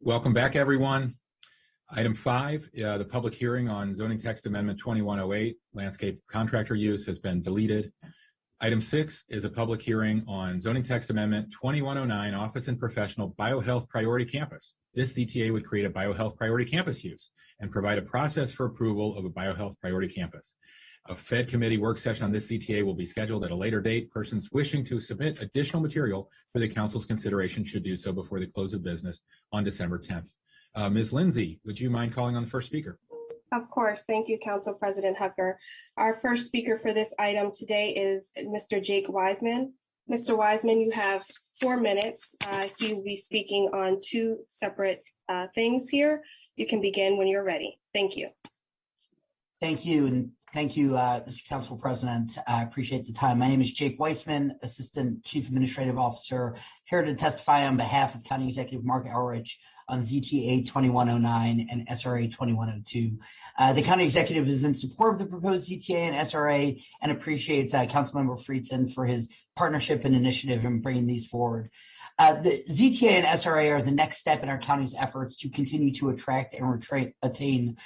Welcome back, everyone. Item 5, the public hearing on zoning text amendment 2108, landscape contractor use, has been deleted. Item 6 is a public hearing on zoning text amendment 2109, office and professional biohealth priority campus. This ZTA would create a biohealth priority campus use and provide a process for approval of a biohealth priority campus. A Fed committee work session on this CTA will be scheduled at a later date. Persons wishing to submit additional material for the council's consideration should do so before the close of business on December 10th. Ms. Lindsay, would you mind calling on the first speaker? Of course. Thank you, Council President Hucker. Our first speaker for this item today is Mr. Jake Wiseman. Mr. Wiseman, you have 4 minutes. I see you'll be speaking on 2 separate things here. You can begin when you're ready. Thank you. Thank you. And thank you, Mr. Council President. I appreciate the time. My name is Jake Weissman, Assistant Chief Administrative Officer, here to testify on behalf of County Executive Mark Elrich on ZTA 2109 and SRA 2102. The County Executive is in support of the proposed ZTA and SRA and appreciates Councilmember Friedson for his partnership and initiative in bringing these forward. The ZTA and SRA are the next step in our county's efforts to continue to attract and attain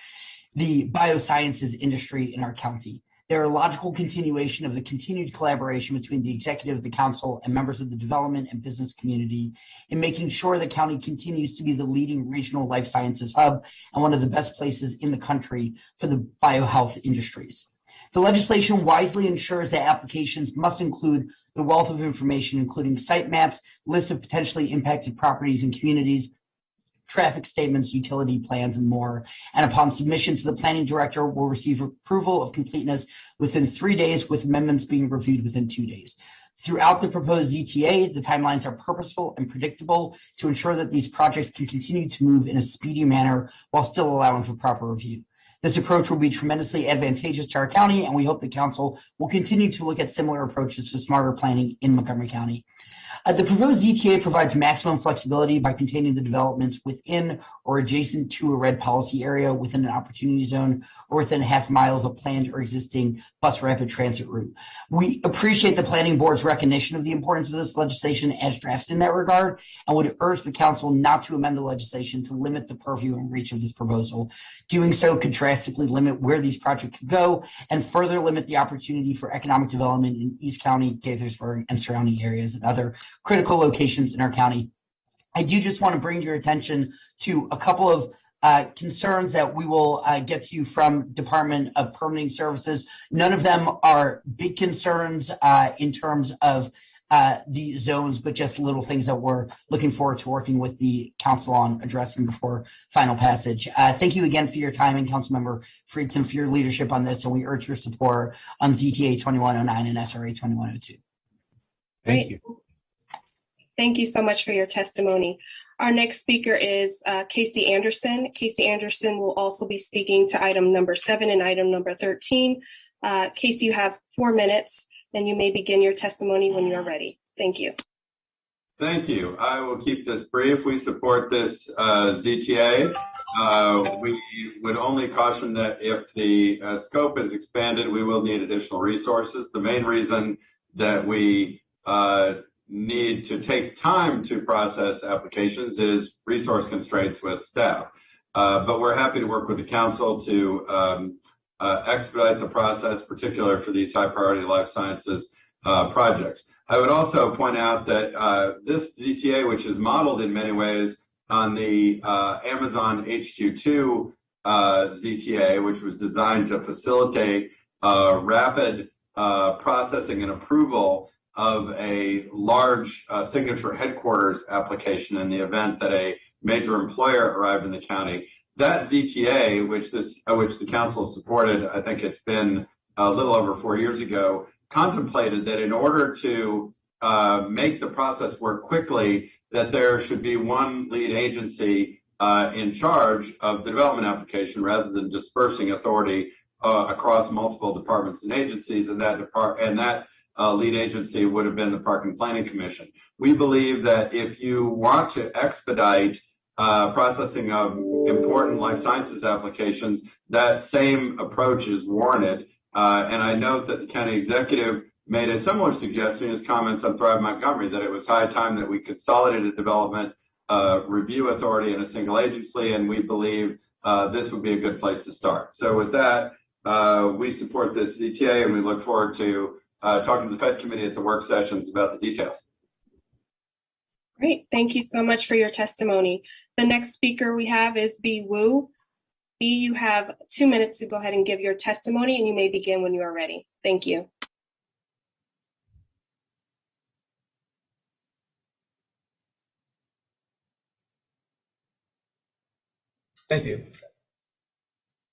the biosciences industry in our county. They're a logical continuation of the continued collaboration between the executive, the council, and members of the development and business community in making sure the county continues to be the leading regional life sciences hub and one of the best places in the country for the biohealth industries. The legislation wisely ensures that applications must include the wealth of information, including site maps, lists of potentially impacted properties and communities, traffic statements, utility plans, and more. And upon submission to the planning director, will receive approval of completeness within 3 days, with amendments being reviewed within 2 days. Throughout the proposed ZTA, the timelines are purposeful and predictable to ensure that these projects can continue to move in a speedy manner while still allowing for proper review. This approach will be tremendously advantageous to our county, and we hope the council will continue to look at similar approaches to smarter planning in Montgomery County. The proposed ZTA provides maximum flexibility by containing the developments within or adjacent to a red policy area, within an opportunity zone, or within a half mile of a planned or existing bus rapid transit route. We appreciate the planning board's recognition of the importance of this legislation as drafted in that regard, and would urge the council not to amend the legislation to limit the purview and reach of this proposal. Doing so could drastically limit where these projects could go and further limit the opportunity for economic development in East County, Gaithersburg, and surrounding areas and other critical locations in our county. I do just want to bring your attention to a couple of concerns that we will get to you from Department of Permitting Services. None of them are big concerns in terms of the zones, but just little things that we're looking forward to working with the council on addressing before final passage. Thank you again for your time, and Councilmember Friedson for your leadership on this, and we urge your support on ZTA 2109 and SRA 2102. Thank you. Thank you so much for your testimony. Our next speaker is Casey Anderson. Casey Anderson will also be speaking to item number 7 and item number 13. Casey, you have 4 minutes, and you may begin your testimony when you're ready. Thank you. Thank you. I will keep this brief. We support this ZTA. We would only caution that if the scope is expanded, we will need additional resources. The main reason that we need to take time to process applications is resource constraints with staff. But we're happy to work with the council to expedite the process, particularly for these high priority life sciences projects. I would also point out that this ZTA, which is modeled in many ways on the Amazon HQ2 ZTA, which was designed to facilitate rapid processing and approval of a large signature headquarters application in the event that a major employer arrived in the county. That ZTA, which the council supported, I think it's been a little over 4 years ago, contemplated that in order to make the process work quickly, that there should be one lead agency in charge of the development application rather than dispersing authority across multiple departments and agencies, and that lead agency would have been the Park and Planning Commission. We believe that if you want to expedite processing of important life sciences applications, that same approach is warranted. And I note that the county executive made a similar suggestion in his comments on Thrive Montgomery, that it was high time that we consolidated development review authority in a single agency, and we believe this would be a good place to start. So with that, we support this ZTA, and we look forward to talking to the Fed Committee at the work sessions about the details. Great. Thank you so much for your testimony. The next speaker we have is Bee Wu. Bee, you have 2 minutes to go ahead and give your testimony, and you may begin when you are ready. Thank you. Thank you.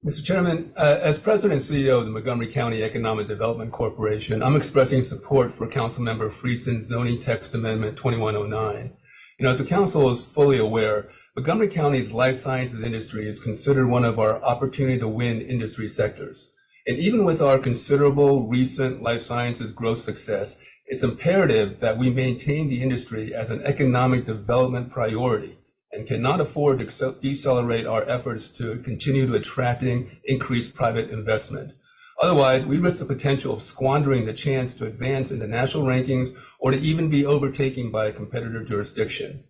Mr. Chairman, as President and CEO of the Montgomery County Economic Development Corporation, I'm expressing support for Councilmember Friedson's zoning text amendment 2109. As the council is fully aware, Montgomery County's life sciences industry is considered one of our opportunity to win industry sectors. And even with our considerable recent life sciences growth success, it's imperative that we maintain the industry as an economic development priority and cannot afford to decelerate our efforts to continue to attracting increased private investment. Otherwise, we risk the potential of squandering the chance to advance in the national rankings or to even be overtaken by a competitor jurisdiction.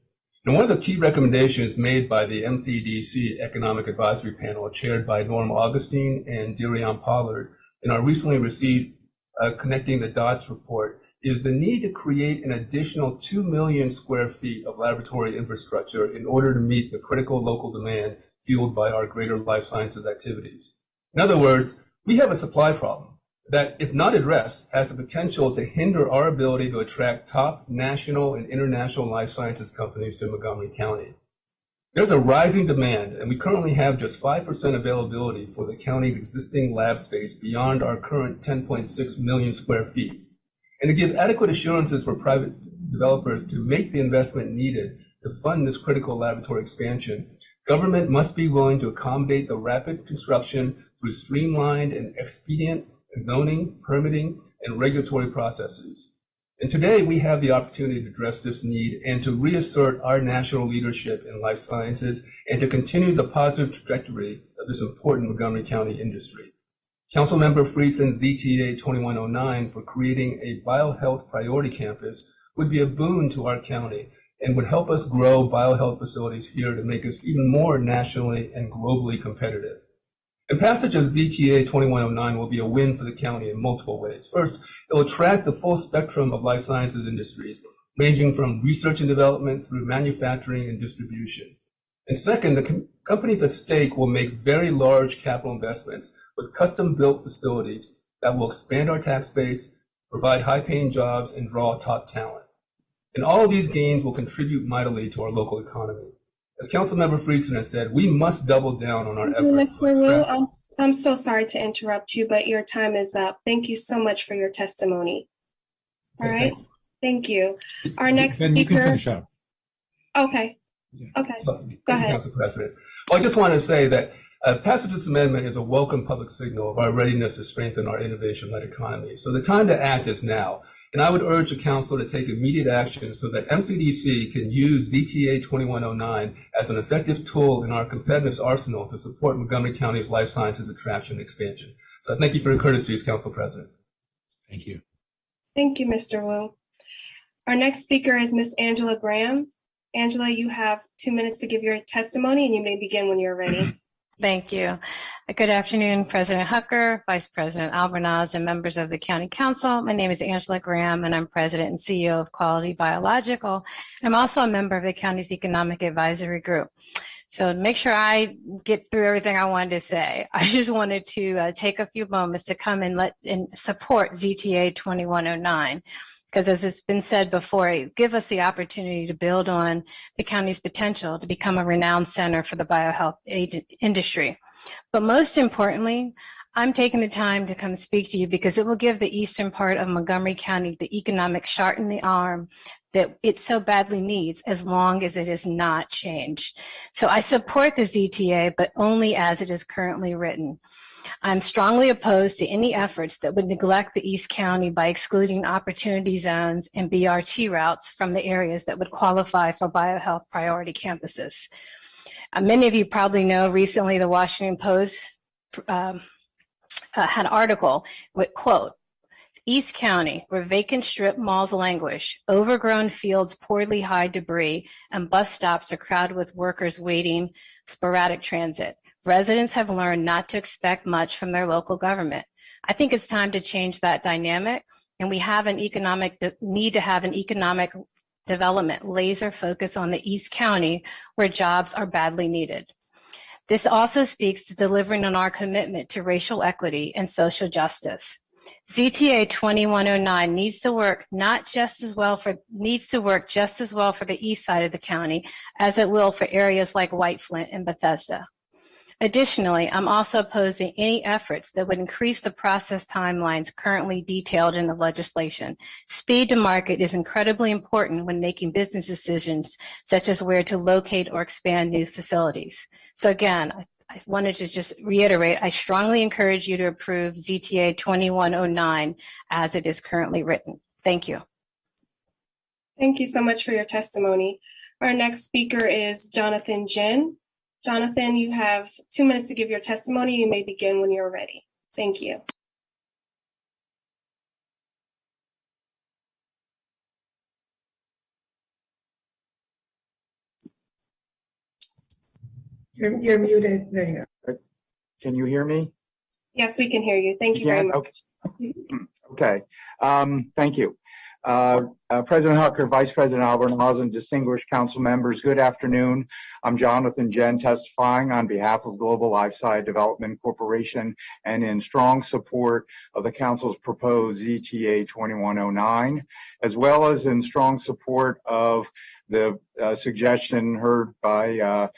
And one of the key recommendations made by the MCDC Economic Advisory Panel, chaired by Norm Augustine and Darian Pollard, in our recently received Connecting the Dots report, is the need to create an additional 2 million square feet of laboratory infrastructure in order to meet the critical local demand fueled by our greater life sciences activities. In other words, we have a supply problem that, if not addressed, has the potential to hinder our ability to attract top national and international life sciences companies to Montgomery County. There's a rising demand, and we currently have just 5% availability for the county's existing lab space beyond our current 10.6 million square feet. And to give adequate assurances for private developers to make the investment needed to fund this critical laboratory expansion, government must be willing to accommodate the rapid construction through streamlined and expedient zoning, permitting, and regulatory processes. And today we have the opportunity to address this need and to reassert our national leadership in life sciences and to continue the positive trajectory of this important Montgomery County industry. Councilmember Friedson's ZTA 2109 for creating a biohealth priority campus would be a boon to our county and would help us grow biohealth facilities here to make us even more nationally and globally competitive. The passage of ZTA 2109 will be a win for the county in multiple ways. First, it will attract the full spectrum of life sciences industries, ranging from research and development through manufacturing and distribution. And second, the companies at stake will make very large capital investments with custom-built facilities that will expand our tax base, provide high-paying jobs, and draw top talent. And all of these gains will contribute mightily to our local economy. As Councilmember Friedson has said, we must double down on our efforts. Mr. Wu, I'm so sorry to interrupt you, but your time is up. Thank you so much for your testimony. All right. Thank you. Our next Ben, speaker. you can finish up. Okay. Okay. Go ahead. Council President. Well, I just want to say that passage of this amendment is a welcome public signal of our readiness to strengthen our innovation-led economy. So the time to act is now. And I would urge the council to take immediate action so that MCDC can use ZTA 2109 as an effective tool in our competitiveness arsenal to support Montgomery County's life sciences attraction and expansion. So thank you for your courtesies, Council President. Thank you. Thank you, Mr. Wu. Our next speaker is Ms. Angela Graham. Angela, you have 2 minutes to give your testimony, and you may begin when you're ready. Thank you. Good afternoon, President Hucker, Vice President Albornoz, and members of the County Council. My name is Angela Graham, and I'm President and CEO of Quality Biological. I'm also a member of the county's Economic Advisory Group. So to make sure I get through everything I wanted to say, I just wanted to take a few moments to come and support ZTA 2109. Because as it's been said before, it gives us the opportunity to build on the county's potential to become a renowned center for the biohealth industry. But most importantly, I'm taking the time to come speak to you because it will give the eastern part of Montgomery County the economic shot in the arm that it so badly needs as long as it is not changed. So I support the ZTA, but only as it is currently written. I'm strongly opposed to any efforts that would neglect the East County by excluding opportunity zones and BRT routes from the areas that would qualify for biohealth priority campuses. Many of you probably know recently the Washington Post had an article with, quote, East County, where vacant strip malls languish, overgrown fields poorly hide debris, and bus stops are crowded with workers waiting sporadic transit. Residents have learned not to expect much from their local government. I think it's time to change that dynamic, and we have an need to have an economic development laser focus on the East County, where jobs are badly needed. This also speaks to delivering on our commitment to racial equity and social justice. ZTA 2109 needs to work just as well for the east side of the county as it will for areas like White Flint and Bethesda. Additionally, I'm also opposing any efforts that would increase the process timelines currently detailed in the legislation. Speed to market is incredibly important when making business decisions, such as where to locate or expand new facilities. So again, I wanted to just reiterate, I strongly encourage you to approve ZTA 2109 as it is currently written. Thank you. Thank you so much for your testimony. Our next speaker is Jonathan Jin. Jonathan, you have 2 minutes to give your testimony. You may begin when you're ready. Thank you. You're muted. There you go. Can you hear me? Yes, we can hear you. Thank you very much. Okay. Thank you. President Hucker, Vice President Albornoz, and distinguished council members, good afternoon. I'm Jonathan Jen, testifying on behalf of Global Lifeside Development Corporation and in strong support of the council's proposed ZTA 2109, as well as in strong support of the suggestion heard by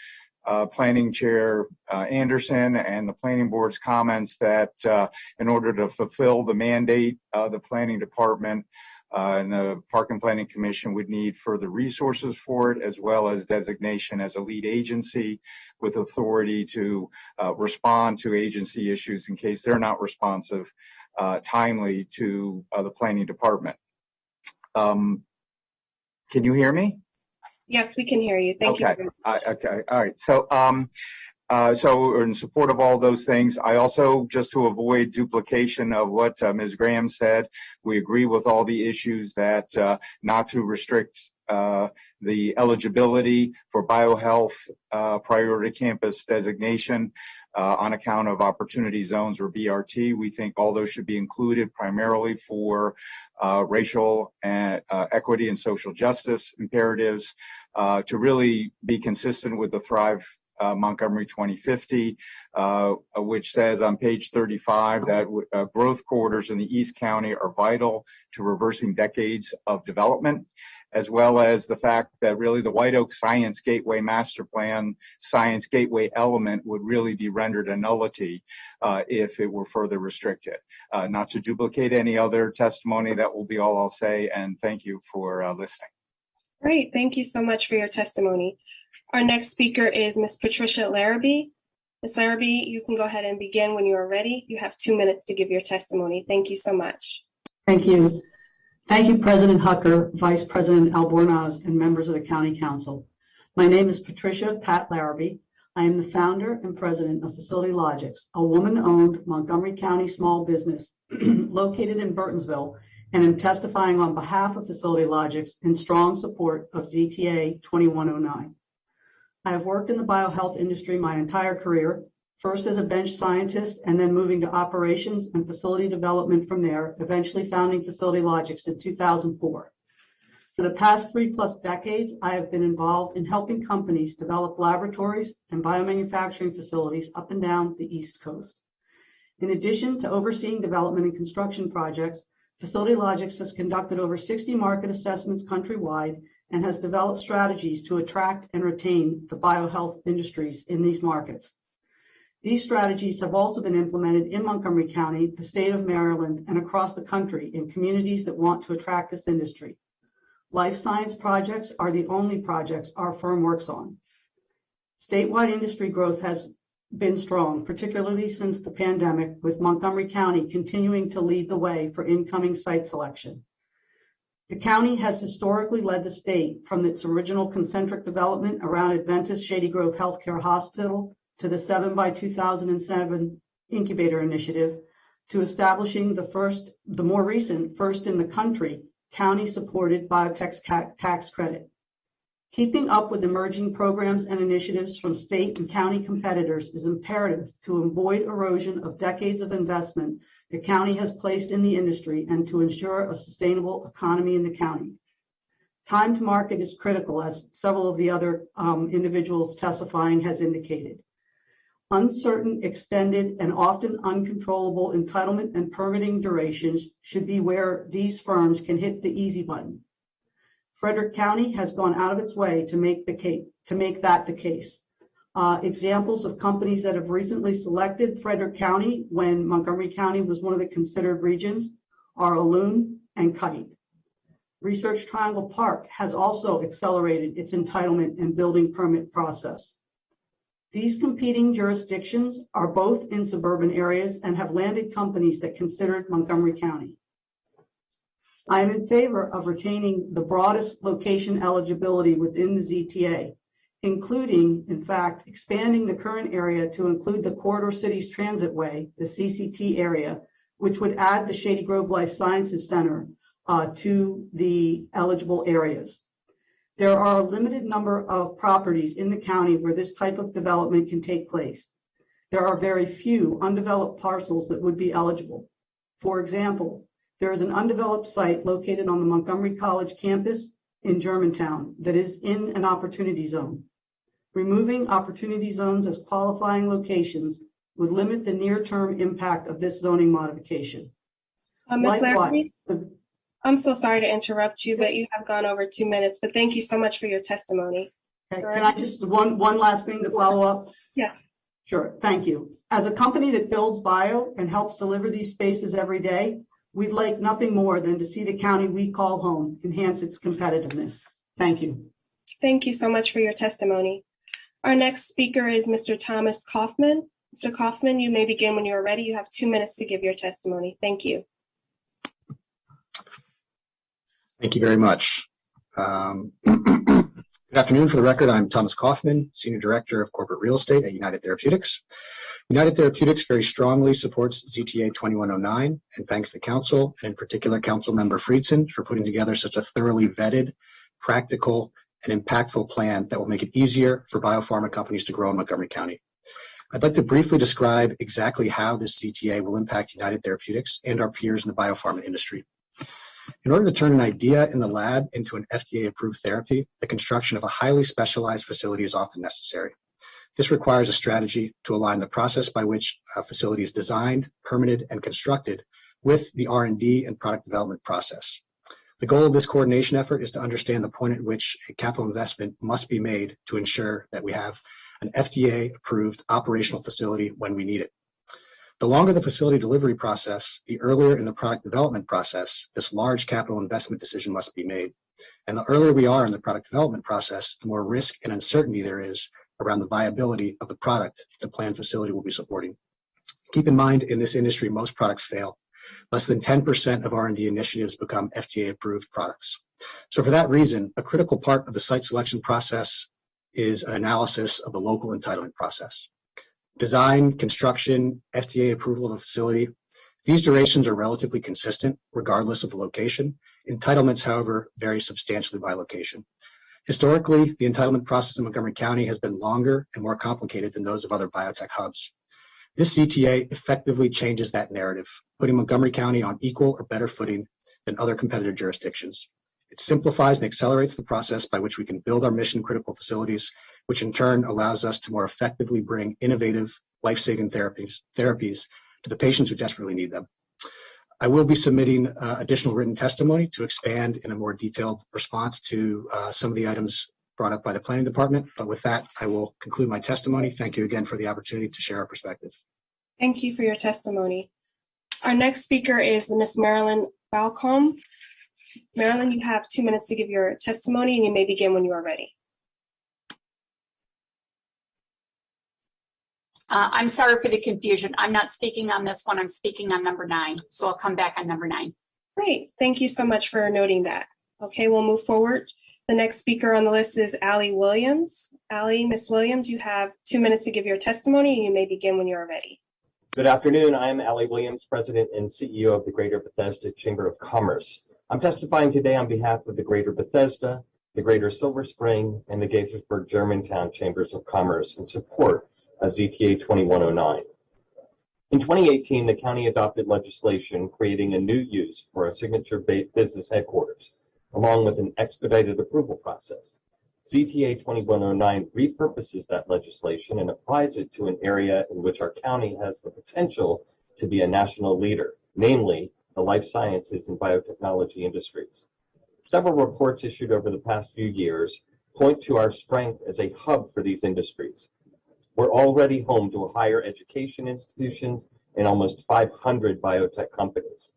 Planning Chair Anderson and the Planning Board's comments that in order to fulfill the mandate of the Planning Department, and the Park and Planning Commission would need further resources for it, as well as designation as a lead agency with authority to respond to agency issues in case they're not responsive timely to the Planning Department. Can you hear me? Yes, we can hear you. Thank you. Okay. All right. So in support of all those things, I also, just to avoid duplication of what Ms. Graham said, we agree with all the issues that not to restrict the eligibility for biohealth priority campus designation on account of opportunity zones or BRT. We think all those should be included primarily for racial and equity and social justice imperatives to really be consistent with the Thrive Montgomery 2050, which says on page 35 that growth corridors in the East County are vital to reversing decades of development, as well as the fact that really the White Oak Science Gateway Master Plan Science Gateway element would really be rendered a nullity if it were further restricted. Not to duplicate any other testimony, that will be all I'll say, and thank you for listening. Great. Thank you so much for your testimony. Our next speaker is Ms. Patricia Larrabee. Ms. Larrabee, you can go ahead and begin when you are ready. You have 2 minutes to give your testimony. Thank you so much. Thank you. Thank you, President Hucker, Vice President Albornoz, and members of the County Council. My name is Patricia Pat Larrabee. I am the founder and president of Facility Logics, a woman-owned Montgomery County small business located in Burtonsville, and am testifying on behalf of Facility Logics in strong support of ZTA 2109. I have worked in the biohealth industry my entire career, first as a bench scientist and then moving to operations and facility development from there, eventually founding Facility Logics in 2004. For the past 3+ decades, I have been involved in helping companies develop laboratories and biomanufacturing facilities up and down the East Coast. In addition to overseeing development and construction projects, Facility Logics has conducted over 60 market assessments countrywide and has developed strategies to attract and retain the biohealth industries in these markets. These strategies have also been implemented in Montgomery County, the state of Maryland, and across the country in communities that want to attract this industry. Life science projects are the only projects our firm works on. Statewide industry growth has been strong, particularly since the pandemic, with Montgomery County continuing to lead the way for incoming site selection. The county has historically led the state from its original concentric development around Adventist Shady Grove Healthcare Hospital to the 7 by 2007 Incubator Initiative, to establishing the more recent first in the country county-supported biotech tax credit. Keeping up with emerging programs and initiatives from state and county competitors is imperative to avoid erosion of decades of investment the county has placed in the industry and to ensure a sustainable economy in the county. Time to market is critical, as several of the other individuals testifying has indicated. Uncertain, extended, and often uncontrollable entitlement and permitting durations should be where these firms can hit the easy button. Frederick County has gone out of its way to make that the case. Examples of companies that have recently selected Frederick County when Montgomery County was one of the considered regions are Alloon and Kite. Research Triangle Park has also accelerated its entitlement and building permit process. These competing jurisdictions are both in suburban areas and have landed companies that considered Montgomery County. I am in favor of retaining the broadest location eligibility within the ZTA, including, in fact, expanding the current area to include the Corridor Cities Transit Way, the CCT area, which would add the Shady Grove Life Sciences Center to the eligible areas. There are a limited number of properties in the county where this type of development can take place. There are very few undeveloped parcels that would be eligible. For example, there is an undeveloped site located on the Montgomery College campus in Germantown that is in an opportunity zone. Removing opportunity zones as qualifying locations would limit the near-term impact of this zoning modification. Ms. Larrabee, I'm so sorry to interrupt you, but you have gone over 2 minutes, but thank you so much for your testimony. Okay, can I just, one last thing to follow up? Yeah. Sure, thank you. As a company that builds bio and helps deliver these spaces every day, we'd like nothing more than to see the county we call home enhance its competitiveness. Thank you. Thank you so much for your testimony. Our next speaker is Mr. Thomas Kaufman. Mr. Kaufman, you may begin when you are ready. You have 2 minutes to give your testimony. Thank you. Thank you very much. Good afternoon. For the record, I'm Thomas Kaufman, Senior Director of Corporate Real Estate at United Therapeutics. United Therapeutics very strongly supports ZTA 2109 and thanks the Council, and in particular Council Member Friedson, for putting together such a thoroughly vetted, practical, and impactful plan that will make it easier for biopharma companies to grow in Montgomery County. I'd like to briefly describe exactly how this ZTA will impact United Therapeutics and our peers in the biopharma industry. In order to turn an idea in the lab into an FDA-approved therapy, the construction of a highly specialized facility is often necessary. This requires a strategy to align the process by which a facility is designed, permitted, and constructed with the R&D and product development process. The goal of this coordination effort is to understand the point at which a capital investment must be made to ensure that we have an FDA-approved operational facility when we need it. The longer the facility delivery process, the earlier in the product development process, this large capital investment decision must be made. And the earlier we are in the product development process, the more risk and uncertainty there is around the viability of the product the planned facility will be supporting. Keep in mind, in this industry, most products fail. Less than 10% of R&D initiatives become FDA-approved products. So for that reason, a critical part of the site selection process is an analysis of the local entitlement process. Design, construction, FDA approval of a facility, these durations are relatively consistent regardless of the location. Entitlements, however, vary substantially by location. Historically, the entitlement process in Montgomery County has been longer and more complicated than those of other biotech hubs. This ZTA effectively changes that narrative, putting Montgomery County on equal or better footing than other competitor jurisdictions. It simplifies and accelerates the process by which we can build our mission-critical facilities, which in turn allows us to more effectively bring innovative, life-saving therapies to the patients who desperately need them. I will be submitting additional written testimony to expand in a more detailed response to some of the items brought up by the Planning Department. But with that, I will conclude my testimony. Thank you again for the opportunity to share our perspective. Thank you for your testimony. Our next speaker is Ms. Marilyn Balcom. Marilyn, you have 2 minutes to give your testimony, and you may begin when you are ready. I'm sorry for the confusion. I'm not speaking on this one. I'm speaking on number 9. So I'll come back on number 9. Great. Thank you so much for noting that. Okay, we'll move forward. The next speaker on the list is Allie Williams. Allie, Ms. Williams, you have 2 minutes to give your testimony, and you may begin when you are ready. Good afternoon. I am Ali Williams, President and CEO of the Greater Bethesda Chamber of Commerce. I'm testifying today on behalf of the Greater Bethesda, the Greater Silver Spring, and the Gaithersburg Germantown Chambers of Commerce in support of ZTA 2109. In 2018, the county adopted legislation creating a new use for a signature-based business headquarters, along with an expedited approval process. ZTA 2109 repurposes that legislation and applies it to an area in which our county has the potential to be a national leader, namely the life sciences and biotechnology industries. Several reports issued over the past few years point to our strength as a hub for these industries. We're already home to higher education institutions and almost 500 biotech companies.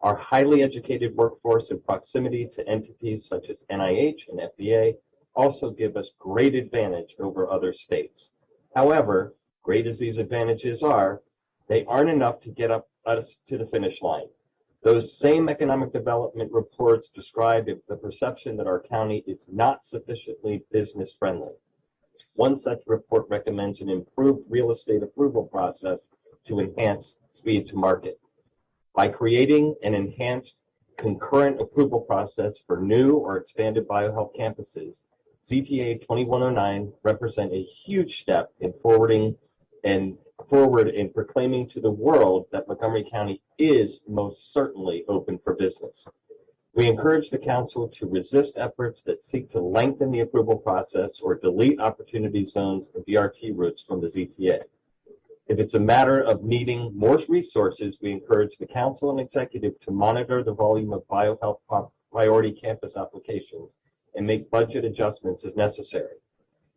Our highly educated workforce and proximity to entities such as NIH and FDA also give us great advantage over other states. However, great as these advantages are, they aren't enough to get us to the finish line. Those same economic development reports describe the perception that our county is not sufficiently business friendly. One such report recommends an improved real estate approval process to enhance speed to market. By creating an enhanced concurrent approval process for new or expanded biohealth campuses, ZTA 2109 represent a huge step in forward in proclaiming to the world that Montgomery County is most certainly open for business. We encourage the council to resist efforts that seek to lengthen the approval process or delete opportunity zones and BRT routes from the ZTA. If it's a matter of needing more resources, we encourage the council and executive to monitor the volume of biohealth priority campus applications and make budget adjustments as necessary.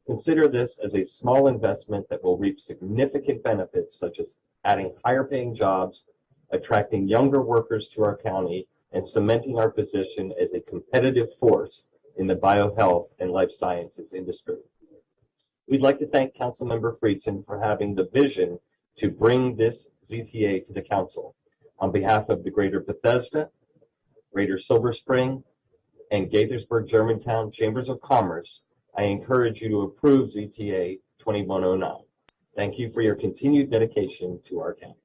Consider this as a small investment that will reap significant benefits, such as adding higher paying jobs, attracting younger workers to our county, and cementing our position as a competitive force in the biohealth and life sciences industry. We'd like to thank Councilmember Friedson for having the vision to bring this ZTA to the council. On behalf of the Greater Bethesda, Greater Silver Spring, and Gaithersburg Germantown Chambers of Commerce, I encourage you to approve ZTA 2109. Thank you for your continued dedication to our county.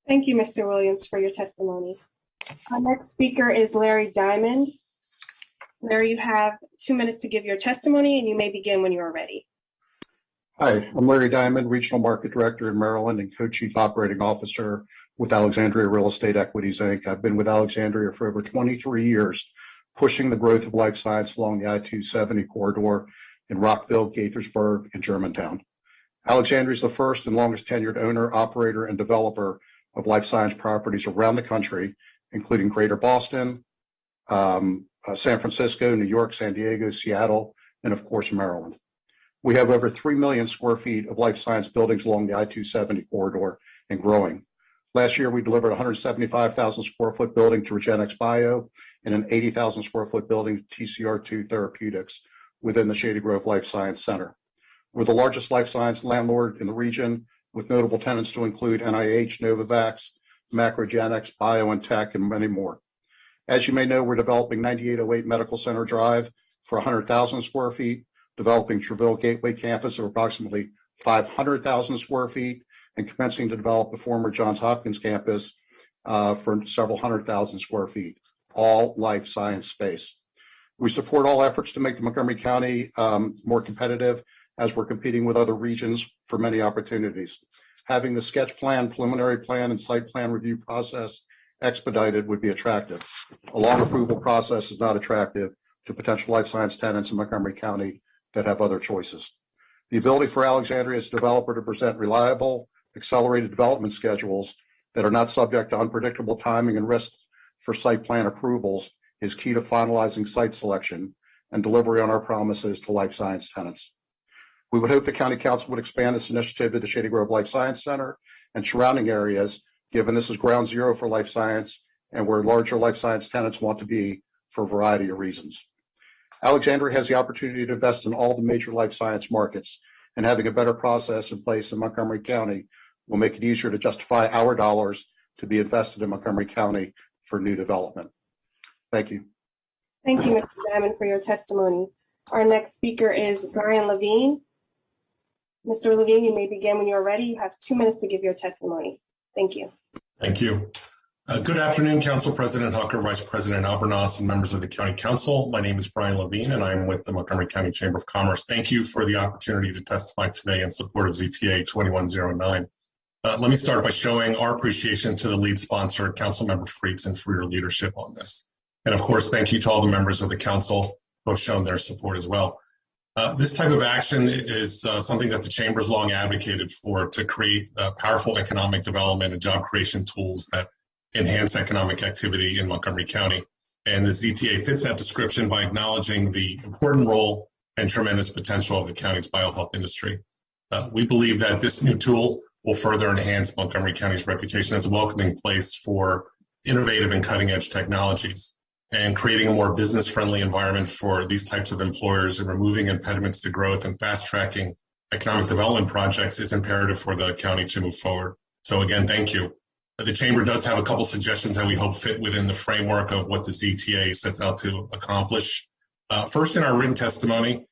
Thank you, Mr. Williams, for your testimony. Our next speaker is Larry Diamond. Larry, you have 2 minutes to give your testimony, and you may begin when you are ready. Hi, I'm Larry Diamond, Regional Market Director in Maryland and Co-Chief Operating Officer with Alexandria Real Estate Equities, Inc. I've been with Alexandria for over 23 years, pushing the growth of life science along the I-270 corridor in Rockville, Gaithersburg, and Germantown. Alexandria is the first and longest tenured owner, operator, and developer of life science properties around the country, including Greater Boston, San Francisco, New York, San Diego, Seattle, and of course, Maryland. We have over 3 million square feet of life science buildings along the I-270 corridor and growing. Last year, we delivered a 175,000 square foot building to REGENXBIO and an 80,000 square foot building to TCR2 Therapeutics within the Shady Grove Life Science Center. We're the largest life science landlord in the region, with notable tenants to include NIH, Novavax, Macrogenics, BioNTech, and many more. As you may know, we're developing 9808 Medical Center Drive for 100,000 square feet, developing Treville Gateway campus of approximately 500,000 square feet, and commencing to develop the former Johns Hopkins campus for several 100,000 square feet, all life science space. We support all efforts to make the Montgomery County more competitive as we're competing with other regions for many opportunities. Having the sketch plan, preliminary plan, and site plan review process expedited would be attractive. A long approval process is not attractive to potential life science tenants in Montgomery County that have other choices. The ability for Alexandria as a developer to present reliable, accelerated development schedules that are not subject to unpredictable timing and risks for site plan approvals is key to finalizing site selection and delivery on our promises to life science tenants. We would hope the County Council would expand this initiative to the Shady Grove Life Science Center and surrounding areas, given this is ground zero for life science and where larger life science tenants want to be for a variety of reasons. Alexandria has the opportunity to invest in all the major life science markets, and having a better process in place in Montgomery County will make it easier to justify our dollars to be invested in Montgomery County for new development. Thank you. Thank you, Mr. Diamond, for your testimony. Our next speaker is Brian Levine. Mr. Levine, you may begin when you're ready. You have 2 minutes to give your testimony. Thank you. Thank you. Good afternoon, Council President Hucker, Vice President Albornoz, and members of the County Council. My name is Brian Levine, and I'm with the Montgomery County Chamber of Commerce. Thank you for the opportunity to testify today in support of ZTA 2109. Let me start by showing our appreciation to the lead sponsor, Councilmember Friedson, for your leadership on this. And of course, thank you to all the members of the council who have shown their support as well. This type of action is something that the Chamber has long advocated for, to create powerful economic development and job creation tools that enhance economic activity in Montgomery County. And the ZTA fits that description by acknowledging the important role and tremendous potential of the county's biohealth industry. We believe that this new tool will further enhance Montgomery County's reputation as a welcoming place for innovative and cutting-edge technologies, and creating a more business-friendly environment for these types of employers, and removing impediments to growth and fast-tracking economic development projects is imperative for the county to move forward. So again, thank you. The Chamber does have a couple suggestions that we hope fit within the framework of what the ZTA sets out to accomplish. First, in our written testimony,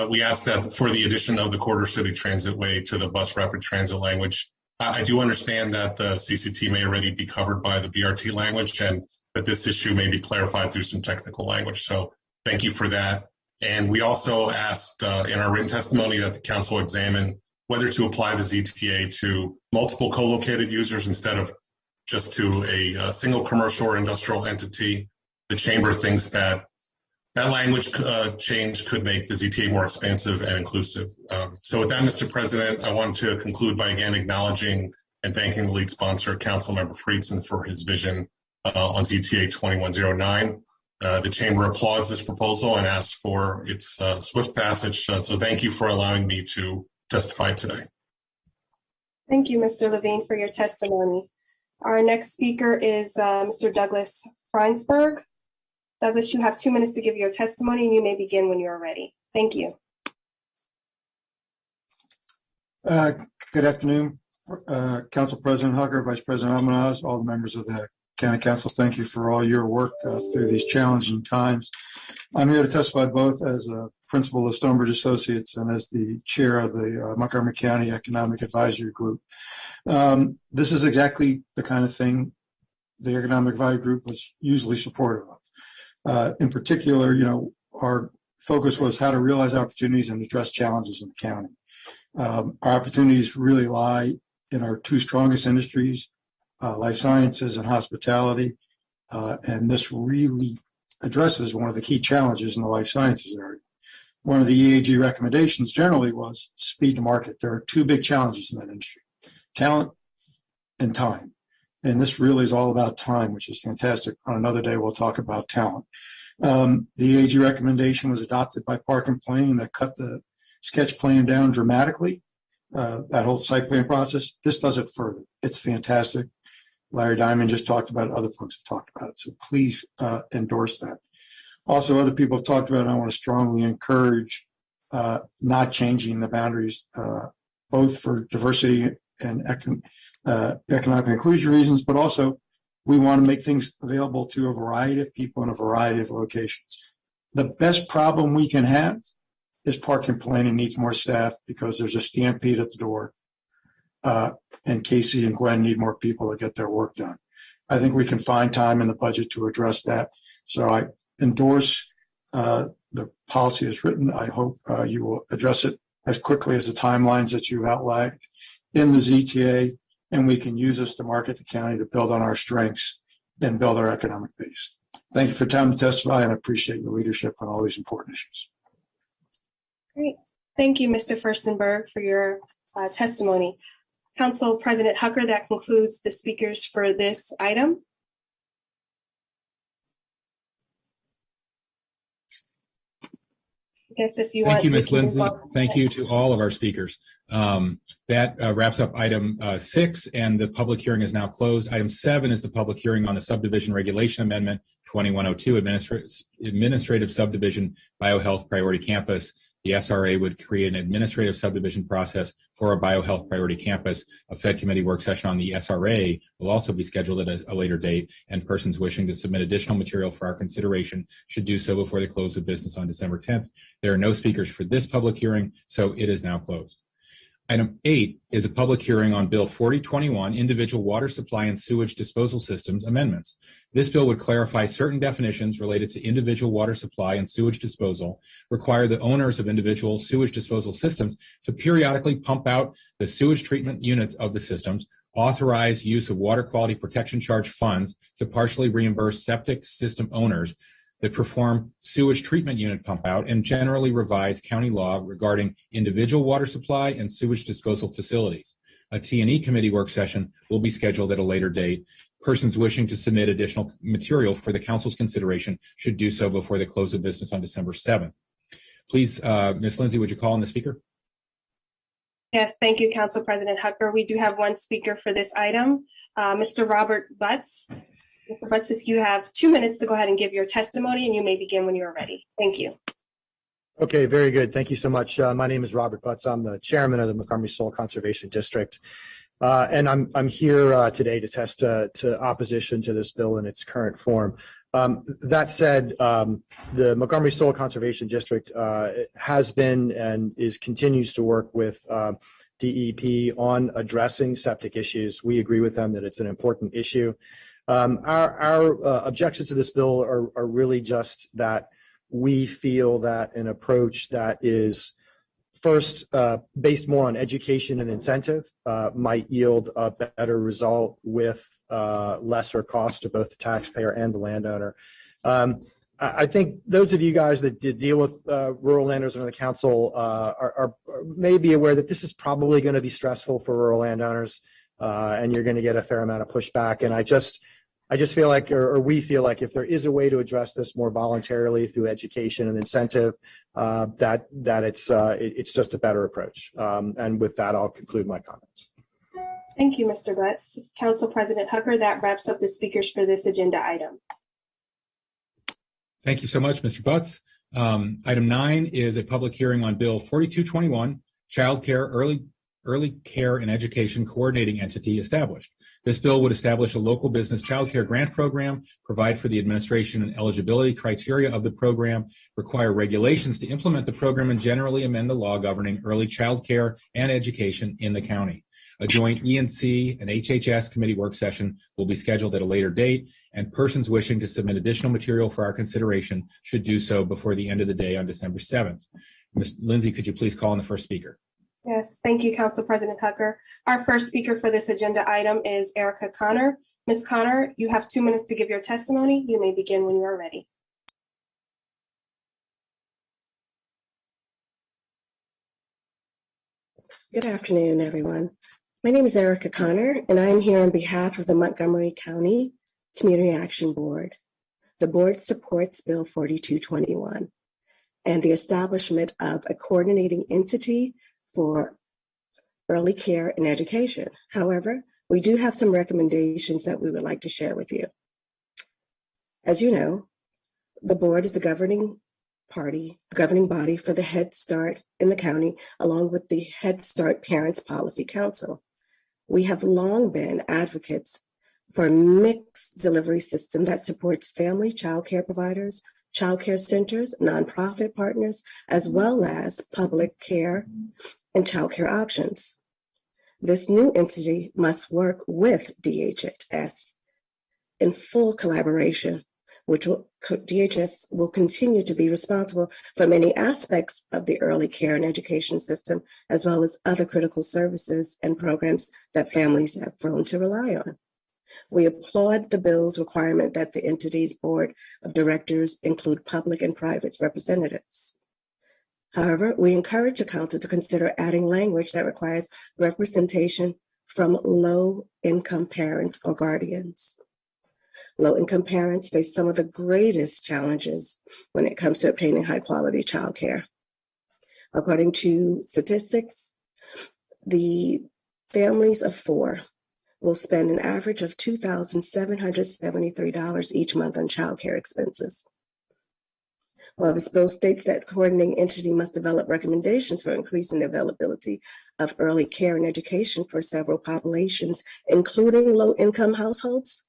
we asked that for the addition of the Quarter City Transitway to the bus rapid transit language. I do understand that the CCT may already be covered by the BRT language, and that this issue may be clarified through some technical language. So thank you for that. And we also asked in our written testimony that the council examine whether to apply the ZTA to multiple co-located users instead of just to a single commercial or industrial entity. The Chamber thinks that that language change could make the ZTA more expansive and inclusive. So with that, Mr. President, I want to conclude by again acknowledging and thanking the lead sponsor, Councilmember Friedson, for his vision on ZTA 2109. The Chamber applauds this proposal and asks for its swift passage. So thank you for allowing me to testify today. Thank you, Mr. Levine, for your testimony. Our next speaker is Mr. Douglas Freinsberg. Douglas, you have 2 minutes to give your testimony, and you may begin when you're ready. Thank you. Good afternoon, Council President Hucker, Vice President Albornoz, all the members of the County Council. Thank you for all your work through these challenging times. I'm here to testify both as a principal of Stonebridge Associates and as the chair of the Montgomery County Economic Advisory Group. This is exactly the kind of thing the Economic Advisory Group was usually supportive of. In particular, our focus was how to realize opportunities and address challenges in the county. Our opportunities really lie in our two strongest industries, life sciences and hospitality, and this really addresses one of the key challenges in the life sciences area. One of the EAG recommendations generally was speed to market. There are two big challenges in that industry: talent and time. And this really is all about time, which is fantastic. On another day, we'll talk about talent. The EAG recommendation was adopted by Park and Planning that cut the sketch plan down dramatically, that whole site plan process. This does it further. It's fantastic. Larry Diamond just talked about it. Other folks have talked about it. So please endorse that. Also, other people have talked about it. I want to strongly encourage not changing the boundaries, both for diversity and economic inclusion reasons, but also we want to make things available to a variety of people in a variety of locations. The best problem we can have is Park and Planning needs more staff because there's a stampede at the door, and Casey and Gwen need more people to get their work done. I think we can find time in the budget to address that. So I endorse the policy as written. I hope you will address it as quickly as the timelines that you outlined in the ZTA, and we can use this to market the county to build on our strengths and build our economic base. Thank you for time to testify, and I appreciate your leadership on all these important issues. Great. Thank you, Mr. Furstenberg, for your testimony. Council President Hucker, that concludes the speakers for this item. I guess if you want. Thank you, Ms. Lindsay. Thank you to all of our speakers. That wraps up item 6, and the public hearing is now closed. Item 7 is the public hearing on the subdivision regulation amendment 2102, administrative subdivision biohealth priority campus. The SRA would create an administrative subdivision process for a biohealth priority campus. A Fed committee work session on the SRA will also be scheduled at a later date, and persons wishing to submit additional material for our consideration should do so before the close of business on December 10th. There are no speakers for this public hearing, so it is now closed. Item 8 is a public hearing on Bill 4021, Individual Water Supply and Sewage Disposal Systems Amendments. This bill would clarify certain definitions related to individual water supply and sewage disposal, require the owners of individual sewage disposal systems to periodically pump out the sewage treatment units of the systems, authorize use of water quality protection charge funds to partially reimburse septic system owners that perform sewage treatment unit pump out, and generally revise county law regarding individual water supply and sewage disposal facilities. A T&E committee work session will be scheduled at a later date. Persons wishing to submit additional material for the council's consideration should do so before the close of business on December 7th. Please, Ms. Lindsay, would you call on the speaker? Yes, thank you, Council President Hucker. We do have one speaker for this item, Mr. Robert Butts. Mr. Butts, if you have 2 minutes to go ahead and give your testimony, and you may begin when you are ready. Thank you. Okay, very good. Thank you so much. My name is Robert Butts. I'm the chairman of the Montgomery Soil Conservation District. And I'm here today to test to opposition to this bill in its current form. That said, the Montgomery Soil Conservation District has been and continues to work with DEP on addressing septic issues. We agree with them that it's an important issue. Our objections to this bill are really just that we feel that an approach that is first based more on education and incentive might yield a better result with lesser cost to both the taxpayer and the landowner. I think those of you guys that did deal with rural landowners under the council are maybe aware that this is probably going to be stressful for rural landowners, and you're going to get a fair amount of pushback. And I just feel like, or we feel like, if there is a way to address this more voluntarily through education and incentive, that it's just a better approach. And with that, I'll conclude my comments. Thank you, Mr. Butts. Council President Hucker, that wraps up the speakers for this agenda item. Thank you so much, Mr. Butts. Item 9 is a public hearing on Bill 4221, Child Care Early Care and Education Coordinating Entity established. This bill would establish a local business child care grant program, provide for the administration and eligibility criteria of the program, require regulations to implement the program, and generally amend the law governing early child care and education in the county. A joint E&C and HHS committee work session will be scheduled at a later date, and persons wishing to submit additional material for our consideration should do so before the end of the day on December 7th. Ms. Lindsay, could you please call on the first speaker? Yes, thank you, Council President Hucker. Our first speaker for this agenda item is Erica Connor. Ms. Connor, you have 2 minutes to give your testimony. You may begin when you are ready. Good afternoon, everyone. My name is Erica Connor, and I am here on behalf of the Montgomery County Community Action Board. The board supports Bill 4221 and the establishment of a coordinating entity for early care and education. However, we do have some recommendations that we would like to share with you. As you know, the board is the governing body for the Head Start in the county, along with the Head Start Parents Policy Council. We have long been advocates for a mixed delivery system that supports family child care providers, child care centers, nonprofit partners, as well as public care and child care options. This new entity must work with DHS in full collaboration, which DHS will continue to be responsible for many aspects of the early care and education system, as well as other critical services and programs that families have grown to rely on. We applaud the bill's requirement that the entity's board of directors include public and private representatives. However, we encourage the council to consider adding language that requires representation from low-income parents or guardians. Low-income parents face some of the greatest challenges when it comes to obtaining high-quality child care. According to statistics, the families of 4 will spend an average of $2,773 each month on child care expenses. While this bill states that the coordinating entity must develop recommendations for increasing the availability of early care and education for several populations, including low-income households,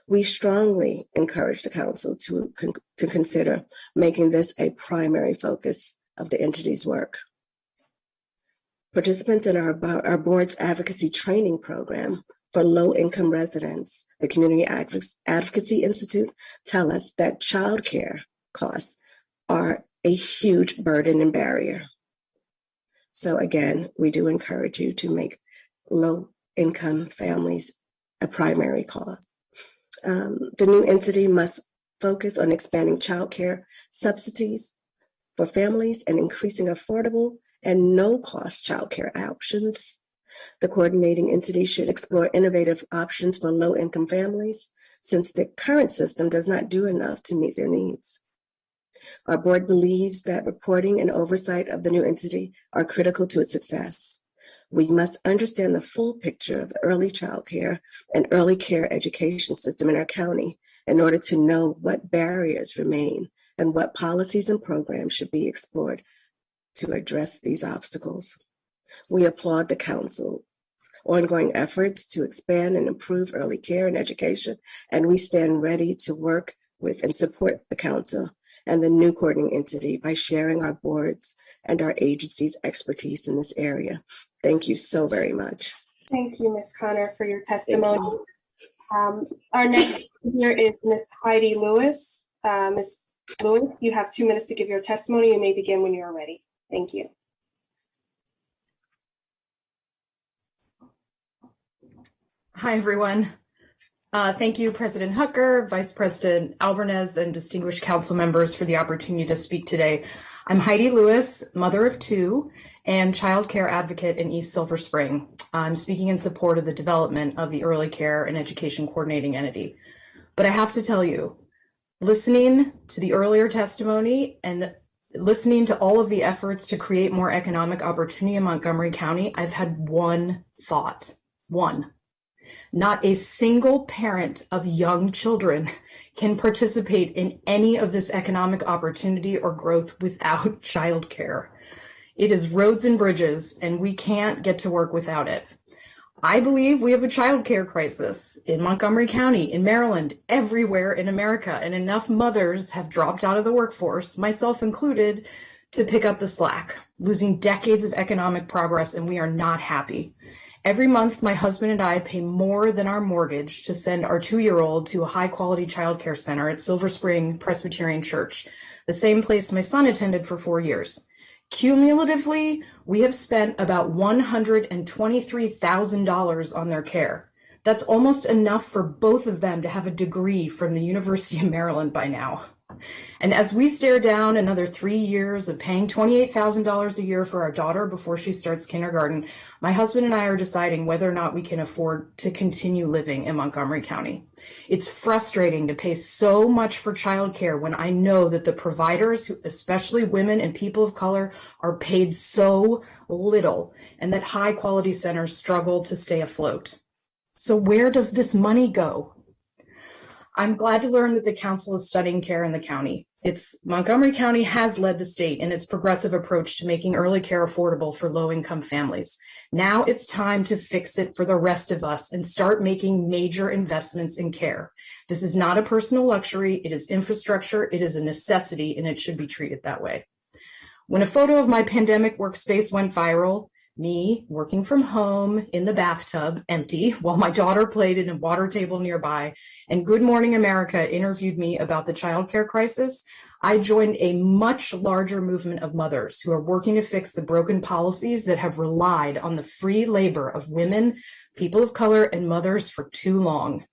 we strongly encourage the council to consider making this a primary focus of the entity's work. Participants in our board's advocacy training program for low-income residents, the Community Advocacy Institute, tell us that childcare costs are a huge burden and barrier. So again, we do encourage you to make low-income families a primary cause. The new entity must focus on expanding childcare subsidies for families and increasing affordable and no-cost childcare options. The coordinating entity should explore innovative options for low-income families, since the current system does not do enough to meet their needs. Our board believes that reporting and oversight of the new entity are critical to its success. We must understand the full picture of the early child care and early care education system in our county in order to know what barriers remain and what policies and programs should be explored to address these obstacles. We applaud the council's ongoing efforts to expand and improve early care and education, and we stand ready to work with and support the council and the new coordinating entity by sharing our boards and our agency's expertise in this area. Thank you so very much. Thank you, Ms. Connor, for your testimony. Our next speaker is Ms. Heidi Lewis. Ms. Lewis, you have 2 minutes to give your testimony. You may begin when you are ready. Thank you. Hi, everyone. Thank you, President Hucker, Vice President Albanese, and distinguished council members for the opportunity to speak today. I'm Heidi Lewis, mother of 2 and child care advocate in East Silver Spring. I'm speaking in support of the development of the Early Care and Education Coordinating Entity. But I have to tell you, listening to the earlier testimony and listening to all of the efforts to create more economic opportunity in Montgomery County, I've had one thought, one. Not a single parent of young children can participate in any of this economic opportunity or growth without childcare. It is roads and bridges, and we can't get to work without it. I believe we have a childcare crisis in Montgomery County, in Maryland, everywhere in America, and enough mothers have dropped out of the workforce, myself included, to pick up the slack, losing decades of economic progress, and we are not happy. Every month, my husband and I pay more than our mortgage to send our 2-year-old to a high-quality childcare center at Silver Spring Presbyterian Church, the same place my son attended for 4 years. Cumulatively, we have spent about $123,000 on their care. That's almost enough for both of them to have a degree from the University of Maryland by now. And as we stare down another 3 years of paying $28,000 a year for our daughter before she starts kindergarten, my husband and I are deciding whether or not we can afford to continue living in Montgomery County. It's frustrating to pay so much for childcare when I know that the providers, especially women and people of color, are paid so little, and that high quality centers struggle to stay afloat. So where does this money go? I'm glad to learn that the council is studying care in the county. Montgomery County has led the state in its progressive approach to making early care affordable for low-income families. Now it's time to fix it for the rest of us and start making major investments in care. This is not a personal luxury, it is infrastructure, it is a necessity, and it should be treated that way. When a photo of my pandemic workspace went viral, me working from home in the bathtub, empty, while my daughter played in a water table nearby, and Good Morning America interviewed me about the childcare crisis, I joined a much larger movement of mothers who are working to fix the broken policies that have relied on the free labor of women, people of color, and mothers for too long.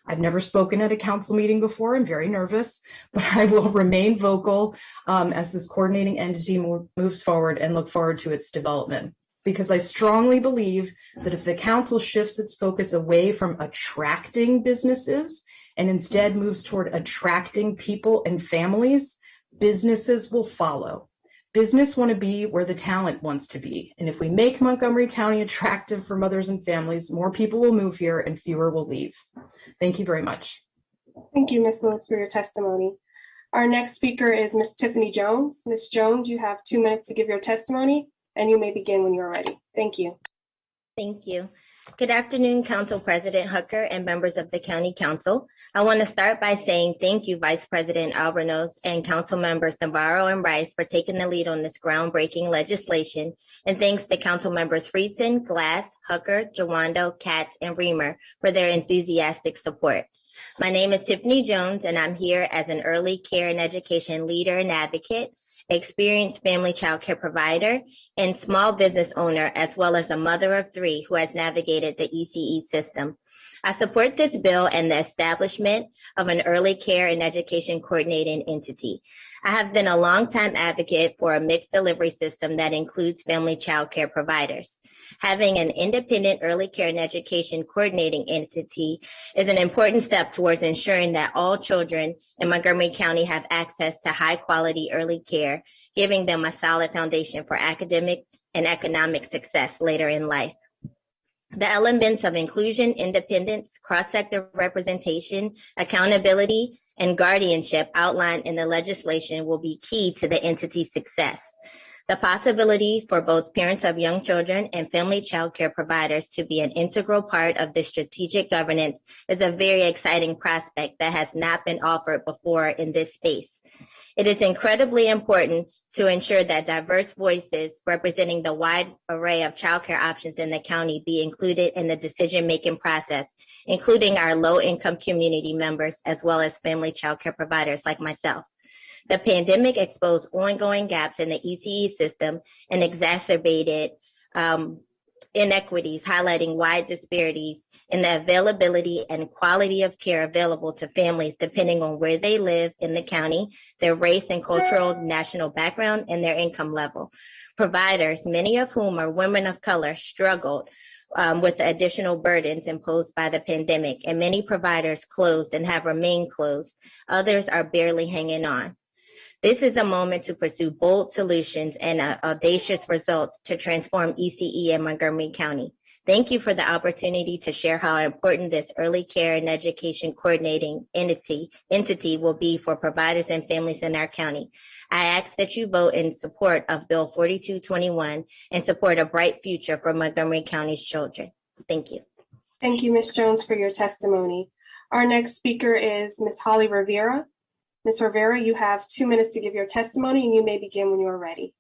I've never spoken at a council meeting before. I'm very nervous, but I will remain vocal as this coordinating entity moves forward and look forward to its development. Because I strongly believe that if the council shifts its focus away from attracting businesses and instead moves toward attracting people and families, businesses will follow. Business want to be where the talent wants to be. And if we make Montgomery County attractive for mothers and families, more people will move here and fewer will leave. Thank you very much. Thank you, Ms. Lewis, for your testimony. Our next speaker is Ms. Tiffany Jones. Ms. Jones, you have 2 minutes to give your testimony, and you may begin when you're ready. Thank you. Thank you. Good afternoon, Council President Hooker and members of the County Council. I want to start by saying thank you, Vice President Albornoz and Council members Navarro and Rice for taking the lead on this groundbreaking legislation. And thanks to Council members Friedson, Glass, Hooker, Jawando, Katz, and Reamer for their enthusiastic support. My name is Tiffany Jones, and I'm here as an early care and education leader and advocate, experienced family child care provider, and small business owner, as well as a mother of three who has navigated the ECE system. I support this bill and the establishment of an early care and education coordinating entity. I have been a longtime advocate for a mixed delivery system that includes family child care providers. Having an independent early care and education coordinating entity is an important step towards ensuring that all children in Montgomery County have access to high quality early care, giving them a solid foundation for academic and economic success later in life. The elements of inclusion, independence, cross-sector representation, accountability, and guardianship outlined in the legislation will be key to the entity's success. The possibility for both parents of young children and family child care providers to be an integral part of the strategic governance is a very exciting prospect that has not been offered before in this space. It is incredibly important to ensure that diverse voices representing the wide array of childcare options in the county be included in the decision-making process, including our low-income community members, as well as family childcare providers like myself. The pandemic exposed ongoing gaps in the ECE system and exacerbated inequities, highlighting wide disparities in the availability and quality of care available to families depending on where they live in the county, their race and cultural national background, and their income level. Providers, many of whom are women of color, struggled with the additional burdens imposed by the pandemic, and many providers closed and have remained closed. Others are barely hanging on. This is a moment to pursue bold solutions and audacious results to transform ECE in Montgomery County. Thank you for the opportunity to share how important this early care and education coordinating entity will be for providers and families in our county. I ask that you vote in support of Bill 4221 and support a bright future for Montgomery County's children. Thank you. Thank you, Ms. Jones, for your testimony. Our next speaker is Ms. Holly Rivera. Ms. Rivera, you have 2 minutes to give your testimony, and you may begin when you are ready.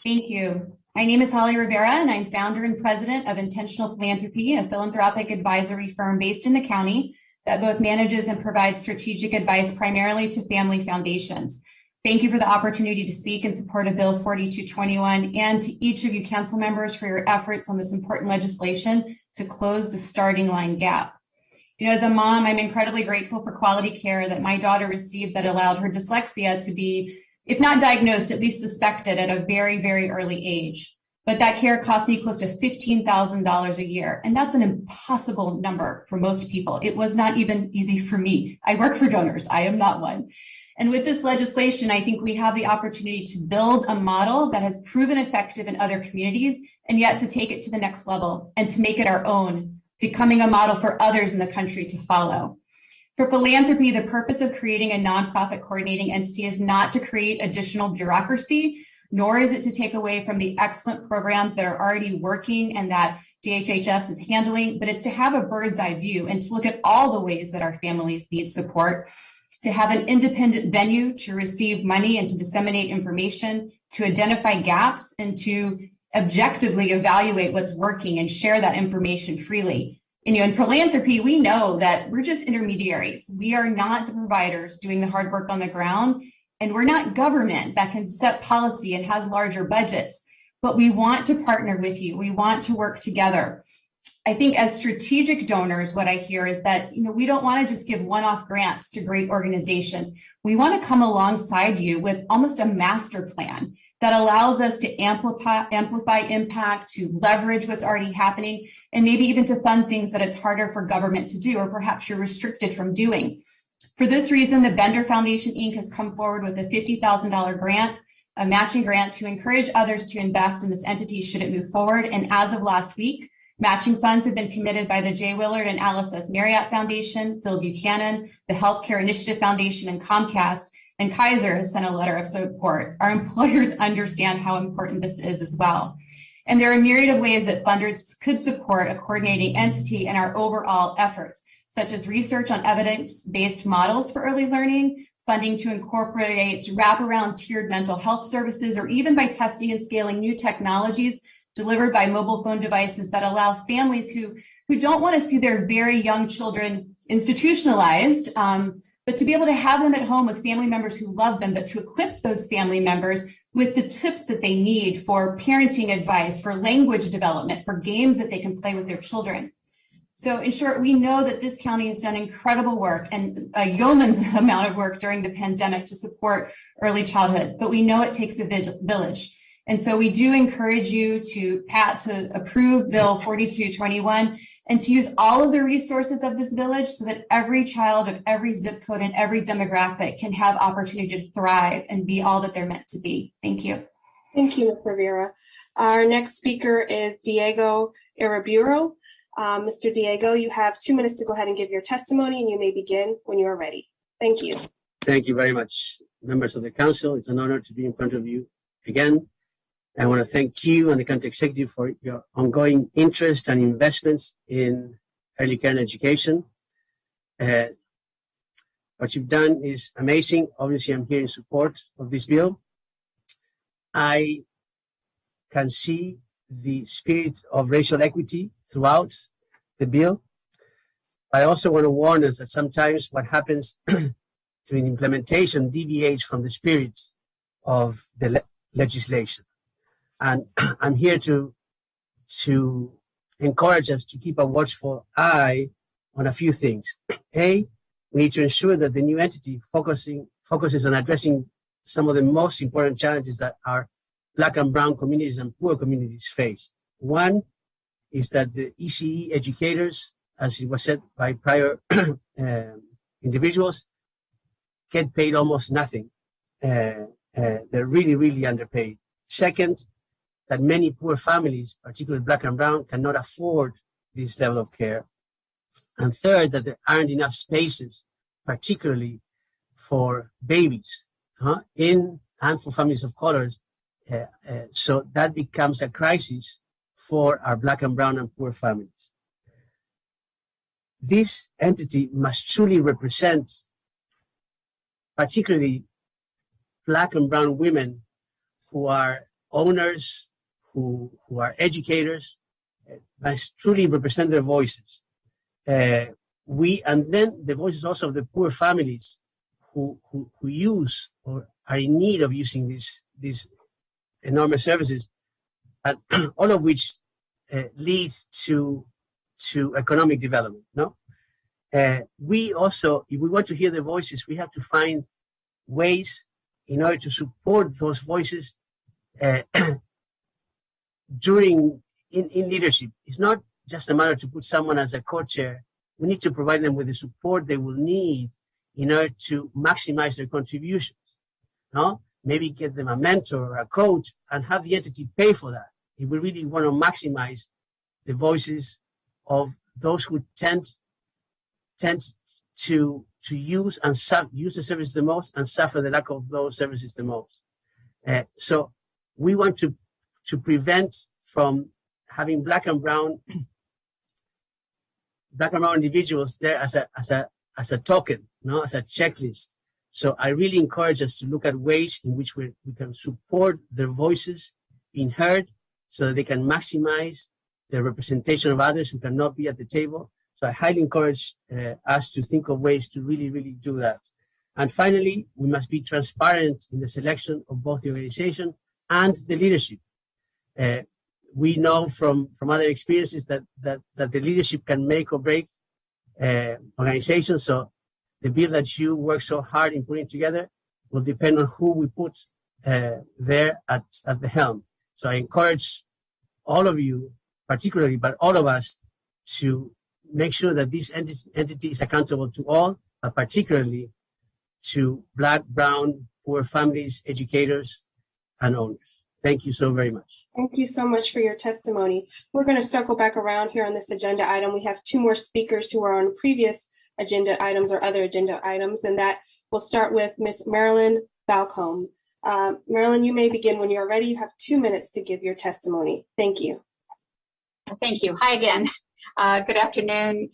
Thank you. My name is Holly Rivera, and I'm founder and president of Intentional Philanthropy, a philanthropic advisory firm based in the county that both manages and provides strategic advice primarily to family foundations. Thank you for the opportunity to speak in support of Bill 4221 and to each of you council members for your efforts on this important legislation to close the starting line gap. You know, as a mom, I'm incredibly grateful for quality care that my daughter received that allowed her dyslexia to be, if not diagnosed, at least suspected at a very, very early age. But that care cost me close to $15,000 a year. And that's an impossible number for most people. It was not even easy for me. I work for donors. I am not one. And with this legislation, I think we have the opportunity to build a model that has proven effective in other communities, and yet to take it to the next level and to make it our own, becoming a model for others in the country to follow. For philanthropy, the purpose of creating a nonprofit coordinating entity is not to create additional bureaucracy, nor is it to take away from the excellent programs that are already working and that DHHS is handling, but it's to have a bird's eye view and to look at all the ways that our families need support, to have an independent venue to receive money and to disseminate information, to identify gaps and to objectively evaluate what's working and share that information freely. And, in philanthropy, we know that we're just intermediaries. We are not the providers doing the hard work on the ground, and we're not government that can set policy and has larger budgets, but we want to partner with you. We want to work together. I think as strategic donors, what I hear is that, we don't want to just give one-off grants to great organizations. We want to come alongside you with almost a master plan that allows us to amplify impact, to leverage what's already happening, and maybe even to fund things that it's harder for government to do, or perhaps you're restricted from doing. For this reason, the Bender Foundation, Inc. has come forward with a $50,000 grant, a matching grant, to encourage others to invest in this entity should it move forward. And as of last week, matching funds have been committed by the J. Willard and Alice S. Marriott Foundation, Phil Buchanan, the Healthcare Initiative Foundation, and Comcast, and Kaiser has sent a letter of support. Our employers understand how important this is as well. And there are a myriad of ways that funders could support a coordinating entity in our overall efforts, such as research on evidence-based models for early learning, funding to incorporate wraparound tiered mental health services, or even by testing and scaling new technologies delivered by mobile phone devices that allow families who don't want to see their very young children institutionalized, but to be able to have them at home with family members who love them, but to equip those family members with the tips that they need for parenting advice, for language development, for games that they can play with their children. So in short, we know that this county has done incredible work and a yeoman's amount of work during the pandemic to support early childhood, but we know it takes a village. And so we do encourage you to approve Bill 4221 and to use all of the resources of this village so that every child of every zip code and every demographic can have opportunity to thrive and be all that they're meant to be. Thank you. Thank you, Ms. Rivera. Our next speaker is Diego Araburo. Mr. Diego, you have 2 minutes to go ahead and give your testimony, and you may begin when you are ready. Thank you. Thank you very much, members of the council. It's an honor to be in front of you again. I want to thank you and the county executive for your ongoing interest and investments in early care and education. What you've done is amazing. Obviously, I'm here in support of this bill. I can see the spirit of racial equity throughout the bill. I also want to warn us that sometimes what happens during implementation deviates from the spirit of the legislation. And I'm here to encourage us to keep a watchful eye on a few things. A, we need to ensure that the new entity focuses on addressing some of the most important challenges that our Black and brown communities and poor communities face. One is that the ECE educators, as it was said by prior individuals, get paid almost nothing. They're really, really underpaid. Second, that many poor families, particularly Black and brown, cannot afford this level of care. And third, that there aren't enough spaces, particularly for babies, and for families of colors. So that becomes a crisis for our Black and brown and poor families. This entity must truly represent particularly Black and brown women who are owners, who are educators, must truly represent their voices. And then the voices also of the poor families who use or are in need of using these enormous services, and all of which leads to economic development. We also, if we want to hear the voices, we have to find ways in order to support those voices in leadership. It's not just a matter to put someone as a co-chair. We need to provide them with the support they will need in order to maximize their contributions. Maybe get them a mentor or a coach and have the entity pay for that. If we really want to maximize the voices of those who tend to use the services the most and suffer the lack of those services the most. So we want to prevent from having Black and brown individuals there as a token, as a checklist. So I really encourage us to look at ways in which we can support their voices being heard so that they can maximize the representation of others who cannot be at the table. So I highly encourage us to think of ways to really, really do that. And finally, we must be transparent in the selection of both the organization and the leadership. We know from other experiences that the leadership can make or break organizations. So the bill that you work so hard in putting together will depend on who we put there at the helm. So I encourage all of you, particularly, but all of us, to make sure that this entity is accountable to all, but particularly to Black, brown, poor families, educators, and owners. Thank you so very much. Thank you so much for your testimony. We're going to circle back around here on this agenda item. We have 2 more speakers who are on previous agenda items or other agenda items, and that will start with Ms. Marilyn Balcombe. Marilyn, you may begin when you're ready. You have 2 minutes to give your testimony. Thank you. Thank you. Hi again. Good afternoon,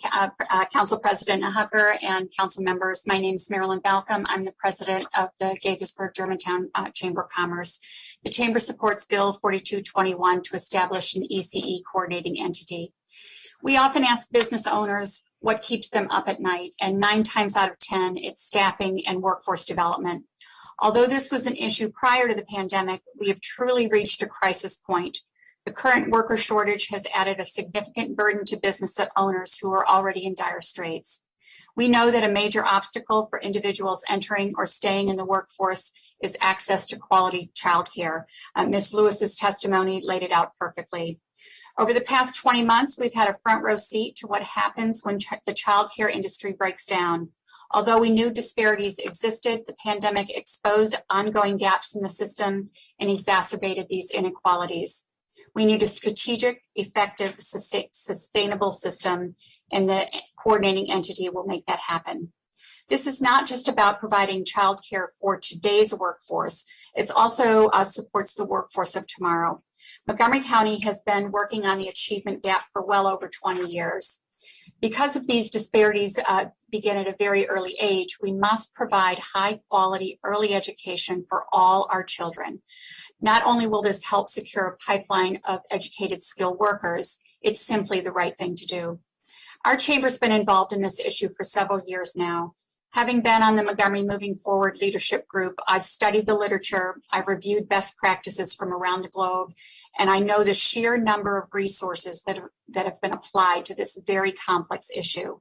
Council President Hucker and council members. My name is Marilyn Balcom. I'm the president of the Gaithersburg Germantown Chamber of Commerce. The Chamber supports Bill 4221 to establish an ECE coordinating entity. We often ask business owners what keeps them up at night, and 9 times out of 10, it's staffing and workforce development. Although this was an issue prior to the pandemic, we have truly reached a crisis point. The current worker shortage has added a significant burden to business owners who are already in dire straits. We know that a major obstacle for individuals entering or staying in the workforce is access to quality childcare. Ms. Lewis's testimony laid it out perfectly. Over the past 20 months, we've had a front row seat to what happens when the childcare industry breaks down. Although we knew disparities existed, the pandemic exposed ongoing gaps in the system and exacerbated these inequalities. We need a strategic, effective, sustainable system, and the coordinating entity will make that happen. This is not just about providing childcare for today's workforce. It also supports the workforce of tomorrow. Montgomery County has been working on the achievement gap for well over 20 years. Because of these disparities begin at a very early age, we must provide high quality early education for all our children. Not only will this help secure a pipeline of educated skilled workers, it's simply the right thing to do. Our chamber's been involved in this issue for several years now. Having been on the Montgomery Moving Forward Leadership Group, I've studied the literature, I've reviewed best practices from around the globe, and I know the sheer number of resources that have been applied to this very complex issue.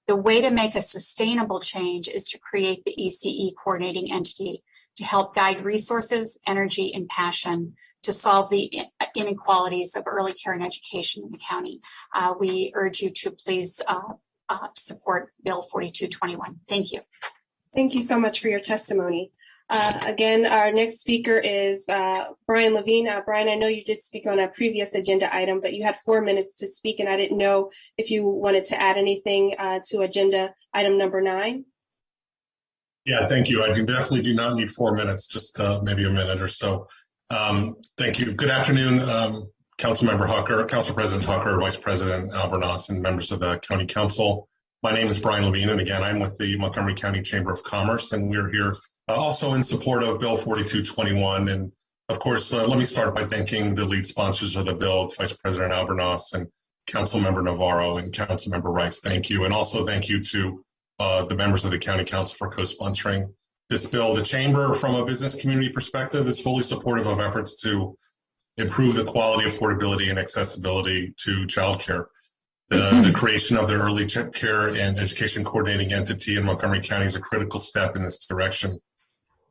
The way to make a sustainable change is to create the ECE coordinating entity to help guide resources, energy, and passion to solve the inequalities of early care and education in the county. We urge you to please support Bill 4221. Thank you. Thank you so much for your testimony. Again, our next speaker is Brian Levine. Brian, I know you did speak on a previous agenda item, but you had 4 minutes to speak, and I didn't know if you wanted to add anything to agenda item number 9. Yeah, thank you. I definitely do not need 4 minutes, just maybe a minute or so. Thank you. Good afternoon, Councilmember Hucker, Council President Hucker, Vice President Albornoz, and members of the County Council. My name is Brian Levine, and again, I'm with the Montgomery County Chamber of Commerce, and we're here also in support of Bill 4221. And of course, let me start by thanking the lead sponsors of the bill. It's Vice President Albornoz and Councilmember Navarro and Councilmember Rice. Thank you. And also thank you to the members of the County Council for co-sponsoring this bill. The Chamber, from a business community perspective, is fully supportive of efforts to improve the quality, affordability, and accessibility to childcare. The creation of the Early Care and Education Coordinating Entity in Montgomery County is a critical step in this direction.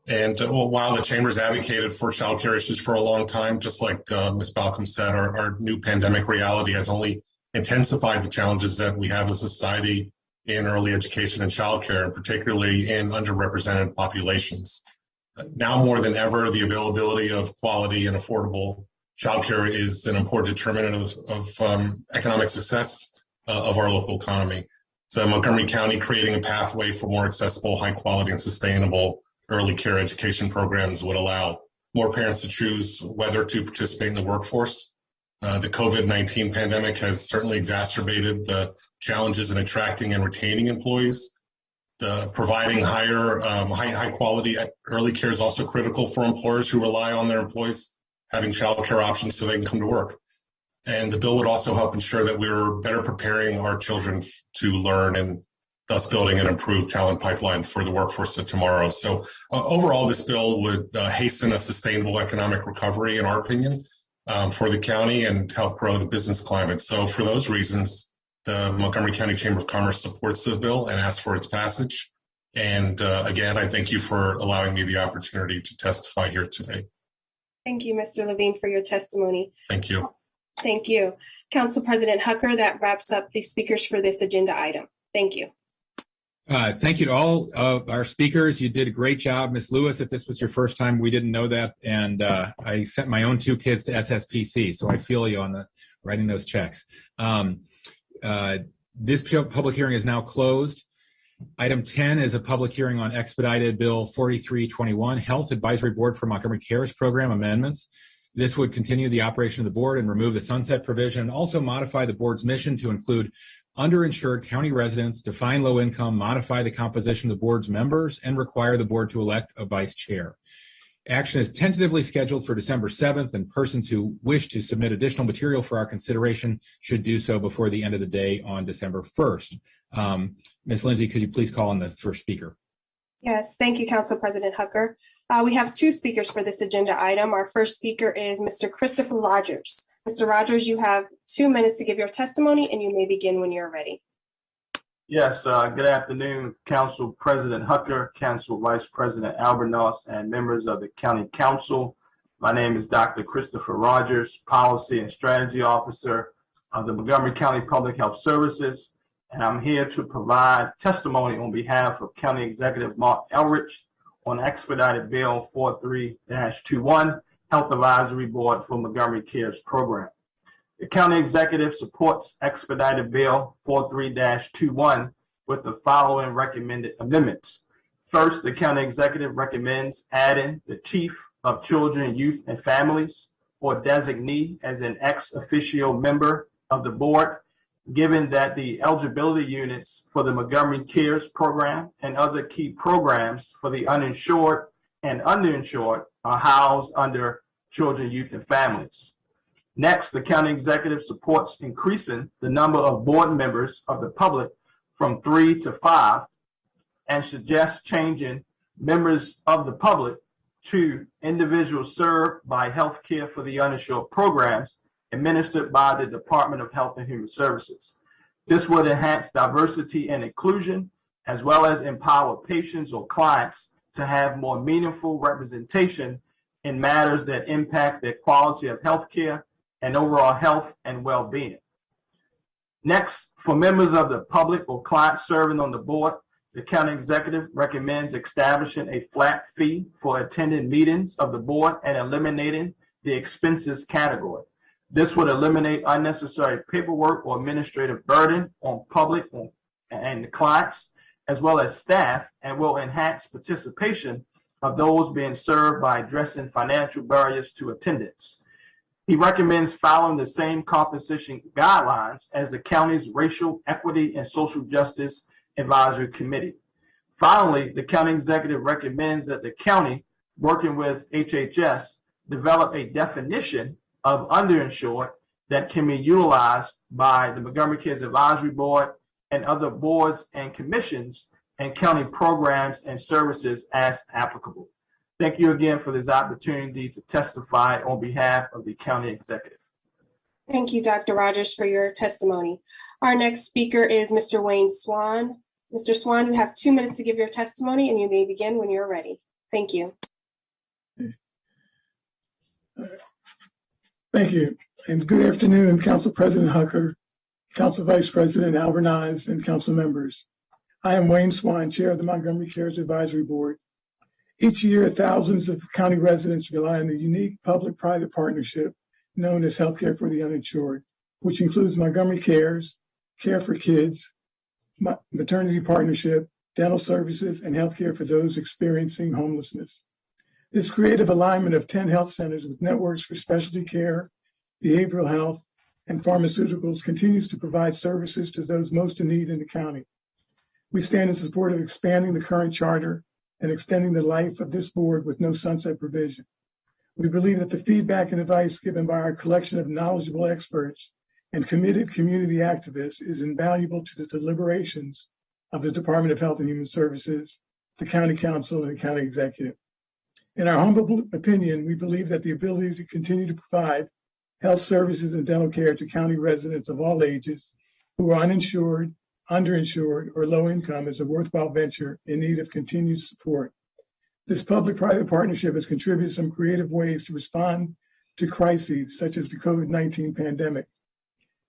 And while the Chamber's advocated for childcare issues for a long time, just like Ms. Balcom said, our new pandemic reality has only intensified the challenges that we have as a society in early education and childcare, and particularly in underrepresented populations. Now more than ever, the availability of quality and affordable childcare is an important determinant of economic success of our local economy. So Montgomery County creating a pathway for more accessible, high quality, and sustainable early care education programs would allow more parents to choose whether to participate in the workforce. The COVID-19 pandemic has certainly exacerbated the challenges in attracting and retaining employees. Providing high quality early care is also critical for employers who rely on their employees having childcare options so they can come to work. And the bill would also help ensure that we were better preparing our children to learn and thus building an improved talent pipeline for the workforce of tomorrow. So overall, this bill would hasten a sustainable economic recovery, in our opinion, for the county and help grow the business climate. So for those reasons, the Montgomery County Chamber of Commerce supports the bill and asks for its passage. And again, I thank you for allowing me the opportunity to testify here today. Thank you, Mr. Levine, for your testimony. Thank you. Thank you. Council President Hucker, that wraps up the speakers for this agenda item. Thank you. Thank you to all of our speakers. You did a great job. Ms. Lewis, if this was your first time, we didn't know that. And I sent my own 2 kids to SSPC, so I feel you on the writing those checks. This public hearing is now closed. Item 10 is a public hearing on expedited Bill 4321, Health Advisory Board for Montgomery Cares Program amendments. This would continue the operation of the board and remove the sunset provision, and also modify the board's mission to include underinsured county residents, define low income, modify the composition of the board's members, and require the board to elect a vice chair. Action is tentatively scheduled for December 7th, and persons who wish to submit additional material for our consideration should do so before the end of the day on December 1st. Ms. Lindsay, could you please call on the first speaker? Yes, thank you, Council President Hucker. We have two speakers for this agenda item. Our first speaker is Mr. Christopher Rogers. Mr. Rogers, you have 2 minutes to give your testimony, and you may begin when you're ready. Yes, good afternoon, Council President Hucker, Council Vice President Albornoz, and members of the County Council. My name is Dr. Christopher Rogers, Policy and Strategy Officer of the Montgomery County Public Health Services, and I'm here to provide testimony on behalf of County Executive Mark Elrich on expedited Bill 43-21, Health Advisory Board for Montgomery Cares Program. The county executive supports expedited Bill 43-21 with the following recommended amendments. First, the county executive recommends adding the Chief of Children, Youth, and Families, or designee, as an ex officio member of the board, given that the eligibility units for the Montgomery Cares Program and other key programs for the uninsured and underinsured are housed under Children, Youth, and Families. Next, the county executive supports increasing the number of board members of the public from 3 to 5 and suggests changing members of the public to individuals served by healthcare for the uninsured programs administered by the Department of Health and Human Services. This would enhance diversity and inclusion, as well as empower patients or clients to have more meaningful representation in matters that impact their quality of healthcare and overall health and well-being. Next, for members of the public or clients serving on the board, the county executive recommends establishing a flat fee for attending meetings of the board and eliminating the expenses category. This would eliminate unnecessary paperwork or administrative burden on public and clients, as well as staff, and will enhance participation of those being served by addressing financial barriers to attendance. He recommends following the same compensation guidelines as the county's Racial Equity and Social Justice Advisory Committee. Finally, the county executive recommends that the county, working with HHS, develop a definition of underinsured that can be utilized by the Montgomery Cares Advisory Board and other boards and commissions and county programs and services as applicable. Thank you again for this opportunity to testify on behalf of the county executive. Thank you, Dr. Rogers, for your testimony. Our next speaker is Mr. Wayne Swan. Mr. Swan, you have 2 minutes to give your testimony, and you may begin when you're ready. Thank you. Thank you, and good afternoon, Council President Hucker, Council Vice President Albornoz, and Council members. I am Wayne Swan, Chair of the Montgomery Cares Advisory Board. Each year, thousands of county residents rely on the unique public-private partnership known as Healthcare for the Uninsured, which includes Montgomery Cares, Care for Kids, Maternity Partnership, dental services, and healthcare for those experiencing homelessness. This creative alignment of 10 health centers with networks for specialty care, behavioral health, and pharmaceuticals continues to provide services to those most in need in the county. We stand in support of expanding the current charter and extending the life of this board with no sunset provision. We believe that the feedback and advice given by our collection of knowledgeable experts and committed community activists is invaluable to the deliberations of the Department of Health and Human Services, the County Council, and the County Executive. In our humble opinion, we believe that the ability to continue to provide health services and dental care to county residents of all ages who are uninsured, underinsured, or low income is a worthwhile venture in need of continued support. This public-private partnership has contributed some creative ways to respond to crises such as the COVID-19 pandemic.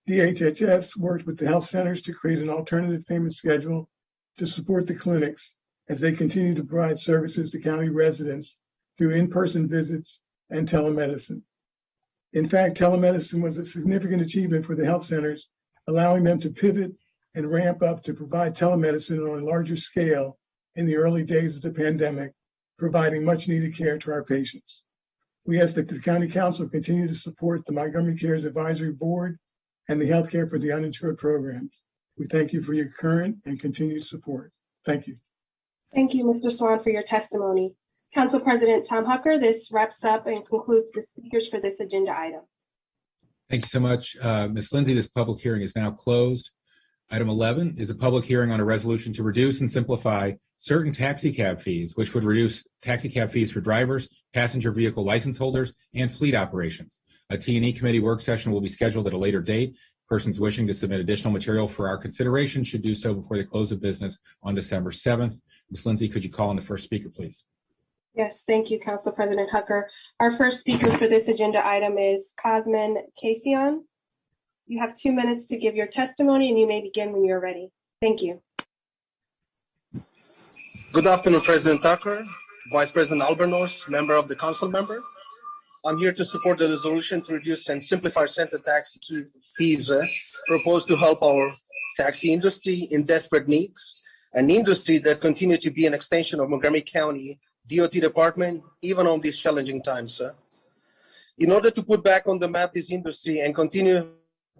DHHS worked with the health centers to create an alternative payment schedule to support the clinics as they continue to provide services to county residents through in-person visits and telemedicine. In fact, telemedicine was a significant achievement for the health centers, allowing them to pivot and ramp up to provide telemedicine on a larger scale in the early days of the pandemic, providing much needed care to our patients. We ask that the County Council continue to support the Montgomery Cares Advisory Board and the Healthcare for the Uninsured programs. We thank you for your current and continued support. Thank you. Thank you, Mr. Swan, for your testimony. Council President Tom Hucker, this wraps up and concludes the speakers for this agenda item. Thank you so much. Ms. Lindsay, this public hearing is now closed. Item 11 is a public hearing on a resolution to reduce and simplify certain taxi cab fees, which would reduce taxi cab fees for drivers, passenger vehicle license holders, and fleet operations. A T&E committee work session will be scheduled at a later date. Persons wishing to submit additional material for our consideration should do so before the close of business on December 7th. Ms. Lindsay, could you call on the first speaker, please? Yes, thank you, Council President Hucker. Our first speaker for this agenda item is Cosmin Kasian. You have 2 minutes to give your testimony, and you may begin when you're ready. Thank you. Good afternoon, President Tucker, Vice President Albornoz, member of the council member. I'm here to support the resolution to reduce and simplify center taxi fees proposed to help our taxi industry in desperate needs, an industry that continue to be an extension of Montgomery County DOT department, even on these challenging times. In order to put back on the map this industry and continue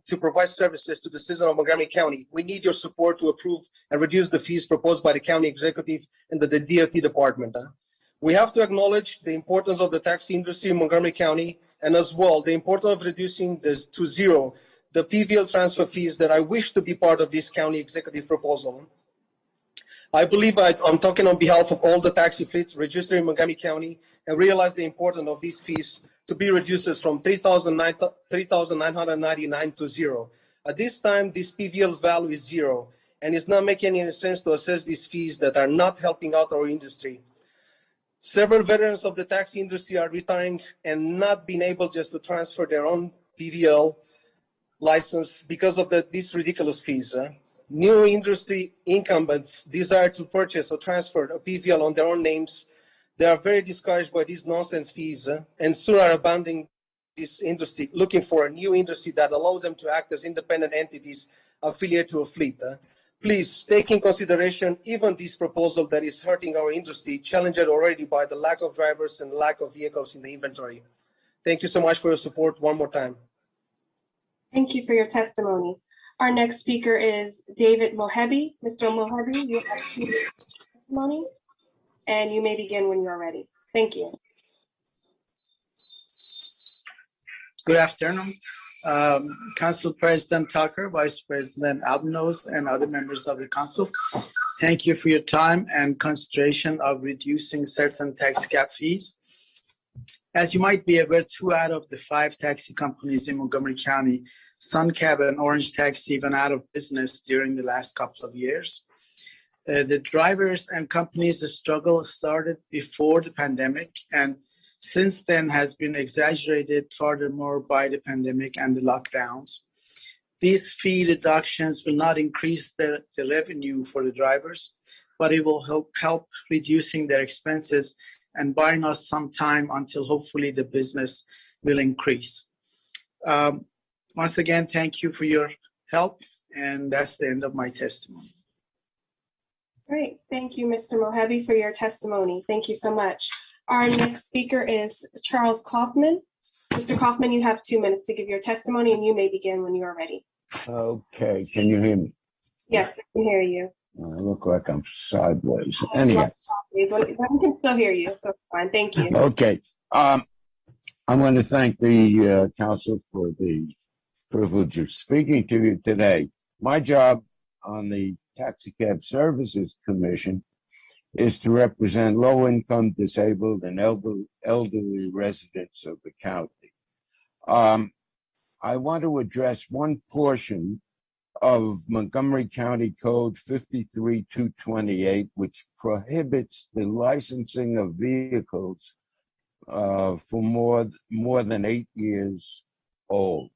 to provide services to the citizens of Montgomery County, we need your support to approve and reduce the fees proposed by the county executive and the DOT department. We have to acknowledge the importance of the taxi industry in Montgomery County, and as well the importance of reducing this to zero the PVL transfer fees that I wish to be part of this county executive proposal. I believe I'm talking on behalf of all the taxi fleets registered in Montgomery County and realize the importance of these fees to be reduced from $3,999 to zero. At this time, this PVL value is zero, and it's not making any sense to assess these fees that are not helping out our industry. Several veterans of the taxi industry are retiring and not being able just to transfer their own PVL license because of these ridiculous fees. New industry incumbents desire to purchase or transfer a PVL on their own names. They are very discouraged by these nonsense fees and soon are abandoning this industry, looking for a new industry that allows them to act as independent entities affiliated to a fleet. Please take in consideration even this proposal that is hurting our industry, challenged already by the lack of drivers and lack of vehicles in the inventory. Thank you so much for your support one more time. Thank you for your testimony. Our next speaker is David Mohebi. Mr. Mohebi, you have 2 minutes of testimony, and you may begin when you're ready. Thank you. Good afternoon, Council President Tucker, Vice President Albornoz, and other members of the council. Thank you for your time and consideration of reducing certain taxi cab fees. As you might be aware, 2 out of the 5 taxi companies in Montgomery County, SunCab and Orange Taxi, went out of business during the last couple of years. The drivers and companies' struggle started before the pandemic, and since then has been exaggerated furthermore by the pandemic and the lockdowns. These fee reductions will not increase the revenue for the drivers, but it will help reducing their expenses and buying us some time until hopefully the business will increase. Once again, thank you for your help, and that's the end of my testimony. Great. Thank you, Mr. Mohebi, for your testimony. Thank you so much. Our next speaker is Charles Kaufman. Mr. Kaufman, you have 2 minutes to give your testimony, and you may begin when you are ready. Okay, can you hear me? Yes, I can hear you. I look like I'm sideways. Anyhow. We can still hear you, so fine. Thank you. Okay. I want to thank the council for the privilege of speaking to you today. My job on the Taxi Cab Services Commission is to represent low-income, disabled, and elderly residents of the county. I want to address one portion of Montgomery County Code 53228, which prohibits the licensing of vehicles for more than 8 years old.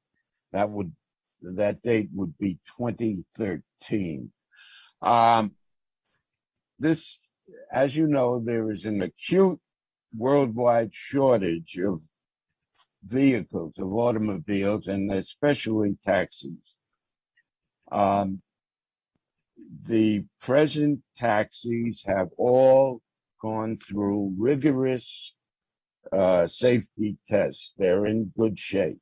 That date would be 2013. This, as you know, there is an acute worldwide shortage of vehicles, of automobiles, and especially taxis. the present taxis have all gone through rigorous safety tests. They're in good shape.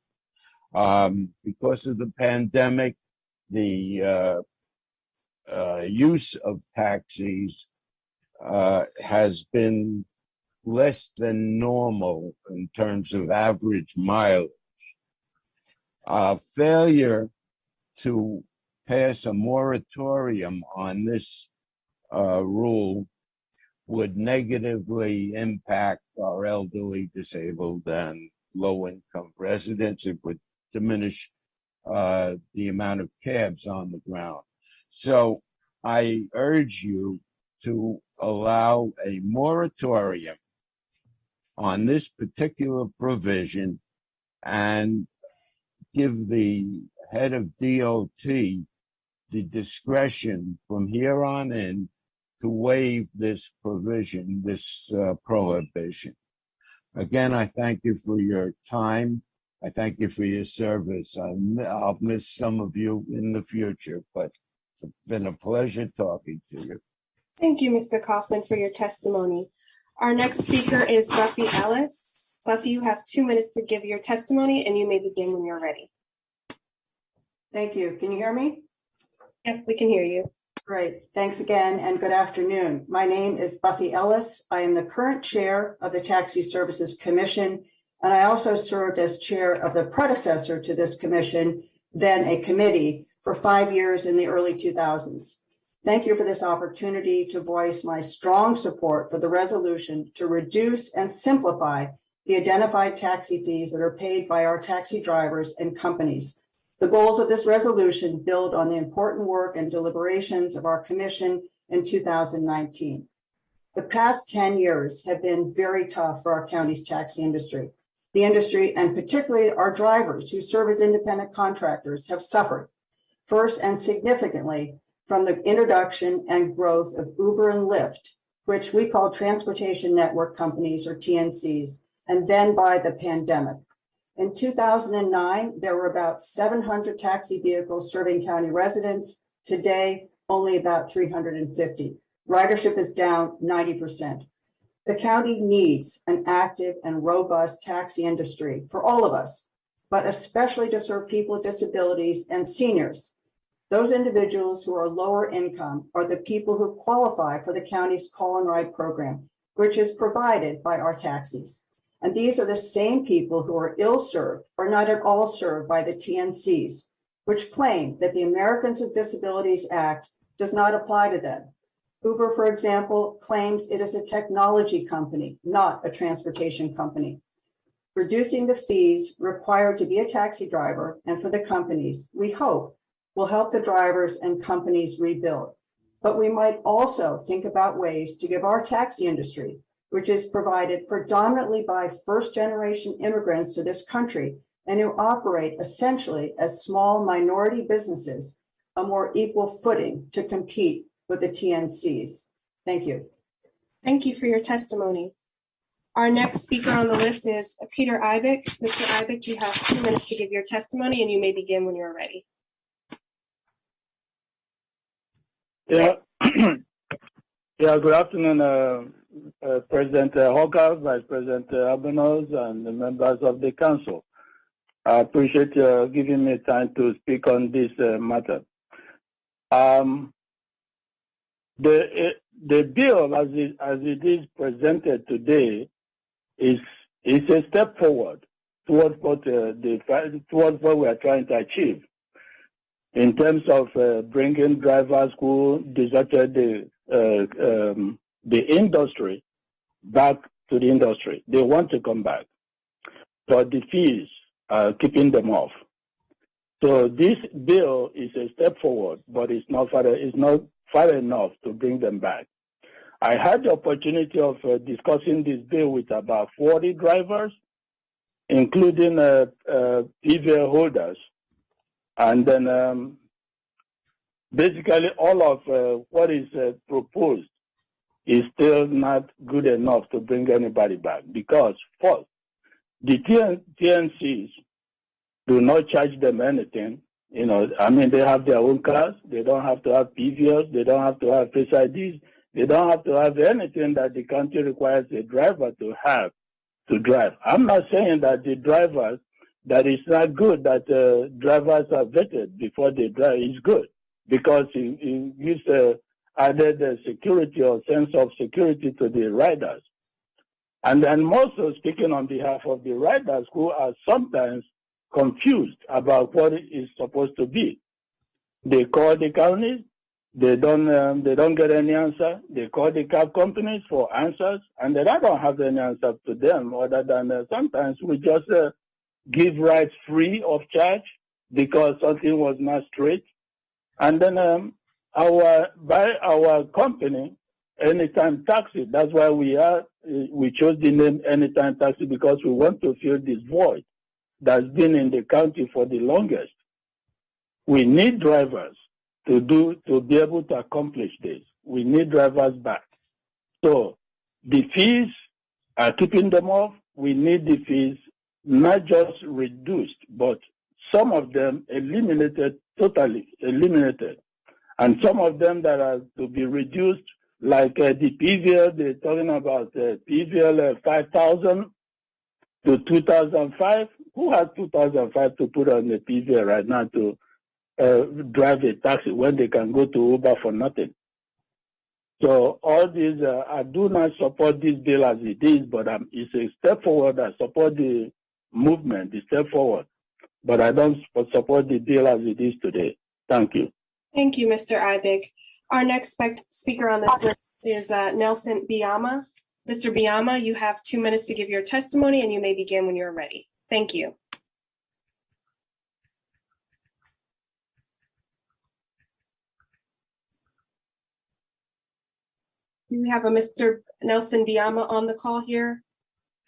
Because of the pandemic, the use of taxis has been less than normal in terms of average mileage. Failure to pass a moratorium on this rule would negatively impact our elderly, disabled, and low-income residents. It would diminish the amount of cabs on the ground. So I urge you to allow a moratorium on this particular provision and give the head of DOT the discretion from here on in to waive this provision, this prohibition. Again, I thank you for your time. I thank you for your service. I'll miss some of you in the future, but it's been a pleasure talking to you. Thank you, Mr. Kaufman, for your testimony. Our next speaker is Buffy Ellis. Buffy, you have 2 minutes to give your testimony, and you may begin when you're ready. Thank you. Can you hear me? Yes, we can hear you. Great. Thanks again, and good afternoon. My name is Buffy Ellis. I am the current chair of the Taxi Services Commission, and I also served as chair of the predecessor to this commission, then a committee, for 5 years in the early 2000s. Thank you for this opportunity to voice my strong support for the resolution to reduce and simplify the identified taxi fees that are paid by our taxi drivers and companies. The goals of this resolution build on the important work and deliberations of our commission in 2019. The past 10 years have been very tough for our county's taxi industry. The industry, and particularly our drivers who serve as independent contractors, have suffered, first and significantly, from the introduction and growth of Uber and Lyft, which we call transportation network companies, or TNCs, and then by the pandemic. In 2009, there were about 700 taxi vehicles serving county residents. Today, only about 350. Ridership is down 90%. The county needs an active and robust taxi industry for all of us, but especially to serve people with disabilities and seniors. Those individuals who are lower income are the people who qualify for the county's Call and Ride program, which is provided by our taxis. And these are the same people who are ill-served or not at all served by the TNCs, which claim that the Americans with Disabilities Act does not apply to them. Uber, for example, claims it is a technology company, not a transportation company. Reducing the fees required to be a taxi driver and for the companies, we hope, will help the drivers and companies rebuild. But we might also think about ways to give our taxi industry, which is provided predominantly by first-generation immigrants to this country and who operate essentially as small minority businesses, a more equal footing to compete with the TNCs. Thank you. Thank you for your testimony. Our next speaker on the list is Peter Ibeck. Mr. Ibeck, you have 2 minutes to give your testimony, and you may begin when you're ready. Yeah, good afternoon, President Hawker, Vice President Albornoz, and the members of the council. I appreciate giving me time to speak on this matter. The bill, as it is presented today, is a step forward towards what we are trying to achieve. In terms of bringing drivers who deserted the industry back to the industry. They want to come back, but the fees are keeping them off. So this bill is a step forward, but it's not far enough to bring them back. I had the opportunity of discussing this bill with about 40 drivers, including PVL holders. And then basically all of what is proposed is still not good enough to bring anybody back because first, the TNCs do not charge them anything You know, I mean, they have their own cars. They don't have to have PVLs. They don't have to have Face IDs. They don't have to have anything that the country requires a driver to have to drive. I'm not saying that the drivers, that it's not good that drivers are vetted before they drive. It's good because it gives added security or sense of security to the riders. And then also speaking on behalf of the riders who are sometimes confused about what it is supposed to be. They call the counties, they don't get any answer. They call the cab companies for answers, and then I don't have any answer to them other than sometimes we just give rides free of charge because something was not straight. And then our company, Anytime Taxi, that's why we chose the name Anytime Taxi, because we want to fill this void that's been in the county for the longest. We need drivers to be able to accomplish this. We need drivers back. So the fees are keeping them off. We need the fees not just reduced, but some of them eliminated, totally eliminated. And some of them that are to be reduced, like the PVL, they're talking about PVL 5,000 to 2005. Who has 2005 to put on the PVL right now to drive a taxi when they can go to Uber for nothing? So all these, I do not support this bill as it is, but it's a step forward. I support the movement, the step forward, but I don't support the bill as it is today. Thank you. Thank you, Mr. Ibig. Our next speaker on this list is Nelson Biama. Mr. Biama, you have 2 minutes to give your testimony, and you may begin when you're ready. Thank you. Do we have a Mr. Nelson Biama on the call here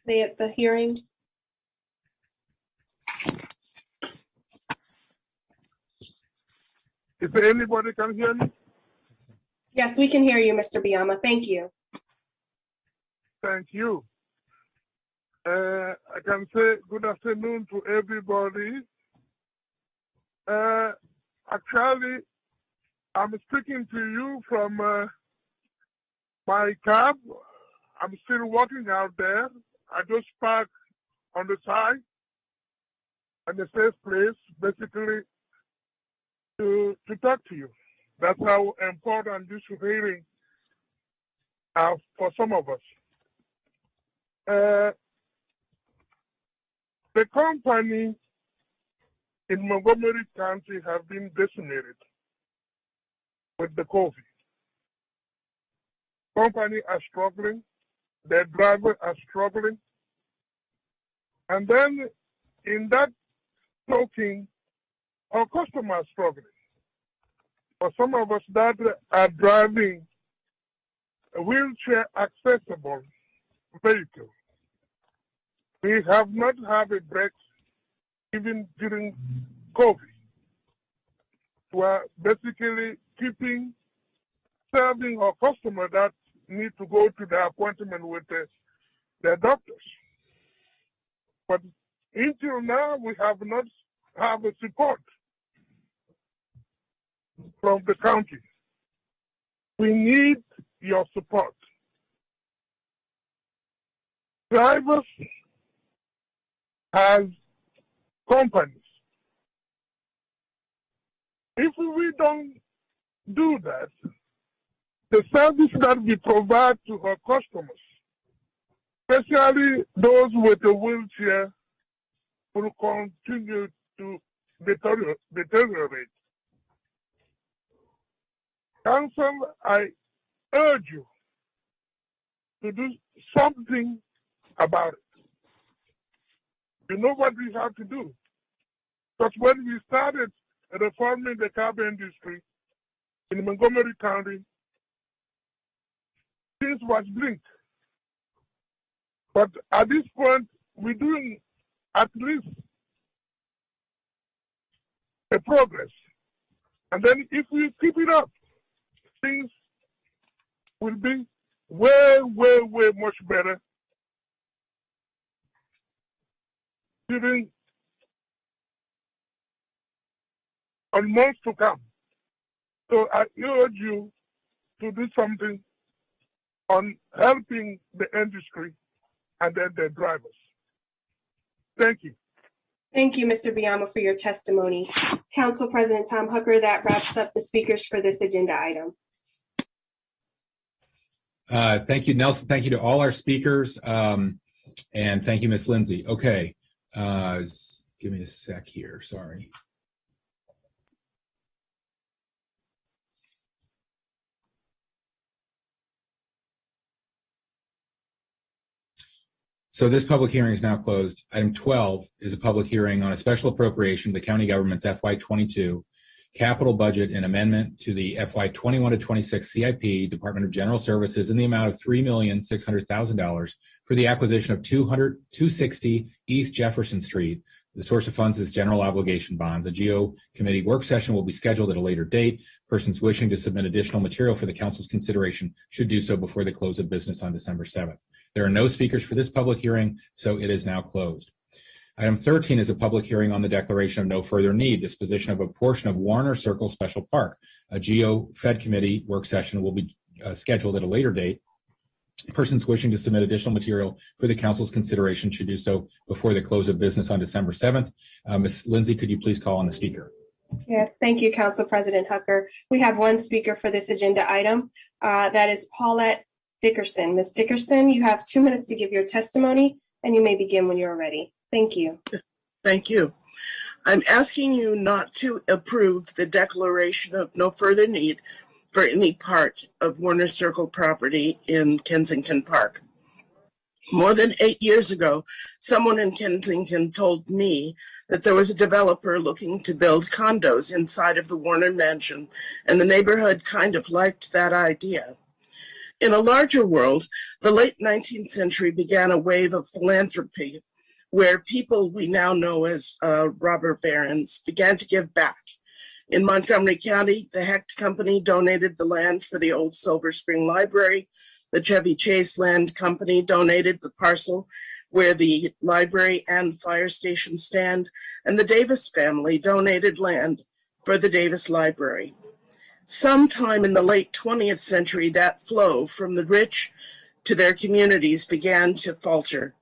today at the hearing? If anybody can hear me? Yes, we can hear you, Mr. Biama. Thank you. Thank you. I can say good afternoon to everybody. Actually, I'm speaking to you from my cab. I'm still working out there. I just parked on the side, in the safe place, basically to talk to you. That's how important this hearing is for some of us. The company in Montgomery County have been decimated with the COVID. Company are struggling, their drivers are struggling. And then in that token, our customers are struggling. For some of us that are driving a wheelchair accessible vehicle, we have not had a break even during COVID. We're basically serving our customers that need to go to the appointment with their doctors. But until now, we have not have a support from the county. We need your support. Drivers have companies. If we don't do that, the service that we provide to our customers, especially those with a wheelchair, will continue to deteriorate. Council, I urge you to do something about it. You know what we have to do. Because when we started reforming the cab industry in Montgomery County, things was blinked. But at this point, we're doing at least a progress. And then if we keep it up, things will be way, way, way much better during on months to come. So I urge you to do something on helping the industry and then the drivers. Thank you. Thank you, Mr. Biama, for your testimony. Council President Tom Hooker, that wraps up the speakers for this agenda item. Thank you, Nelson. Thank you to all our speakers. And thank you, Ms. Lindsay. Okay. Give me a sec here. Sorry. So this public hearing is now closed. Item 12 is a public hearing on a special appropriation of the county government's FY22 capital budget and amendment to the FY21 to 26 CIP Department of General Services in the amount of $3,600,000 for the acquisition of 260 East Jefferson Street. The source of funds is general obligation bonds. A GO committee work session will be scheduled at a later date. Persons wishing to submit additional material for the council's consideration should do so before the close of business on December 7th. There are no speakers for this public hearing, so it is now closed. Item 13 is a public hearing on the declaration of no further need, disposition of a portion of Warner Circle Special Park. A GO Fed committee work session will be scheduled at a later date. Persons wishing to submit additional material for the council's consideration should do so before the close of business on December 7th. Ms. Lindsay, could you please call on the speaker? Yes, thank you, Council President Hooker. We have one speaker for this agenda item. That is Paulette Dickerson. Ms. Dickerson, you have 2 minutes to give your testimony, and you may begin when you're ready. Thank you. Thank you. I'm asking you not to approve the declaration of no further need for any part of Warner Circle property in Kensington Park. More than 8 years ago, someone in Kensington told me that there was a developer looking to build condos inside of the Warner Mansion, and the neighborhood kind of liked that idea. In a larger world, the late 19th century began a wave of philanthropy where people we now know as robber barons began to give back. In Montgomery County, the Hecht Company donated the land for the old Silver Spring Library. The Chevy Chase Land Company donated the parcel where the library and fire station stand, and the Davis family donated land for the Davis Library. Sometime in the late 20th century, that flow from the rich to their communities began to falter,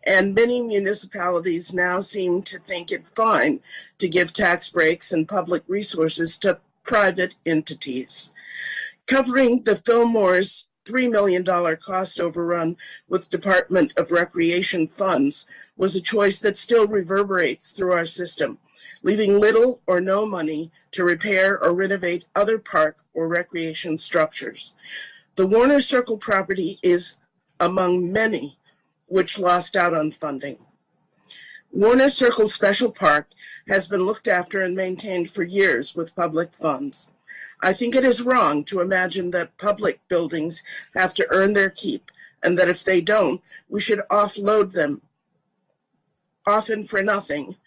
and many municipalities now seem to think it fine to give tax breaks and public resources to private entities. Covering the Fillmore's $3 million cost overrun with Department of Recreation funds was a choice that still reverberates through our system, leaving little or no money to repair or renovate other park or recreation structures. The Warner Circle property is among many which lost out on funding. Warner Circle Special Park has been looked after and maintained for years with public funds. I think it is wrong to imagine that public buildings have to earn their keep, and that if they don't, we should offload them, often for nothing,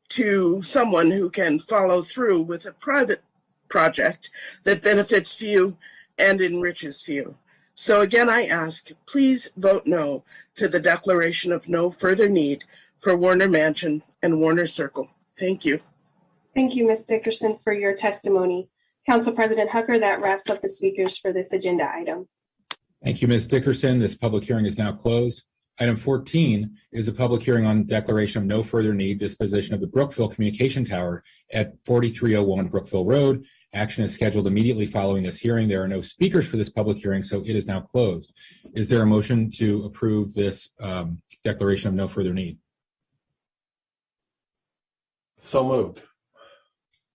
to someone who can follow through with a private project that benefits few and enriches few. So again, I ask, please vote no to the declaration of no further need for Warner Mansion and Warner Circle. Thank you. Thank you, Ms. Dickerson, for your testimony. Council President Hooker, that wraps up the speakers for this agenda item. Thank you, Ms. Dickerson. This public hearing is now closed. Item 14 is a public hearing on declaration of no further need, disposition of the Brookville Communication Tower at 4301 Brookville Road. Action is scheduled immediately following this hearing. There are no speakers for this public hearing, so it is now closed. Is there a motion to approve this declaration of no further need? So moved.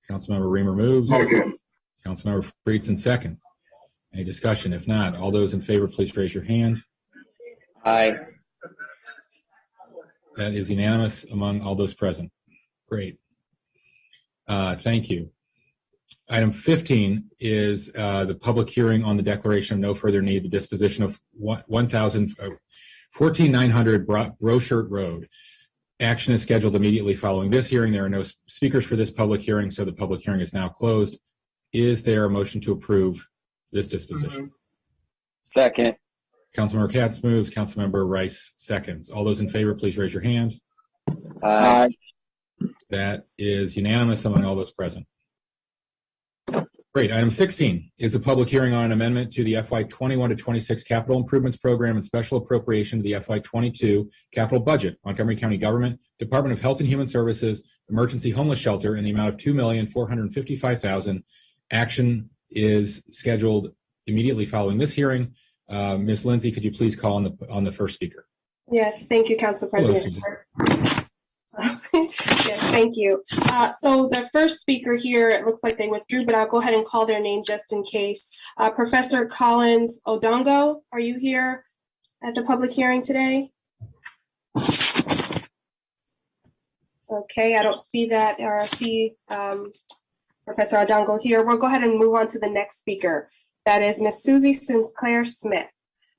Councilmember Reamer moves. Okay. Councilmember Friedson seconds. Any discussion? If not, all those in favor, please raise your hand. Aye. That is unanimous among all those present. Great. Thank you. Item 15 is the public hearing on the declaration of no further need, the disposition of 14900 Broshirt Road. Action is scheduled immediately following this hearing. There are no speakers for this public hearing, so the public hearing is now closed. Is there a motion to approve this disposition? Second. Councilmember Katz moves. Councilmember Rice seconds. All those in favor, please raise your hand. Aye. That is unanimous among all those present. Great. Item 16 is a public hearing on an amendment to the FY 21 to 26 Capital Improvements Program and special appropriation to the FY 22 capital budget, Montgomery County Government, Department of Health and Human Services, Emergency Homeless Shelter in the amount of $2,455,000. Action is scheduled immediately following this hearing. Ms. Lindsay, could you please call on the first speaker? Yes, thank you, Council President. Yes, thank you. So the first speaker here, it looks like they withdrew, but I'll go ahead and call their name just in case. Professor Collins Odongo, are you here at the public hearing today? Okay, I don't see that or see Professor Odongo here. We'll go ahead and move on to the next speaker. That is Ms. Susie Sinclair Smith.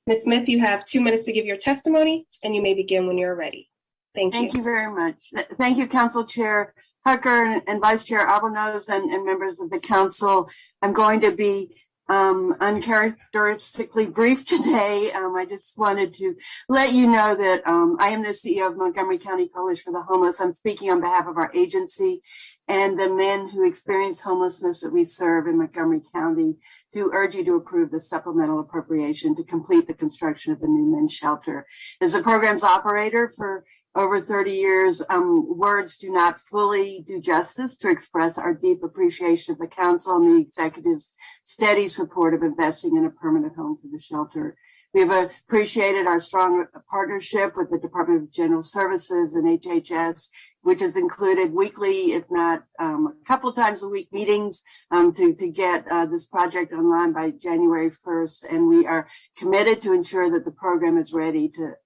Ms. Smith, you have 2 minutes to give your testimony, and you may begin when you're ready. Thank you. Thank you very much. Thank you, Council Chair Hucker and Vice Chair Albornoz and members of the council. I'm going to be uncharacteristically brief today. I just wanted to let you know that I am the CEO of Montgomery County Coalition for the Homeless. I'm speaking on behalf of our agency and the men who experience homelessness that we serve in Montgomery County to urge you to approve the supplemental appropriation to complete the construction of the new men's shelter. As the program's operator for over 30 years, words do not fully do justice to express our deep appreciation of the council and the executive's steady support of investing in a permanent home for the shelter. We have appreciated our strong partnership with the Department of General Services and HHS, which has included weekly, if not a couple times a week, meetings to get this project online by January 1st. And we are committed to ensure that the program is ready to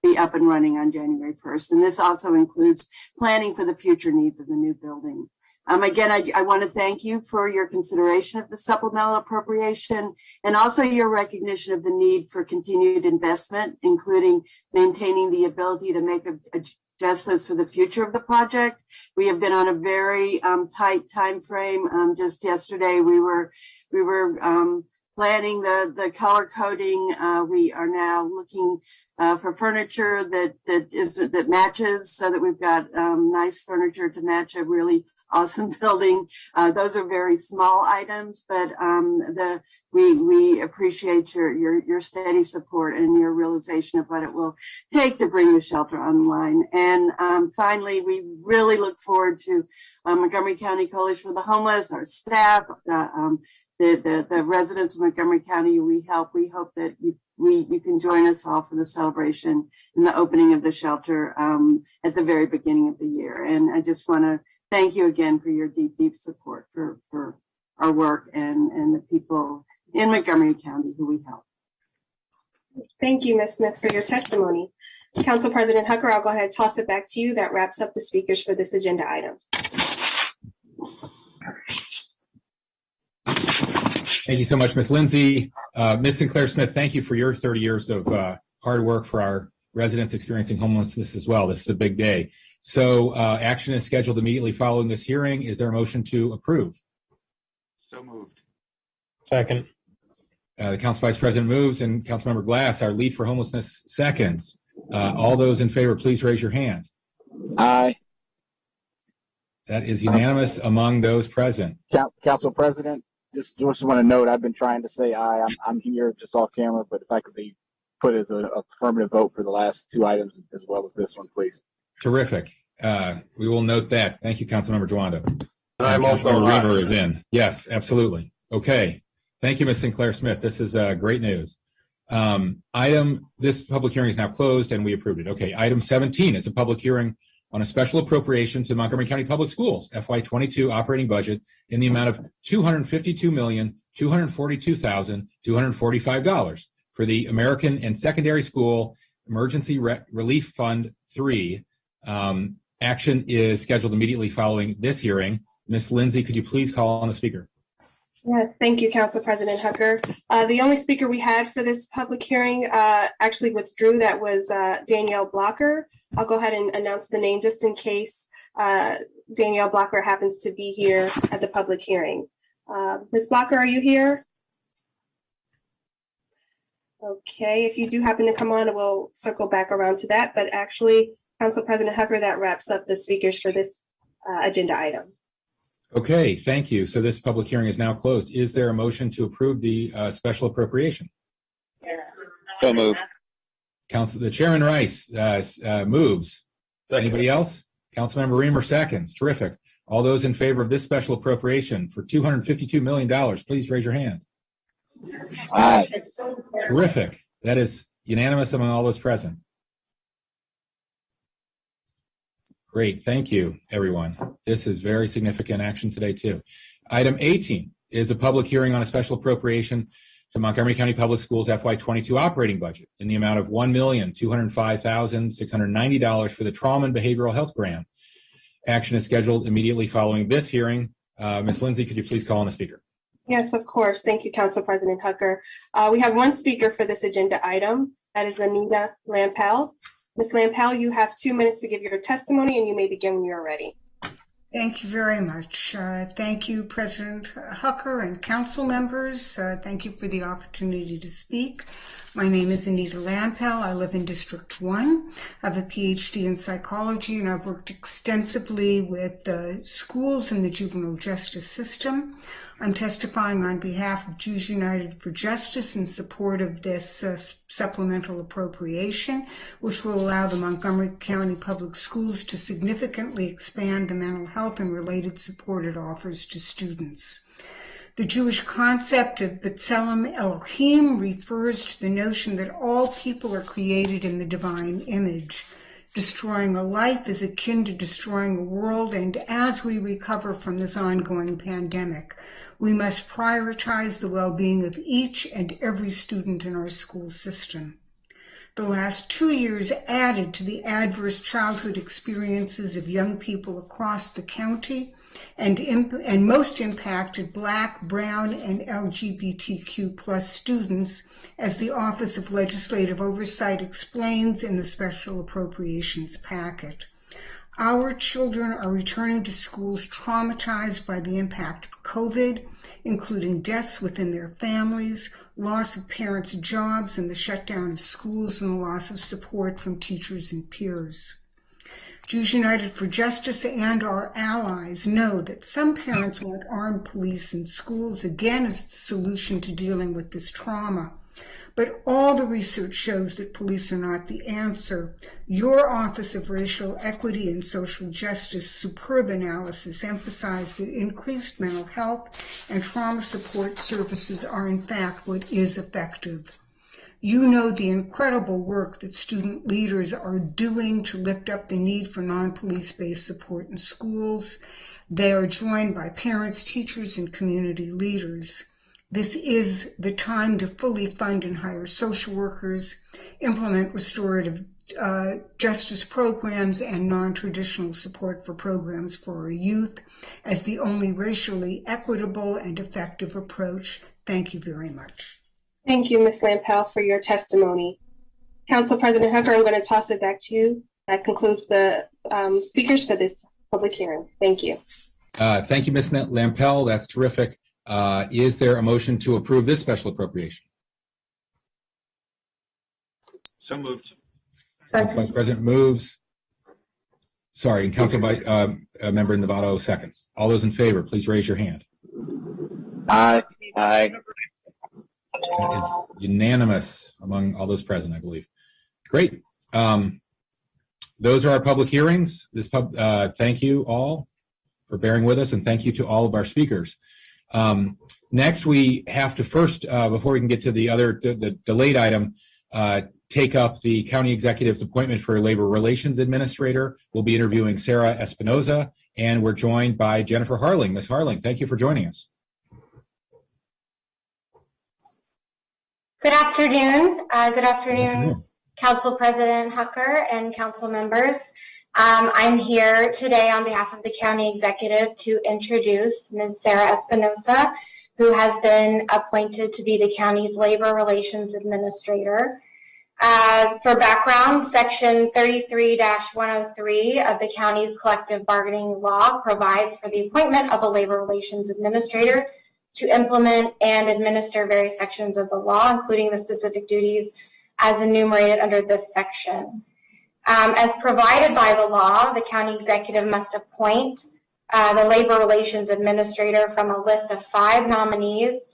be up and running on January 1st. And this also includes planning for the future needs of the new building. Again, I want to thank you for your consideration of the supplemental appropriation and also your recognition of the need for continued investment, including maintaining the ability to make adjustments for the future of the project. We have been on a very tight time frame. Just yesterday, we were planning the color coding. We are now looking for furniture that matches, so that we've got nice furniture to match a really awesome building. Those are very small items, but we appreciate your steady support and your realization of what it will take to bring the shelter online. And finally, we really look forward to Montgomery County Coalition for the Homeless, our staff, the residents of Montgomery County. We hope that you can join us all for the celebration and the opening of the shelter at the very beginning of the year. And I just want to thank you again for your deep support for our work and the people in Montgomery County who we help. Thank you, Ms. Smith, for your testimony. Council President Hucker, I'll go ahead and toss it back to you. That wraps up the speakers for this agenda item. Thank you so much, Ms. Lindsay. Ms. Sinclair Smith, thank you for your 30 years of hard work for our residents experiencing homelessness as well. This is a big day. So action is scheduled immediately following this hearing. Is there a motion to approve? So moved. Second. The Council Vice President moves and Councilmember Glass, our lead for homelessness, seconds. All those in favor, please raise your hand. Aye. That is unanimous among those present. Council President, just want to note, I've been trying to say aye. I'm here just off camera, but if I could be put as an affirmative vote for the last two items as well as this one, please. Terrific. We will note that. Thank you, Councilmember Jawanda. I'm also Reaver is in. Yes, absolutely. Okay. Thank you, Ms. Sinclair Smith. This is great news. This public hearing is now closed and we approved it. Okay. Item 17 is a public hearing on a special appropriation to Montgomery County Public Schools FY22 operating budget in the amount of $252,242,245 for the American and Secondary School Emergency Relief Fund 3. Action is scheduled immediately following this hearing. Ms. Lindsay, could you please call on the speaker? Yes, thank you, Council President Hucker. The only speaker we had for this public hearing actually withdrew. That was Danielle Blocker. I'll go ahead and announce the name just in case Danielle Blocker happens to be here at the public hearing. Ms. Blocker, are you here? Okay, if you do happen to come on, we'll circle back around to that. But actually, Council President Hucker, that wraps up the speakers for this agenda item. Okay, thank you. So this public hearing is now closed. Is there a motion to approve the special appropriation? So moved. The Chairman Rice moves. Second. Anybody else? Councilmember Reamer seconds. Terrific. All those in favor of this special appropriation for $252 million, please raise your hand. Aye. Terrific. That is unanimous among all those present. Great. Thank you, everyone. This is very significant action today, too. Item 18 is a public hearing on a special appropriation to Montgomery County Public Schools FY22 operating budget in the amount of $1,205,690 for the Trauma and Behavioral Health Grant. Action is scheduled immediately following this hearing. Ms. Lindsay, could you please call on the speaker? Yes, of course. Thank you, Council President Hucker. We have one speaker for this agenda item. That is Anita Lampel. Ms. Lampel, you have 2 minutes to give your testimony, and you may begin when you are ready. Thank you very much. Thank you, President Hucker and council members. Thank you for the opportunity to speak. My name is Anita Lampel. I live in District 1. I have a PhD in psychology, and I've worked extensively with schools and the juvenile justice system. I'm testifying on behalf of Jews United for Justice in support of this supplemental appropriation, which will allow the Montgomery County Public Schools to significantly expand the mental health and related support it offers to students. The Jewish concept of B'Tselem Elohim refers to the notion that all people are created in the divine image. Destroying a life is akin to destroying a world, and as we recover from this ongoing pandemic, we must prioritize the well-being of each and every student in our school system. The last 2 years added to the adverse childhood experiences of young people across the county and most impacted Black, Brown, and LGBTQ+ students, as the Office of Legislative Oversight explains in the special appropriations packet. Our children are returning to schools traumatized by the impact of COVID, including deaths within their families, loss of parents' jobs, and the shutdown of schools, and the loss of support from teachers and peers. Jews United for Justice and our allies know that some parents want armed police in schools, again, as the solution to dealing with this trauma. But all the research shows that police are not the answer. Your Office of Racial Equity and Social Justice superb analysis emphasized that increased mental health and trauma support services are in fact what is effective. You know the incredible work that student leaders are doing to lift up the need for non-police-based support in schools. They are joined by parents, teachers, and community leaders. This is the time to fully fund and hire social workers, implement restorative justice programs, and non-traditional support for programs for our youth as the only racially equitable and effective approach. Thank you very much. Thank you, Ms. Lampel, for your testimony. Council President Hucker, I'm going to toss it back to you. That concludes the speakers for this public hearing. Thank you. Thank you, Ms. Lampel. That's terrific. Is there a motion to approve this special appropriation? So moved. Council Vice President moves. Sorry, and Council Member Novato seconds. All those in favor, please raise your hand. Aye. Aye. That is unanimous among all those present, I believe. Great. Those are our public hearings. Thank you all for bearing with us, and thank you to all of our speakers. Next, we have to first, before we can get to the delayed item, take up the county executive's appointment for labor relations administrator. We'll be interviewing Sarah Espinoza, and we're joined by Jennifer Harling. Ms. Harling, thank you for joining us. Good afternoon. Good afternoon, Council President Hucker and council members. I'm here today on behalf of the county executive to introduce Ms. Sarah Espinoza, who has been appointed to be the county's labor relations administrator. For background, Section 33-103 of the county's collective bargaining law provides for the appointment of a labor relations administrator to implement and administer various sections of the law, including the specific duties as enumerated under this section. As provided by the law, the county executive must appoint the Labor Relations Administrator from a list of 5 nominees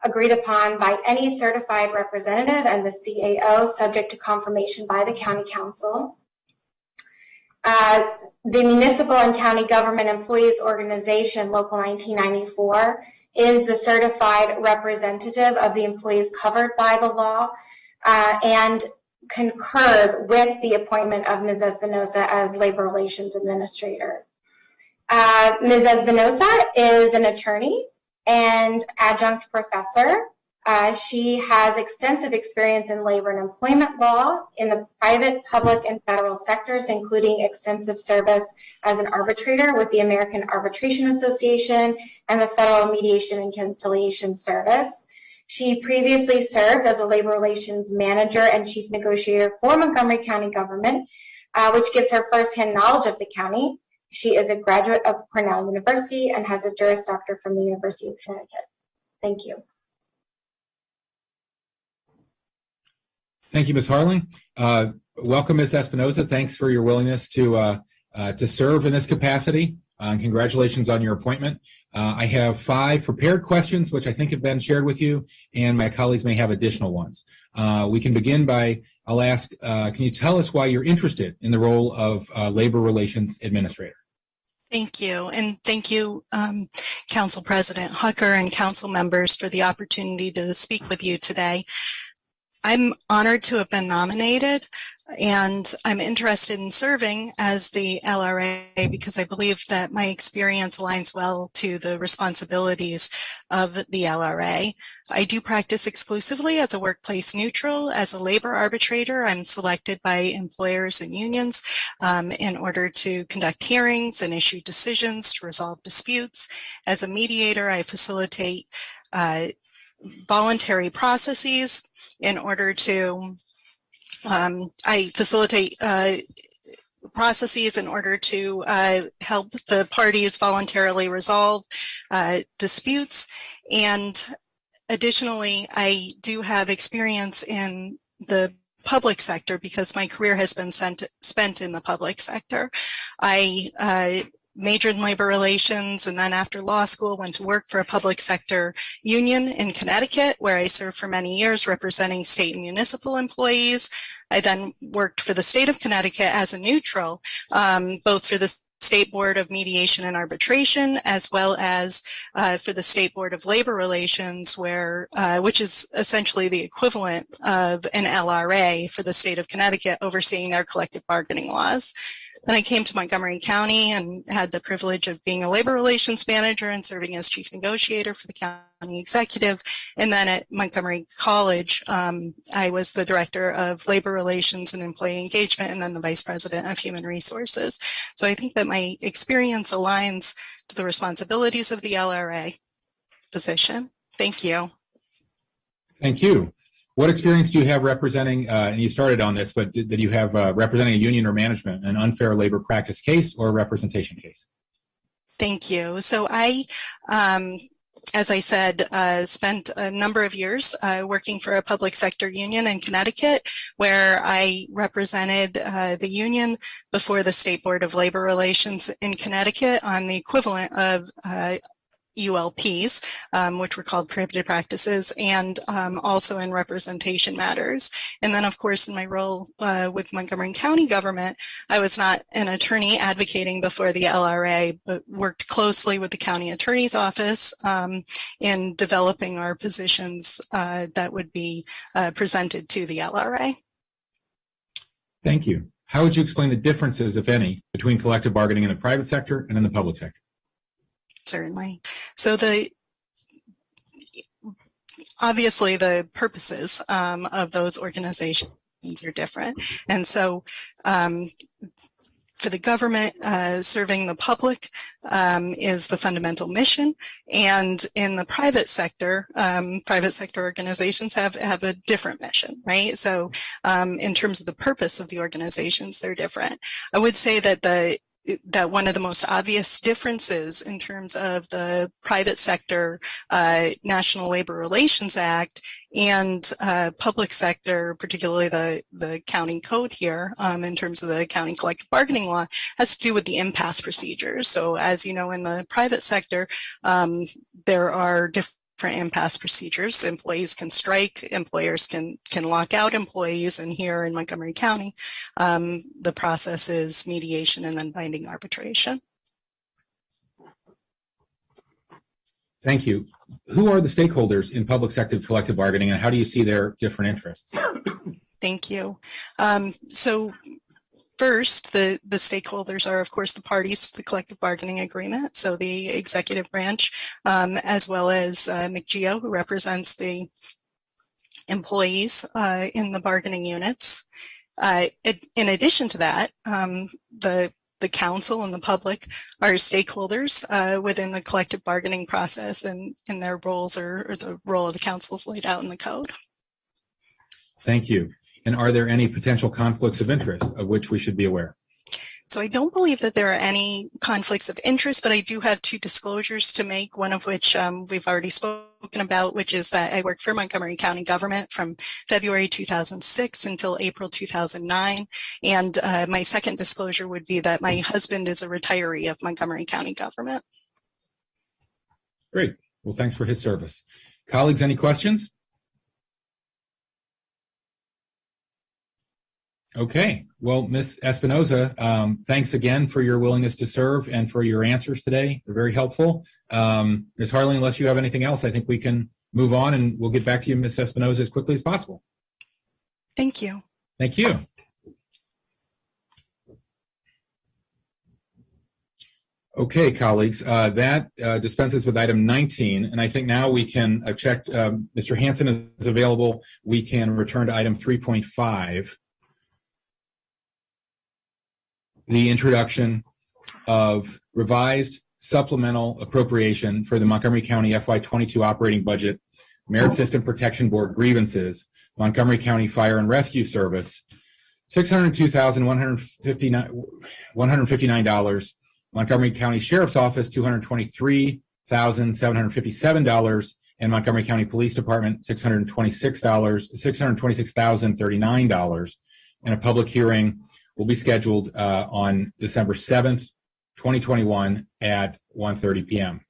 agreed upon by any certified representative and the CAO, subject to confirmation by the County Council. The Municipal and County Government Employees Organization, Local 1994, is the certified representative of the employees covered by the law and concurs with the appointment of Ms. Espinosa as Labor Relations Administrator. Ms. Espinosa is an attorney and adjunct professor. She has extensive experience in labor and employment law in the private, public, and federal sectors, including extensive service as an arbitrator with the American Arbitration Association and the Federal Mediation and Conciliation Service. She previously served as a labor relations manager and chief negotiator for Montgomery County government, which gives her firsthand knowledge of the county. She is a graduate of Cornell University and has a Juris Doctor from the University of Connecticut. Thank you. Thank you, Ms. Harling. Welcome, Ms. Espinosa. Thanks for your willingness to serve in this capacity. And congratulations on your appointment. I have 5 prepared questions, which I think have been shared with you, and my colleagues may have additional ones. We can begin by, I'll ask, can you tell us why you're interested in the role of Labor Relations Administrator? Thank you. And thank you, Council President Hucker and council members, for the opportunity to speak with you today. I'm honored to have been nominated, and I'm interested in serving as the LRA because I believe that my experience aligns well to the responsibilities of the LRA. I do practice exclusively as a workplace neutral. As a labor arbitrator, I'm selected by employers and unions in order to conduct hearings and issue decisions to resolve disputes. As a mediator, I facilitate voluntary processes in order to, I facilitate processes in order to help the parties voluntarily resolve disputes. And additionally, I do have experience in the public sector because my career has been spent in the public sector. I majored in labor relations, and then after law school went to work for a public sector union in Connecticut, where I served for many years representing state and municipal employees. I then worked for the state of Connecticut as a neutral, both for the State Board of Mediation and Arbitration, as well as for the State Board of Labor Relations, where which is essentially the equivalent of an LRA for the state of Connecticut, overseeing their collective bargaining laws. Then I came to Montgomery County and had the privilege of being a labor relations manager and serving as chief negotiator for the county executive. And then at Montgomery College, I was the director of labor relations and employee engagement, and then the vice president of human resources. So I think that my experience aligns to the responsibilities of the LRA position. Thank you. Thank you. What experience do you have representing, and you started on this, but did you have representing a union or management, an unfair labor practice case or a representation case? Thank you. So I, as I said, spent a number of years working for a public sector union in Connecticut, where I represented the union before the State Board of Labor Relations in Connecticut on the equivalent of ULPs, which were called prohibited practices, and also in representation matters. And then, of course, in my role with Montgomery County government, I was not an attorney advocating before the LRA, but worked closely with the county attorney's office in developing our positions that would be presented to the LRA. Thank you. How would you explain the differences, if any, between collective bargaining in the private sector and in the public sector? Certainly. So obviously the purposes of those organizations are different. And so for the government, serving the public is the fundamental mission. And in the private sector organizations have a different mission, right? So in terms of the purpose of the organizations, they're different. I would say that that one of the most obvious differences in terms of the private sector National Labor Relations Act and public sector, particularly the county code here, in terms of the county collective bargaining law, has to do with the impasse procedures. So as you know, in the private sector, there are different impasse procedures. Employees can strike, employers can lock out employees, and here in Montgomery County, the process is mediation and then binding arbitration. Thank you. Who are the stakeholders in public sector collective bargaining, and how do you see their different interests? Thank you. So first, the stakeholders are, of course, the parties to the collective bargaining agreement, so the executive branch, as well as McGeo, who represents the employees in the bargaining units. In addition to that, the council and the public are stakeholders within the collective bargaining process, and their roles or the role of the council is laid out in the code. Thank you. And are there any potential conflicts of interest of which we should be aware? So I don't believe that there are any conflicts of interest, but I do have two disclosures to make, one of which we've already spoken about, which is that I worked for Montgomery County government from February 2006 until April 2009. And my second disclosure would be that my husband is a retiree of Montgomery County government. Great. Well, thanks for his service. Colleagues, any questions? Okay, well, Ms. Espinoza, thanks again for your willingness to serve and for your answers today. They're very helpful. Ms. Harling, unless you have anything else, I think we can move on, and we'll get back to you, Ms. Espinoza, as quickly as possible. Thank you. Thank you. Okay, colleagues, that dispenses with item 19, and I think now we can check, Mr. Hanson is available. We can return to item 3.5. The introduction of revised supplemental appropriation for the Montgomery County FY22 operating budget, Merit System Protection Board grievances, Montgomery County Fire and Rescue Service, $602,159, Montgomery County Sheriff's Office, $223,757, and Montgomery County Police Department, $626,039, and a public hearing will be scheduled on December 7th, 2021 at 1:30 p.m.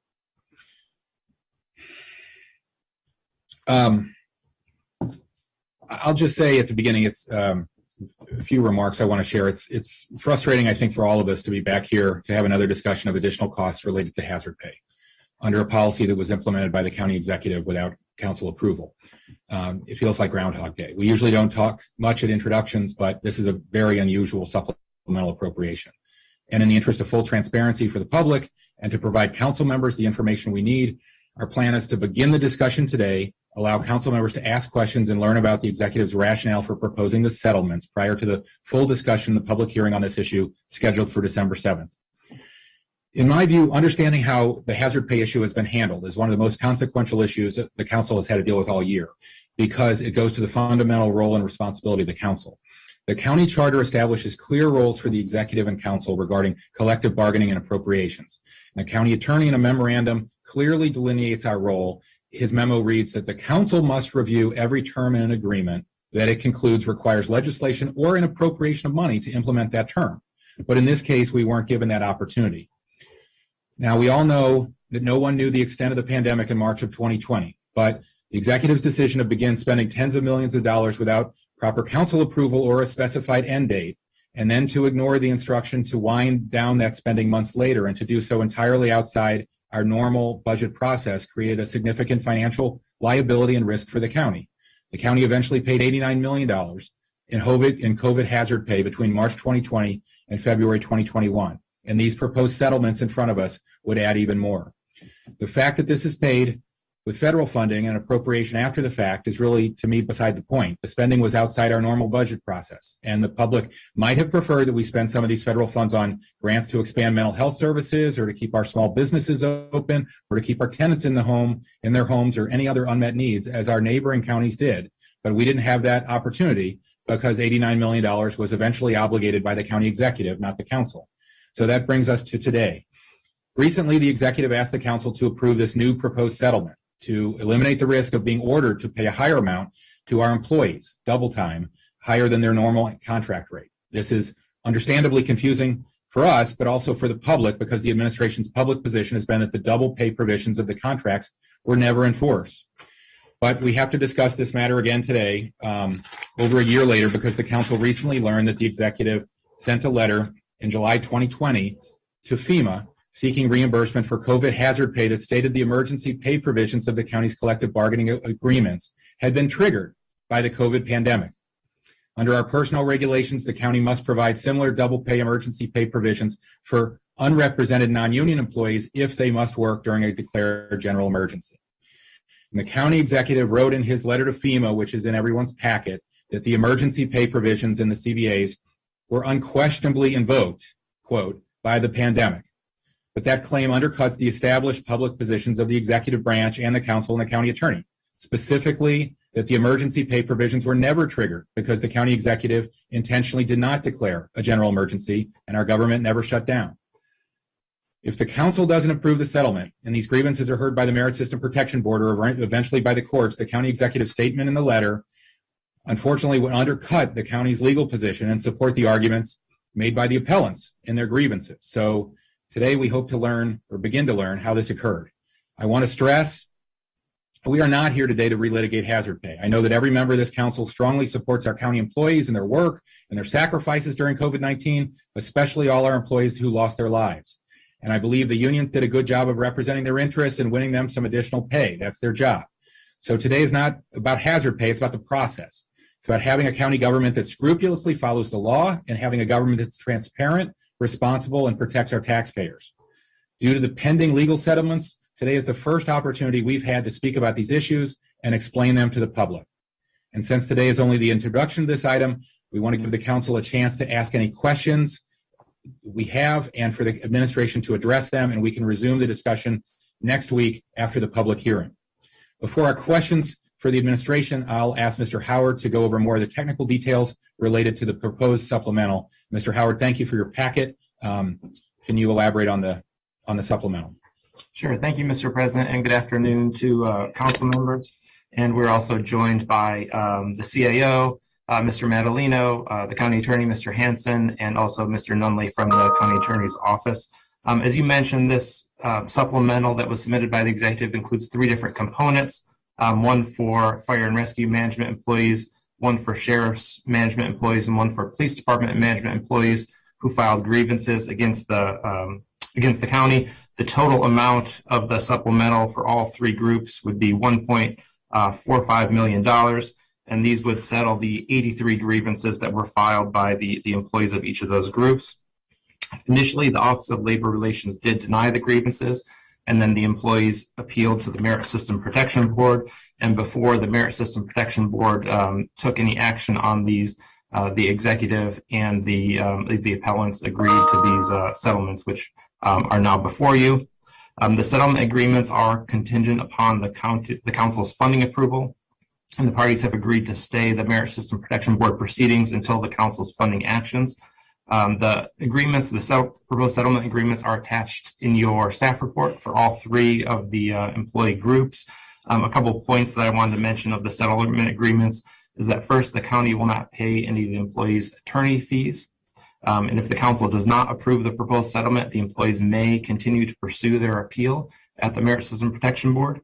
I'll just say at the beginning, it's a few remarks I want to share. It's frustrating, I think, for all of us to be back here to have another discussion of additional costs related to hazard pay under a policy that was implemented by the county executive without council approval. It feels like Groundhog Day. We usually don't talk much at introductions, but this is a very unusual supplemental appropriation. And in the interest of full transparency for the public and to provide council members the information we need, our plan is to begin the discussion today, allow council members to ask questions and learn about the executive's rationale for proposing the settlements prior to the full discussion, the public hearing on this issue scheduled for December 7th. In my view, understanding how the hazard pay issue has been handled is one of the most consequential issues that the council has had to deal with all year, because it goes to the fundamental role and responsibility of the council. The county charter establishes clear roles for the executive and council regarding collective bargaining and appropriations. And the county attorney in a memorandum clearly delineates our role. His memo reads that the council must review every term in an agreement that it concludes requires legislation or an appropriation of money to implement that term. But in this case, we weren't given that opportunity. Now, we all know that no one knew the extent of the pandemic in March of 2020, but the executive's decision to begin spending tens of millions of dollars without proper council approval or a specified end date, and then to ignore the instruction to wind down that spending months later and to do so entirely outside our normal budget process created a significant financial liability and risk for the county. The county eventually paid $89 million in COVID hazard pay between March 2020 and February 2021. And these proposed settlements in front of us would add even more. The fact that this is paid with federal funding and appropriation after the fact is really, to me, beside the point. The spending was outside our normal budget process, and the public might have preferred that we spend some of these federal funds on grants to expand mental health services or to keep our small businesses open or to keep our tenants in their homes or any other unmet needs, as our neighboring counties did. But we didn't have that opportunity because $89 million was eventually obligated by the county executive, not the council. So that brings us to today. Recently, the executive asked the council to approve this new proposed settlement to eliminate the risk of being ordered to pay a higher amount to our employees, double time, higher than their normal contract rate. This is understandably confusing for us, but also for the public, because the administration's public position has been that the double pay provisions of the contracts were never enforced. But we have to discuss this matter again today, over a year later, because the council recently learned that the executive sent a letter in July 2020 to FEMA seeking reimbursement for COVID hazard pay that stated the emergency pay provisions of the county's collective bargaining agreements had been triggered by the COVID pandemic. Under our personnel regulations, the county must provide similar double pay emergency pay provisions for unrepresented non-union employees if they must work during a declared general emergency. And the county executive wrote in his letter to FEMA, which is in everyone's packet, that the emergency pay provisions in the CBAs were unquestionably invoked, quote, by the pandemic. But that claim undercuts the established public positions of the executive branch and the council and the county attorney, specifically that the emergency pay provisions were never triggered because the county executive intentionally did not declare a general emergency and our government never shut down. If the council doesn't approve the settlement and these grievances are heard by the Merit System Protection Board or eventually by the courts, the county executive statement in the letter unfortunately would undercut the county's legal position and support the arguments made by the appellants in their grievances. So today we hope to learn or begin to learn how this occurred. I want to stress we are not here today to relitigate hazard pay. I know that every member of this council strongly supports our county employees and their work and their sacrifices during COVID-19, especially all our employees who lost their lives. And I believe the unions did a good job of representing their interests and winning them some additional pay. That's their job. So today is not about hazard pay, it's about the process. It's about having a county government that scrupulously follows the law and having a government that's transparent, responsible, and protects our taxpayers. Due to the pending legal settlements, today is the first opportunity we've had to speak about these issues and explain them to the public. And since today is only the introduction to this item, we want to give the council a chance to ask any questions we have and for the administration to address them, and we can resume the discussion next week after the public hearing. Before our questions for the administration, I'll ask Mr. Howard to go over more of the technical details related to the proposed supplemental. Mr. Howard, thank you for your packet. Can you elaborate on the supplemental? Sure. Thank you, Mr. President, and good afternoon to council members. And we're also joined by the CAO, Mr. Madalino, the county attorney, Mr. Hanson, and also Mr. Nunley from the county attorney's office. As you mentioned, this supplemental that was submitted by the executive includes 3 different components, one for fire and rescue management employees, one for sheriff's management employees, and one for police department management employees who filed grievances against the county. The total amount of the supplemental for all 3 groups would be $1.45 million, and these would settle the 83 grievances that were filed by the employees of each of those groups. Initially, the Office of Labor Relations did deny the grievances, and then the employees appealed to the Merit System Protection Board. And before the Merit System Protection Board took any action on these, the executive and the appellants agreed to these settlements, which are now before you. The settlement agreements are contingent upon the council's funding approval, and the parties have agreed to stay the Merit System Protection Board proceedings until the council's funding actions. The agreements, the proposed settlement agreements, are attached in your staff report for all 3 of the employee groups. A couple of points that I wanted to mention of the settlement agreements is that first, the county will not pay any of the employees' attorney fees. And if the council does not approve the proposed settlement, the employees may continue to pursue their appeal at the Merit System Protection Board.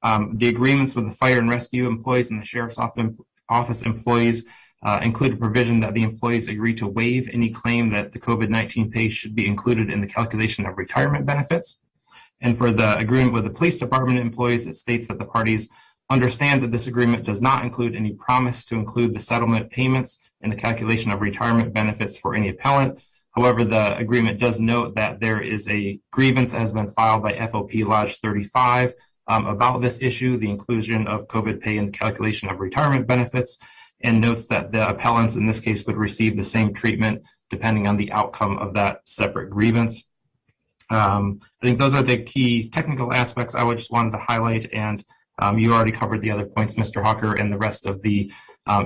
The agreements with the fire and rescue employees and the sheriff's office employees include a provision that the employees agree to waive any claim that the COVID-19 pay should be included in the calculation of retirement benefits. And for the agreement with the police department employees, it states that the parties understand that this agreement does not include any promise to include the settlement payments in the calculation of retirement benefits for any appellant. However, the agreement does note that there is a grievance that has been filed by FOP Lodge 35 about this issue, the inclusion of COVID pay in the calculation of retirement benefits, and notes that the appellants in this case would receive the same treatment depending on the outcome of that separate grievance. I think those are the key technical aspects I would just wanted to highlight, and you already covered the other points, Mr. Hucker, and the rest of the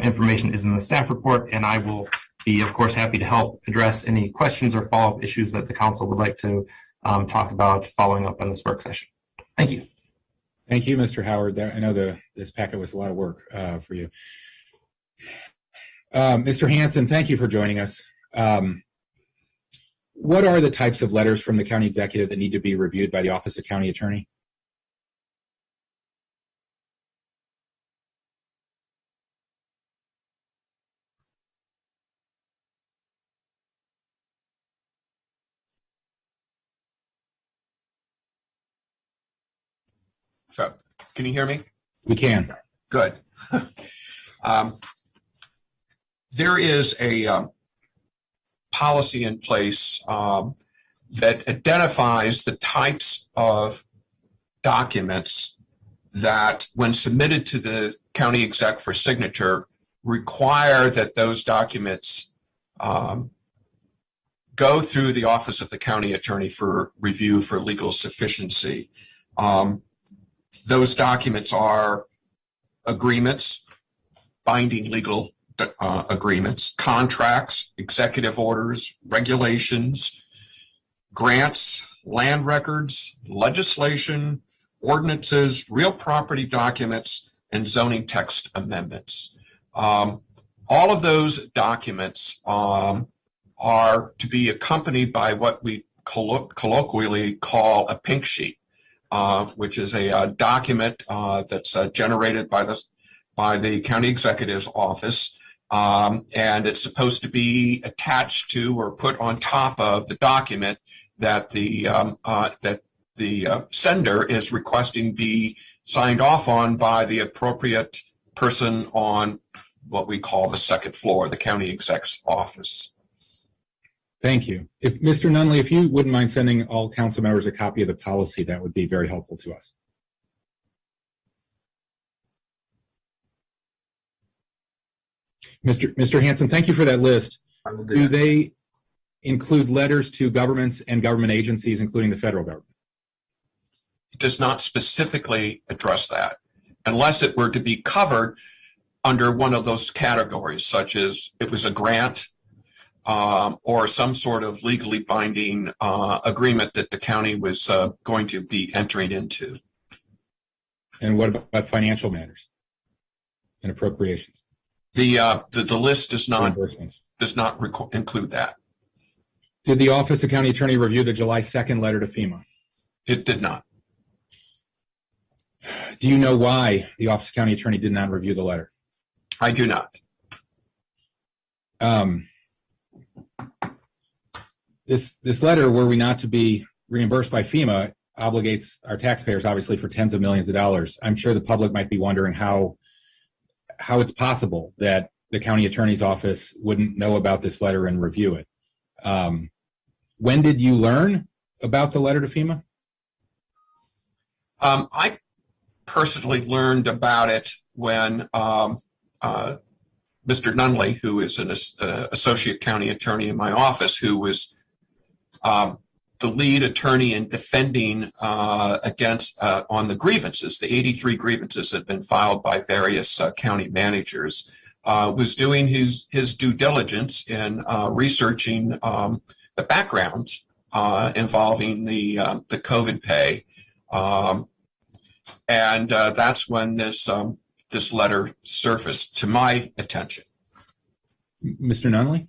information is in the staff report, and I will be, of course, happy to help address any questions or follow-up issues that the council would like to talk about following up on this work session. Thank you. Thank you, Mr. Howard. I know this packet was a lot of work for you. Mr. Hanson, thank you for joining us. What are the types of letters from the county executive that need to be reviewed by the Office of County Attorney? So, can you hear me? We can. Good. There is a policy in place that identifies the types of documents that, when submitted to the county exec for signature, require that those documents go through the Office of the County Attorney for review for legal sufficiency. Those documents are agreements, binding legal agreements, contracts, executive orders, regulations, grants, land records, legislation, ordinances, real property documents, and zoning text amendments. All of those documents are to be accompanied by what we colloquially call a pink sheet. Which is a document that's generated by the county executive's office, and it's supposed to be attached to or put on top of the document that the sender is requesting be signed off on by the appropriate person on what we call the second floor, the county exec's office. Thank you. If Mr. Nunley, if you wouldn't mind sending all council members a copy of the policy, that would be very helpful to us. Mr. Hanson, thank you for that list. Do they include letters to governments and government agencies, including the federal government? It does not specifically address that, unless it were to be covered under one of those categories, such as it was a grant, or some sort of legally binding agreement that the county was going to be entering into. And what about financial matters and appropriations? The list does not include that. Did the Office of County Attorney review the July 2nd letter to FEMA? It did not. Do you know why the Office of County Attorney did not review the letter? I do not. This letter, were we not to be reimbursed by FEMA, obligates our taxpayers, obviously, for tens of millions of dollars. I'm sure the public might be wondering how it's possible that the county attorney's office wouldn't know about this letter and review it. When did you learn about the letter to FEMA? I personally learned about it when Mr. Nunley, who is an associate county attorney in my office, who was the lead attorney in defending against on the grievances, the 83 grievances that had been filed by various county managers, was doing his due diligence in researching the backgrounds involving the COVID pay, and that's when this letter surfaced to my attention. Mr. Nunley?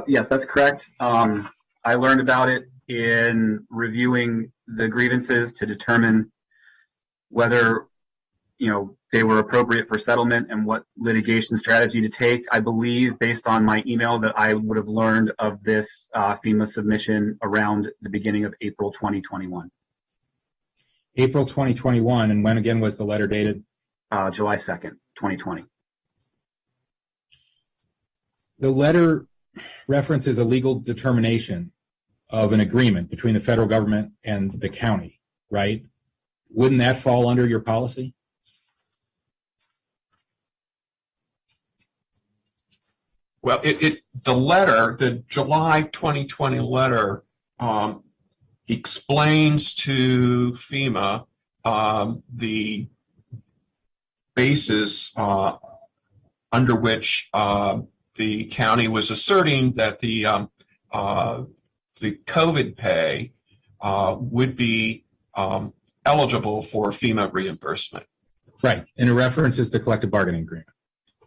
Yes, that's correct. I learned about it in reviewing the grievances to determine whether, they were appropriate for settlement and what litigation strategy to take. I believe, based on my email, that I would have learned of this FEMA submission around the beginning of April 2021. April 2021, and when again was the letter dated? July 2nd, 2020. The letter references a legal determination of an agreement between the federal government and the county, right? Wouldn't that fall under your policy? Well, the letter, the July 2020 letter, explains to FEMA the basis under which the county was asserting that the COVID pay would be eligible for FEMA reimbursement. Right, and it references the collective bargaining agreement.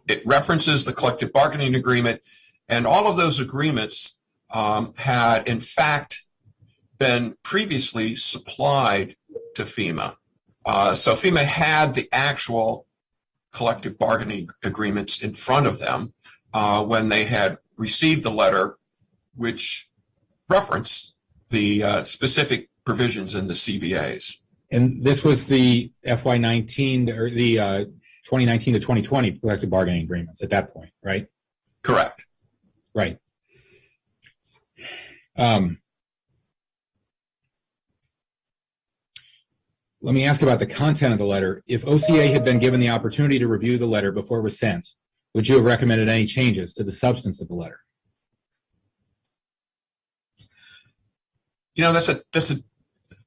It references the collective bargaining agreement, and all of those agreements had, in fact, been previously supplied to FEMA. So FEMA had the actual collective bargaining agreements in front of them when they had received the letter which referenced the specific provisions in the CBAs. And this was the FY19 or the 2019 to 2020 collective bargaining agreements at that point, right? Correct. Right. Let me ask about the content of the letter. If OCA had been given the opportunity to review the letter before it was sent, would you have recommended any changes to the substance of the letter? You know,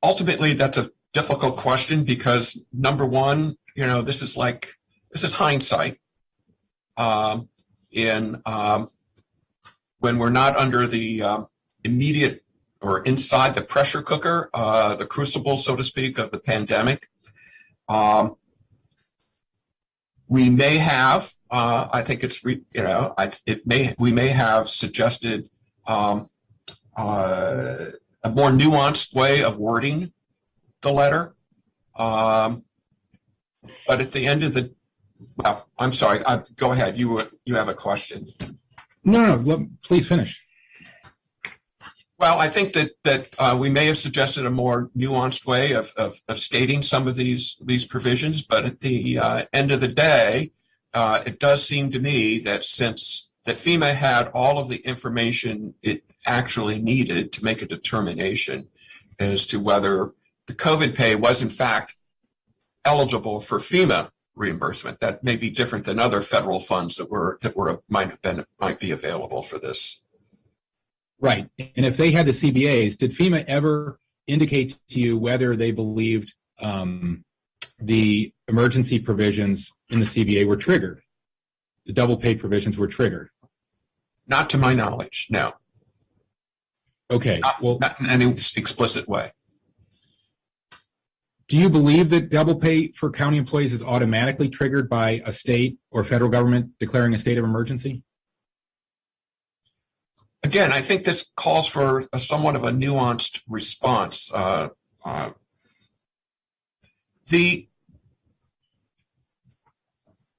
ultimately that's a difficult question because number one, you know, this is hindsight. When we're not under the immediate or inside the pressure cooker, the crucible, so to speak, of the pandemic, we may have. I think it's we may have suggested a more nuanced way of wording the letter. But at the end of the, well, I'm sorry. Go ahead. You have a question. No, please finish. Well, I think that we may have suggested a more nuanced way of stating some of these provisions, but at the end of the day, it does seem to me that since that FEMA had all of the information it actually needed to make a determination as to whether the COVID pay was in fact eligible for FEMA reimbursement. That may be different than other federal funds that might be available for this. Right. And if they had the CBAs, did FEMA ever indicate to you whether they believed the emergency provisions in the CBA were triggered? The double pay provisions were triggered? Not to my knowledge, no. Okay. Not in any explicit way. Do you believe that double pay for county employees is automatically triggered by a state or federal government declaring a state of emergency? Again, I think this calls for somewhat of a nuanced response. The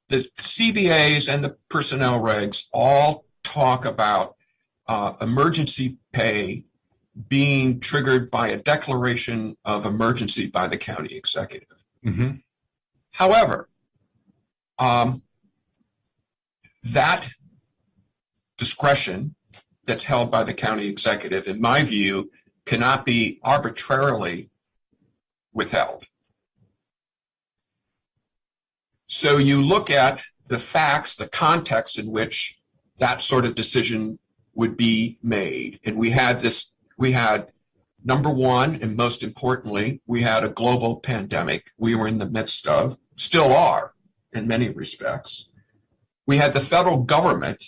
CBAs and the personnel regs all talk about emergency pay being triggered by a declaration of emergency by the county executive. Mm-hmm. However, that discretion that's held by the county executive, in my view, cannot be arbitrarily withheld. So you look at the facts, the context in which that sort of decision would be made. And we had number one, and most importantly, we had a global pandemic we were in the midst of, still are in many respects. We had the federal government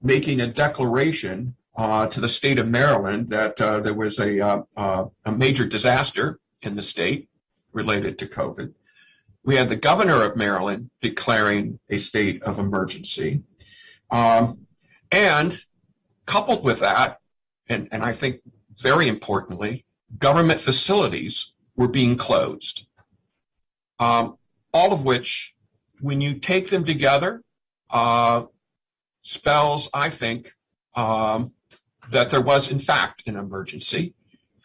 making a declaration to the state of Maryland that there was a major disaster in the state related to COVID. We had the governor of Maryland declaring a state of emergency. And coupled with that, and I think very importantly, government facilities were being closed. All of which, when you take them together, spells, I think, that there was in fact an emergency,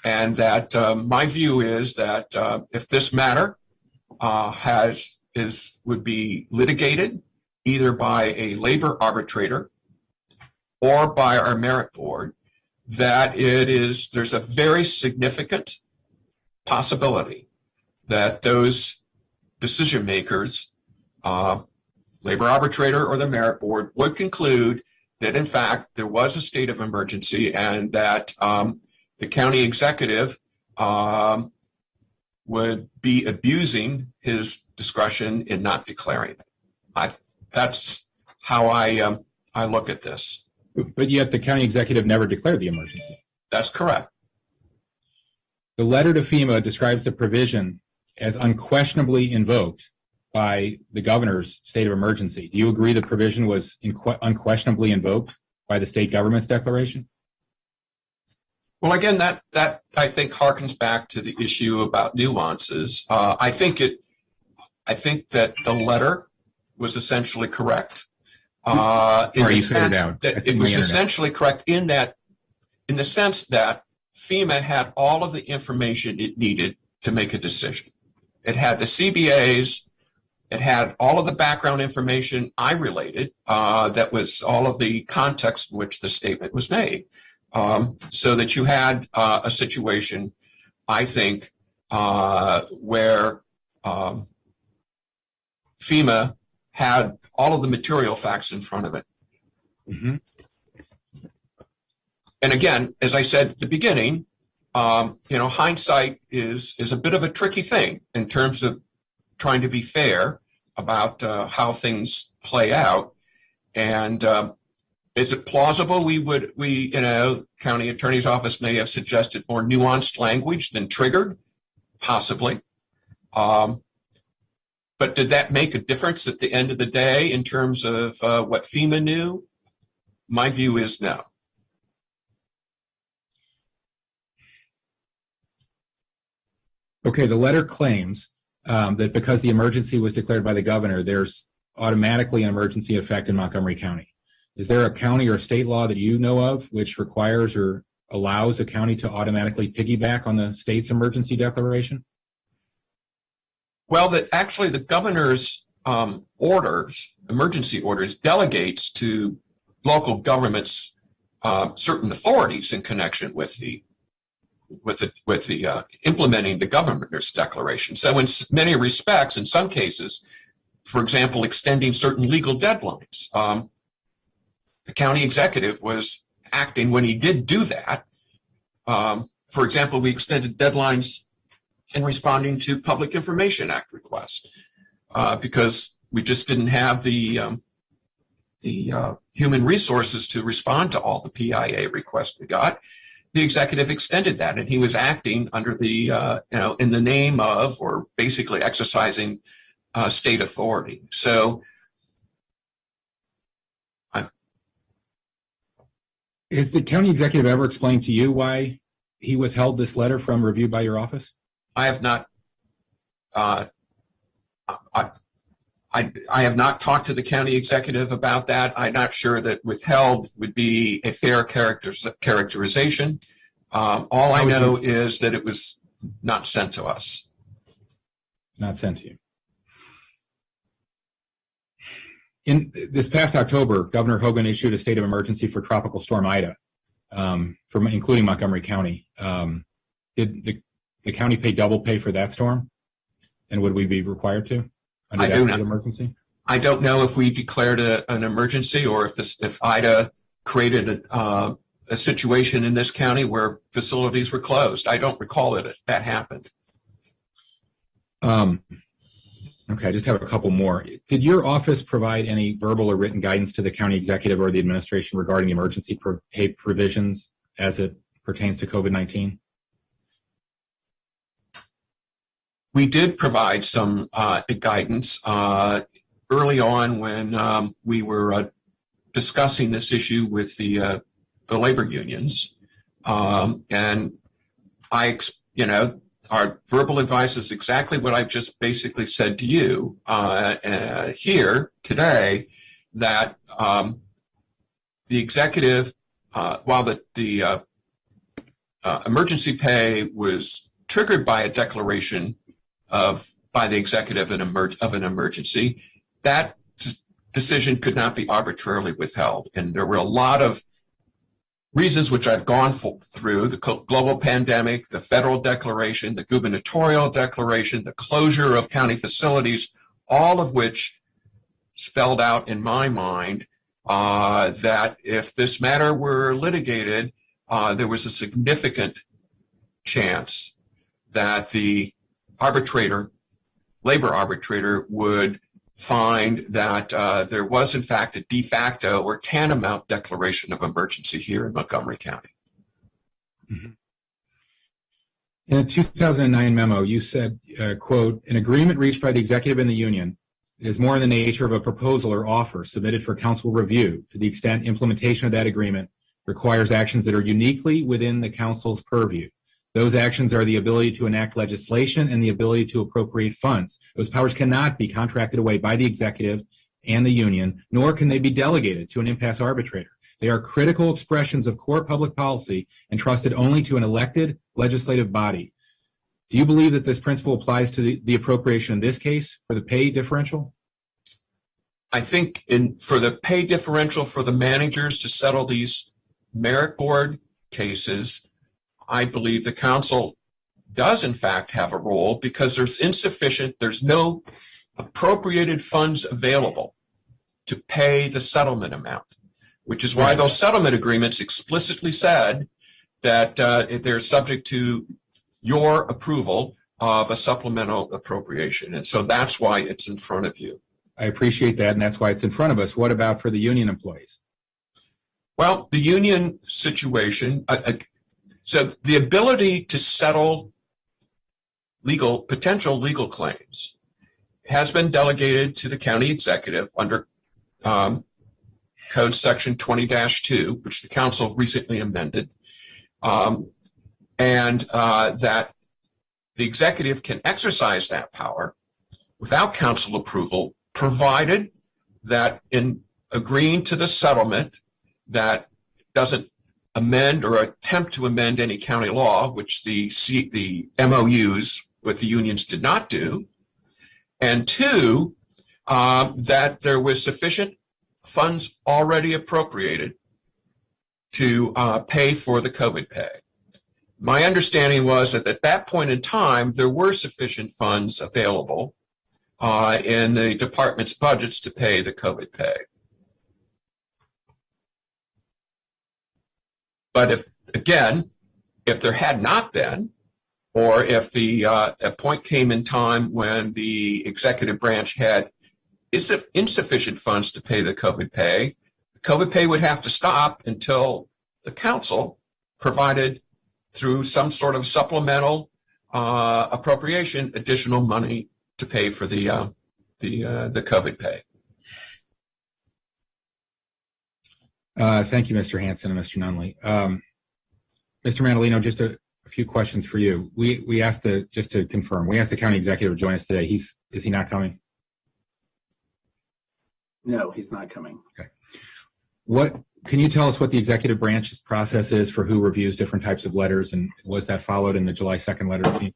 and that my view is that if this matter would be litigated either by a labor arbitrator or by our merit board, that there's a very significant possibility that those decision makers, labor arbitrator or the merit board, would conclude that in fact there was a state of emergency and that the county executive would be abusing his discretion in not declaring it. that's how I look at this. But yet the county executive never declared the emergency. That's correct. The letter to FEMA describes the provision as unquestionably invoked by the governor's state of emergency. Do you agree the provision was unquestionably invoked by the state government's declaration? Well, again, that I think harkens back to the issue about nuances. I think that the letter was essentially correct. In the sense that it was essentially correct in the sense that FEMA had all of the information it needed to make a decision. It had the CBAs, it had all of the background information I related, that was all of the context in which the statement was made. So that you had a situation, I think, where FEMA had all of the material facts in front of it. Mm-hmm. And again, as I said at the beginning, hindsight is a bit of a tricky thing in terms of trying to be fair about how things play out. And is it plausible county attorney's office may have suggested more nuanced language than triggered? Possibly. But did that make a difference at the end of the day in terms of what FEMA knew? My view is no. Okay, the letter claims that because the emergency was declared by the governor, there's automatically an emergency effect in Montgomery County. Is there a county or state law that you know of which requires or allows a county to automatically piggyback on the state's emergency declaration? Well, actually the governor's emergency orders, delegates to local governments certain authorities in connection with the implementing the governor's declaration. So in many respects, in some cases, for example, extending certain legal deadlines, the county executive was acting when he did do that. For example, we extended deadlines in responding to Public Information Act requests because we just didn't have the human resources to respond to all the PIA requests we got. The executive extended that, and he was acting under the in the name of, or basically exercising state authority. So. Has the county executive ever explained to you why he withheld this letter from review by your office? I have not. I have not talked to the county executive about that. I'm not sure that withheld would be a fair characterization. All I know is that it was not sent to us. Not sent to you. In this past October, Governor Hogan issued a state of emergency for Tropical Storm Ida, including Montgomery County. Did the county pay double pay for that storm? And would we be required to under that state of emergency? I don't know if we declared an emergency or if Ida created a situation in this county where facilities were closed. I don't recall that happened. Okay, I just have a couple more. Did your office provide any verbal or written guidance to the county executive or the administration regarding emergency pay provisions as it pertains to COVID-19? We did provide some guidance early on when we were discussing this issue with the labor unions, and our verbal advice is exactly what I've just basically said to you here today, that the executive, while the emergency pay was triggered by a declaration by the executive of an emergency, that decision could not be arbitrarily withheld. And there were a lot of reasons which I've gone through: the global pandemic, the federal declaration, the gubernatorial declaration, the closure of county facilities, all of which spelled out in my mind that if this matter were litigated, there was a significant chance that the labor arbitrator would find that there was, in fact, a de facto or tantamount declaration of emergency here in Montgomery County. Mm-hmm. In a 2009 memo, you said, quote, an agreement reached by the executive and the union is more in the nature of a proposal or offer submitted for council review to the extent implementation of that agreement requires actions that are uniquely within the council's purview. Those actions are the ability to enact legislation and the ability to appropriate funds. Those powers cannot be contracted away by the executive and the union, nor can they be delegated to an impasse arbitrator. They are critical expressions of core public policy entrusted only to an elected legislative body. Do you believe that this principle applies to the appropriation in this case for the pay differential? I think for the pay differential for the managers to settle these merit board cases, I believe the council does in fact have a role because there's no appropriated funds available to pay the settlement amount, which is why those settlement agreements explicitly said that they're subject to your approval of a supplemental appropriation. And so that's why it's in front of you. I appreciate that, and that's why it's in front of us. What about for the union employees? Well, the union situation, so the ability to settle potential legal claims has been delegated to the county executive under Code Section 20-2, which the council recently amended, and that the executive can exercise that power without council approval, provided that in agreeing to the settlement that doesn't amend or attempt to amend any county law, which the MOUs with the unions did not do, and two, that there was sufficient funds already appropriated to pay for the COVID pay. My understanding was that at that point in time, there were sufficient funds available in the department's budgets to pay the COVID pay. But if there had not been, or if a point came in time when the executive branch had insufficient funds to pay the COVID pay would have to stop until the council provided through some sort of supplemental appropriation additional money to pay for the COVID pay. Thank you, Mr. Hanson and Mr. Nunley. Mr. Madaleno, just a few questions for you. We asked just to confirm, we asked the county executive to join us today. Is he not coming? No, he's not coming. Okay. Can you tell us what the executive branch's process is for who reviews different types of letters, and was that followed in the July 2nd letter to FEMA?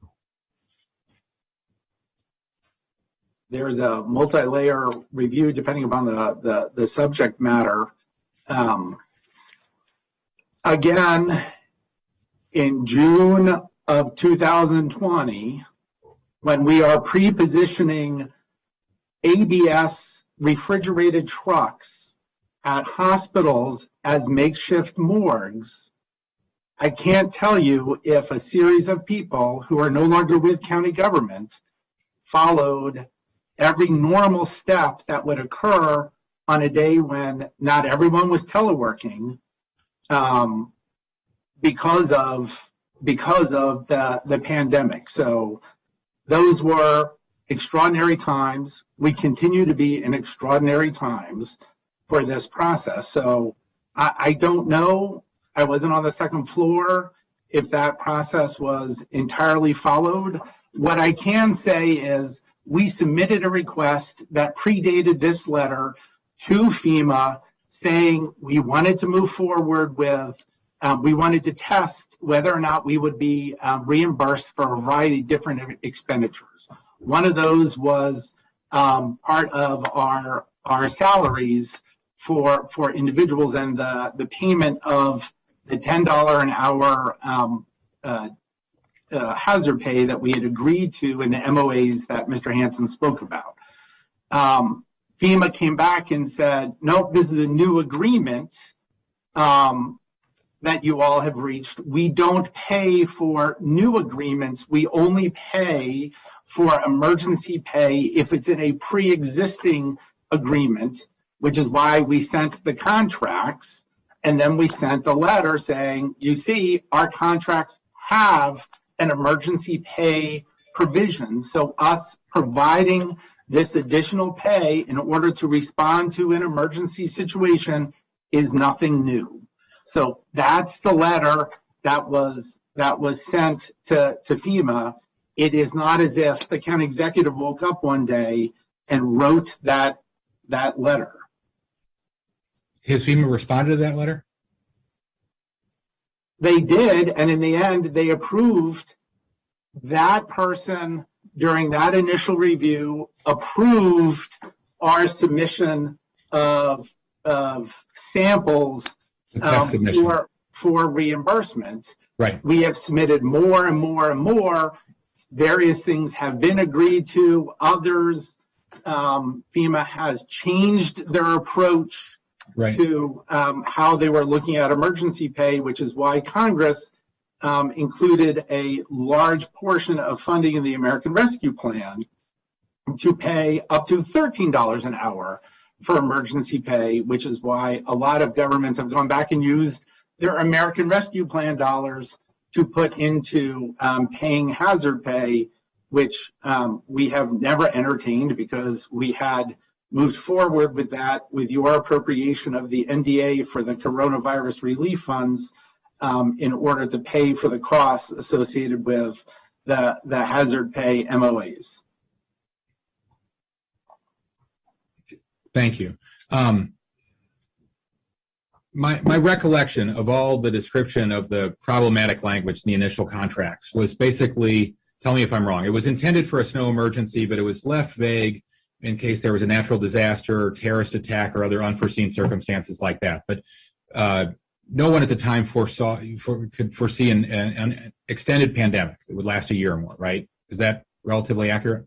There's a multi-layer review depending upon the subject matter. Again, in June of 2020, when we are pre-positioning ABS refrigerated trucks at hospitals as makeshift morgues, I can't tell you if a series of people who are no longer with county government followed every normal step that would occur on a day when not everyone was teleworking because of the pandemic. So those were extraordinary times. We continue to be in extraordinary times for this process. So I don't know. I wasn't on the second floor if that process was entirely followed. What I can say is we submitted a request that predated this letter to FEMA saying we wanted to move forward with, we wanted to test whether or not we would be reimbursed for a variety of different expenditures. One of those was part of our salaries for individuals and the payment of the $10 an hour hazard pay that we had agreed to in the MOAs that Mr. Hanson spoke about. FEMA came back and said, nope, this is a new agreement. that you all have reached. We don't pay for new agreements. We only pay for emergency pay if it's in a pre-existing agreement, which is why we sent the contracts. And then we sent a letter saying, you see, our contracts have an emergency pay provision. So us providing this additional pay in order to respond to an emergency situation is nothing new. So that's the letter that was sent to FEMA. It is not as if the county executive woke up one day and wrote that letter. Has FEMA responded to that letter? They did, and in the end, they approved. That person during that initial review approved our submission of samples for reimbursement. Right. We have submitted more and more and more. Various things have been agreed to. Others, FEMA has changed their approach to how they were looking at emergency pay, which is why Congress included a large portion of funding in the American Rescue Plan to pay up to $13 an hour for emergency pay, which is why a lot of governments have gone back and used their American Rescue Plan dollars to put into paying hazard pay, which we have never entertained because we had moved forward with that with your appropriation of the NDA for the coronavirus relief funds in order to pay for the costs associated with the hazard pay MOAs. Thank you. My recollection of all the description of the problematic language in the initial contracts was basically, tell me if I'm wrong, it was intended for a snow emergency, but it was left vague in case there was a natural disaster or terrorist attack or other unforeseen circumstances like that. But no one at the time could foresee an extended pandemic that would last a year or more, right? Is that relatively accurate?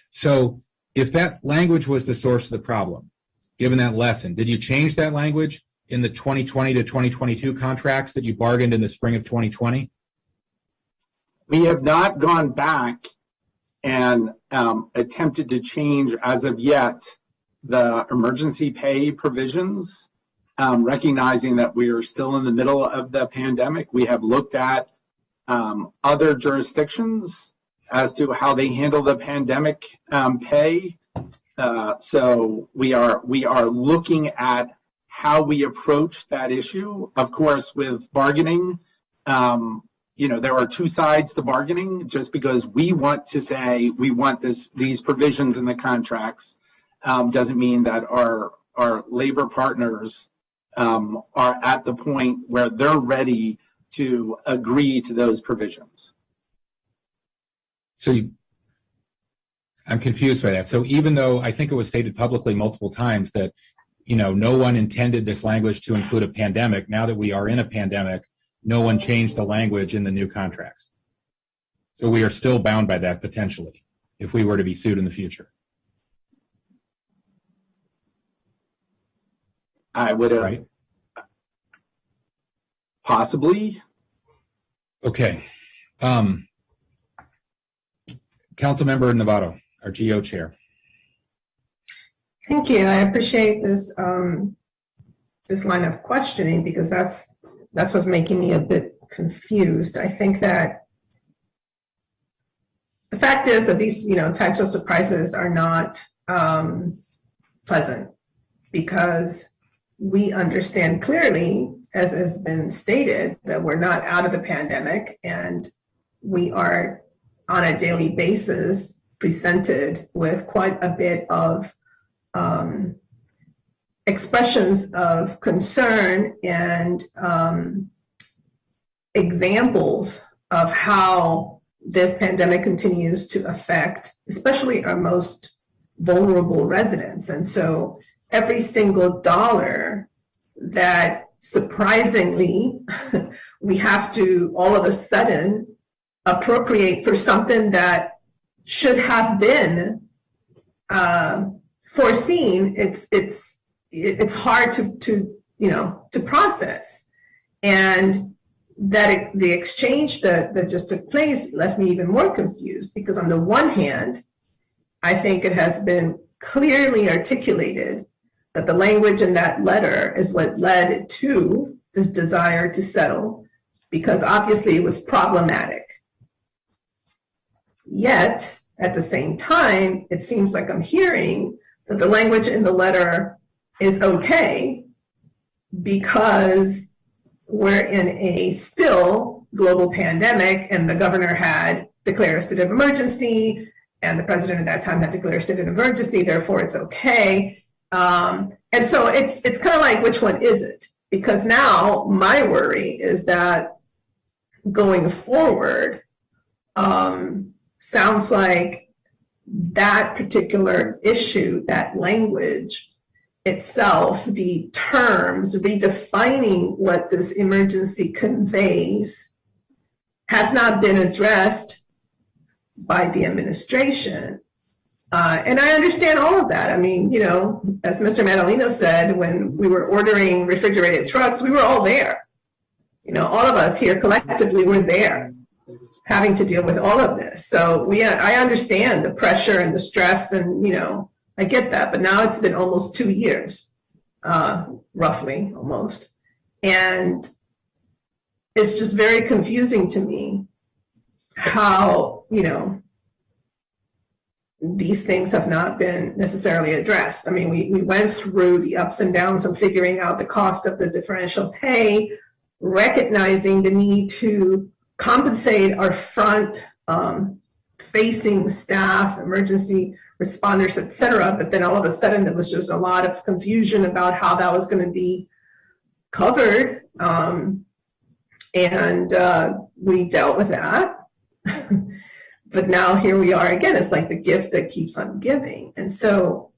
So if that language was the source of the problem, given that lesson, did you change that language in the 2020 to 2022 contracts that you bargained in the spring of 2020? We have not gone back and attempted to change as of yet the emergency pay provisions, recognizing that we are still in the middle of the pandemic. We have looked at other jurisdictions as to how they handle the pandemic pay. So we are looking at how we approach that issue. Of course, with bargaining, there are two sides to bargaining. Just because we want to say we want these provisions in the contracts doesn't mean that our labor partners are at the point where they're ready to agree to those provisions. So I'm confused by that. So even though I think it was stated publicly multiple times that, no one intended this language to include a pandemic, now that we are in a pandemic, no one changed the language in the new contracts. So we are still bound by that potentially if we were to be sued in the future. I would have possibly. Okay. Councilmember Novato, our GO chair. Thank you. I appreciate this this line of questioning because that's what's making me a bit confused. I think that the fact is that these types of surprises are not pleasant because we understand clearly, as has been stated, that we're not out of the pandemic and we are on a daily basis presented with quite a bit of expressions of concern and examples of how this pandemic continues to affect, especially our most vulnerable residents. And so every single dollar that surprisingly we have to all of a sudden appropriate for something that should have been foreseen, it's hard to process. And that the exchange that just took place left me even more confused, because on the one hand, I think it has been clearly articulated that the language in that letter is what led to this desire to settle, because obviously it was problematic. Yet, at the same time, it seems like I'm hearing that the language in the letter is okay because we're in a still global pandemic, and the governor had declared a state of emergency, and the president at that time had declared a state of emergency, therefore it's okay. And so it's kind of like, which one is it? Because now my worry is that going forward, sounds like that particular issue, that language itself, the terms redefining what this emergency conveys, has not been addressed by the administration. And I understand all of that. I mean, you know, as Mr. Madaleno said, when we were ordering refrigerated trucks, we were all there. You know, all of us here collectively were there, having to deal with all of this. So I understand the pressure and the stress, and, you know, I get that, but now it's been almost 2 years, roughly, almost. And it's just very confusing to me how, you know, these things have not been necessarily addressed. I mean, we went through the ups and downs of figuring out the cost of the differential pay, recognizing the need to compensate our front facing staff, emergency responders, et cetera. But then all of a sudden there was just a lot of confusion about how that was going to be covered. And we dealt with that. But now here we are again. It's like the gift that keeps on giving. And so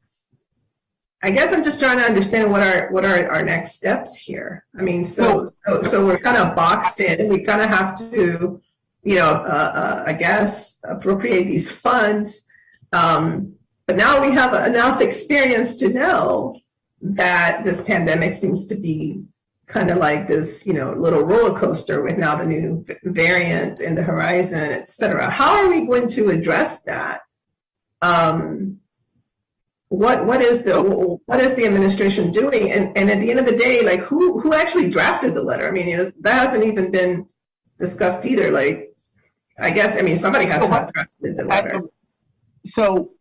I guess I'm just trying to understand what are our next steps here. I mean, so we're kind of boxed in. We kind of have to, you know, I guess appropriate these funds. But now we have enough experience to know that this pandemic seems to be kind of like this, you know, little roller coaster with now the new variant in the horizon, et cetera. How are we going to address that? What is the administration doing? And at the end of the day, like who actually drafted the letter? I mean, that hasn't even been discussed either. Like, I guess, I mean, somebody had to have drafted the letter. So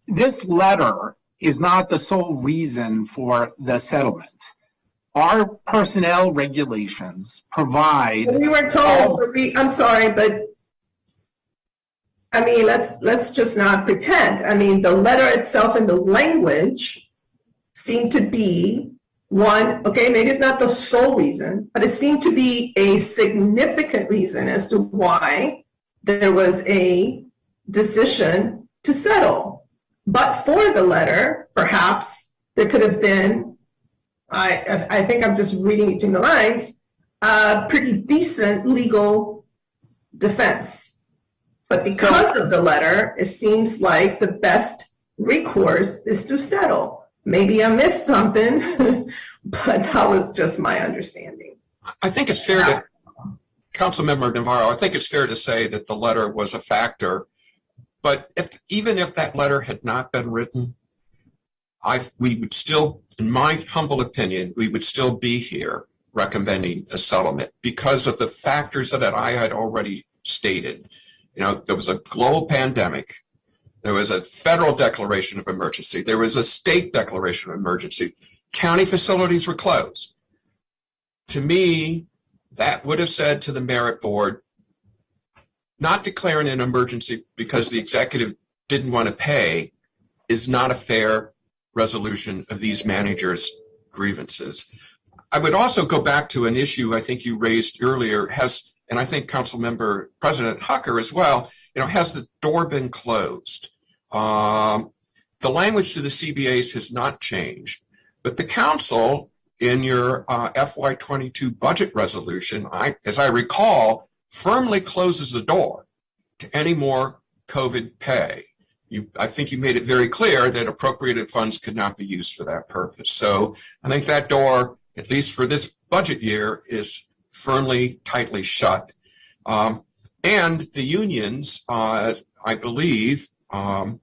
this letter is not the sole reason for the settlement. Our personnel regulations provide. We were told, I'm sorry, but I mean, let's just not pretend. I mean, the letter itself and the language seem to be one, okay, maybe it's not the sole reason, but it seemed to be a significant reason as to why there was a decision to settle. But for the letter, perhaps there could have been, I think I'm just reading between the lines, a pretty decent legal defense. But because of the letter, it seems like the best recourse is to settle. Maybe I missed something, but that was just my understanding. I think it's fair to, Councilmember Navarro, I think it's fair to say that the letter was a factor. But even if that letter had not been written, we would still, in my humble opinion, we would still be here recommending a settlement because of the factors that I had already stated. You know, there was a global pandemic. There was a federal declaration of emergency. There was a state declaration of emergency. County facilities were closed. To me, that would have said to the merit board, not declaring an emergency because the executive didn't want to pay is not a fair resolution of these managers' grievances. I would also go back to an issue I think you raised earlier, and I think Councilmember President Hucker as well, you know, has the door been closed? The language to the CBAs has not changed, but the council in your FY22 budget resolution, as I recall, firmly closes the door to any more COVID pay. I think you made it very clear that appropriated funds could not be used for that purpose. So I think that door, at least for this budget year, is firmly, tightly shut. And the unions, I believe, my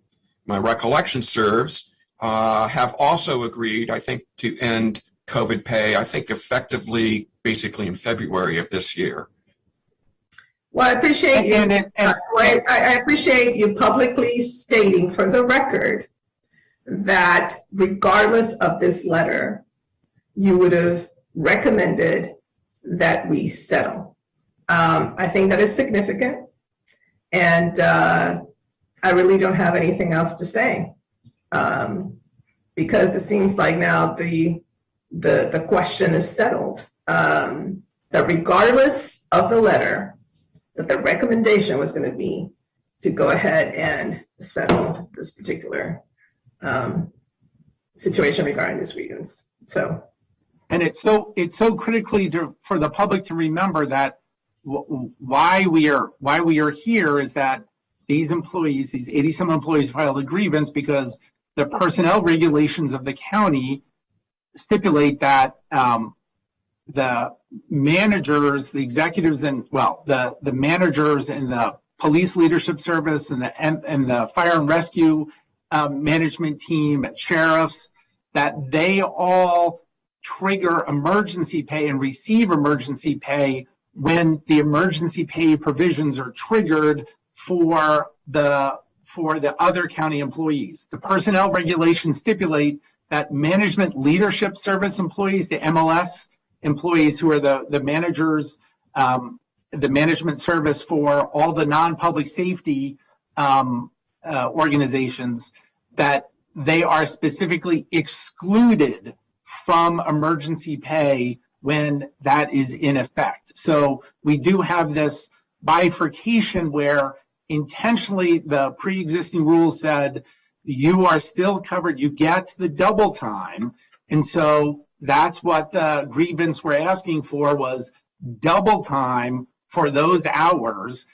recollection serves, have also agreed, I think, to end COVID pay, I think effectively, basically in February of this year. Well, I appreciate you. I appreciate you publicly stating for the record that regardless of this letter, you would have recommended that we settle. I think that is significant, and I really don't have anything else to say, because it seems like now the question is settled. That regardless of the letter, that the recommendation was going to be to go ahead and settle this particular situation regarding this grievance. So, and it's so critically for the public to remember that why we are here is that these employees, these 80-some employees, filed a grievance because the personnel regulations of the county stipulate that the managers, the executives, and the managers in the police leadership service and the fire and rescue management team, sheriffs, that they all trigger emergency pay and receive emergency pay when the emergency pay provisions are triggered for the other county employees. The personnel regulations stipulate that management leadership service employees, the MLS employees who are the managers, the management service for all the non-public safety organizations, that they are specifically excluded from emergency pay when that is in effect. So we do have this bifurcation where intentionally the pre-existing rules said you are still covered, you get the double time. And so that's what the grievance we're asking for was double time for those hours.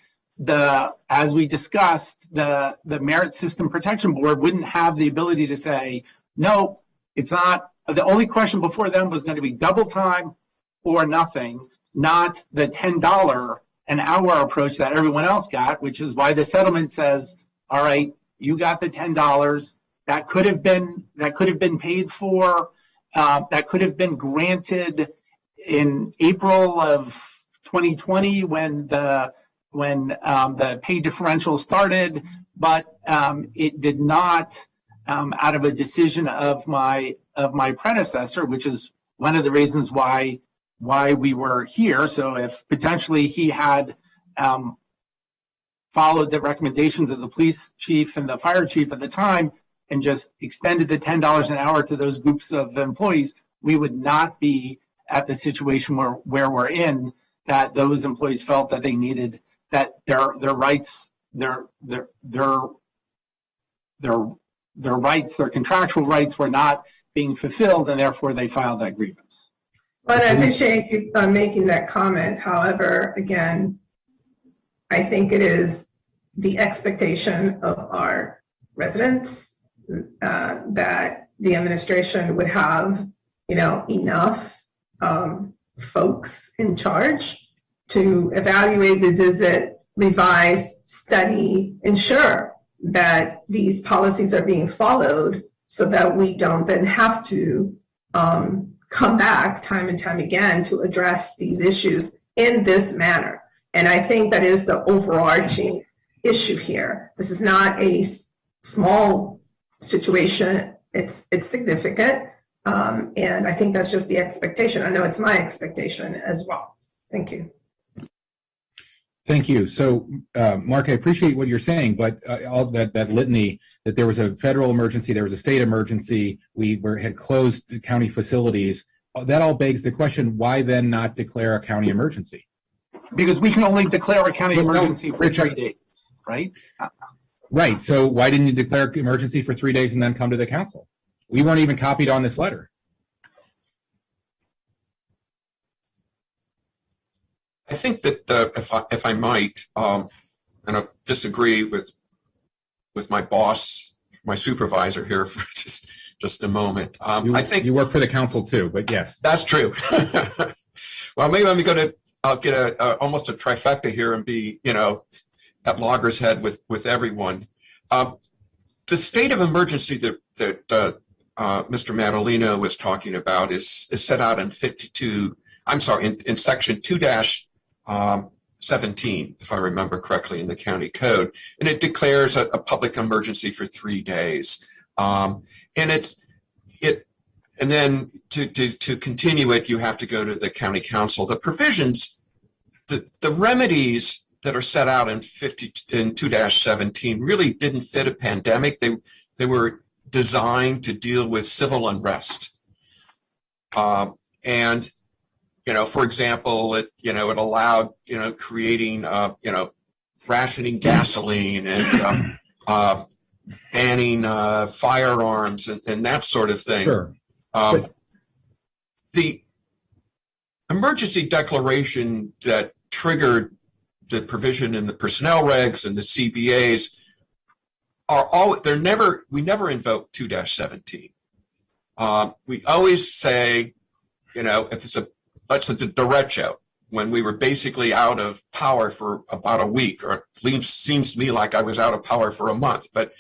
As we discussed, the Merit System Protection Board wouldn't have the ability to say, no, it's not. The only question before them was going to be double time or nothing, not the $10 an hour approach that everyone else got, which is why the settlement says, all right, you got the $10. That could have been paid for. That could have been granted in April of 2020 when the pay differential started, but it did not out of a decision of my predecessor, which is one of the reasons why we were here. So if potentially he had followed the recommendations of the police chief and the fire chief at the time and just extended the $10 an hour to those groups of employees, we would not be at the situation where we're in, that those employees felt that they needed, that their rights, their contractual rights were not being fulfilled, and therefore they filed that grievance. But I appreciate you making that comment. However, again, I think it is the expectation of our residents that the administration would have, enough folks in charge to evaluate, revisit, revise, study, ensure that these policies are being followed so that we don't then have to come back time and time again to address these issues in this manner. And I think that is the overarching issue here. This is not a small situation. It's significant. And I think that's just the expectation. I know it's my expectation as well. Thank you. Thank you. So, Mark, I appreciate what you're saying, but all that litany, that there was a federal emergency, there was a state emergency, we had closed county facilities, that all begs the question, why then not declare a county emergency? Because we can only declare a county emergency for 3 days, right? Right. So why didn't you declare emergency for 3 days and then come to the council? We weren't even copied on this letter. I think that if I might, and I disagree with my boss, my supervisor here for just a moment. I think you work for the council too, but yes, that's true. Well, maybe I'm going to I'll get almost a trifecta here and be, at loggerheads with everyone. The state of emergency that Mr. Madaleno was talking about is set out in in section 2-17, if I remember correctly, in the county code, and it declares a public emergency for 3 days. And then to continue it, you have to go to the county council. The provisions, the remedies that are set out in 2-17 really didn't fit a pandemic. They were designed to deal with civil unrest. And, for example, it allowed, creating, rationing gasoline and banning firearms and that sort of thing. Sure. The emergency declaration that triggered the provision in the personnel regs and the CBAs we never invoke 2-17. We always say, if it's let's say the derecho, when we were basically out of power for about a week, or it seems to me like I was out of power for a month, but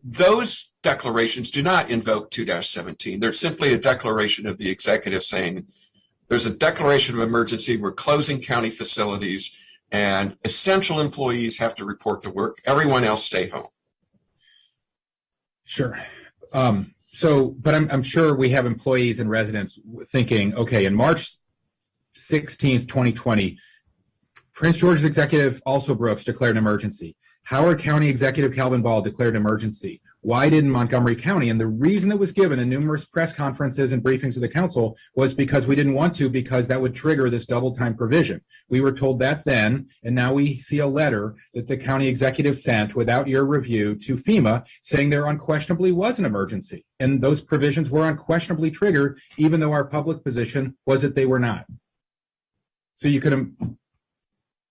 those declarations do not invoke 2-17. They're simply a declaration of the executive saying there's a declaration of emergency, we're closing county facilities, and essential employees have to report to work. Everyone else stay home. Sure. But I'm sure we have employees and residents thinking, okay, in March 16th, 2020, Prince George's Executive also Brooks declared an emergency. Howard County Executive Calvin Ball declared an emergency. Why didn't Montgomery County? And the reason that was given in numerous press conferences and briefings of the council was because we didn't want to, because that would trigger this double time provision. We were told that then, and now we see a letter that the county executive sent without your review to FEMA saying there unquestionably was an emergency. And those provisions were unquestionably triggered, even though our public position was that they were not. So you could,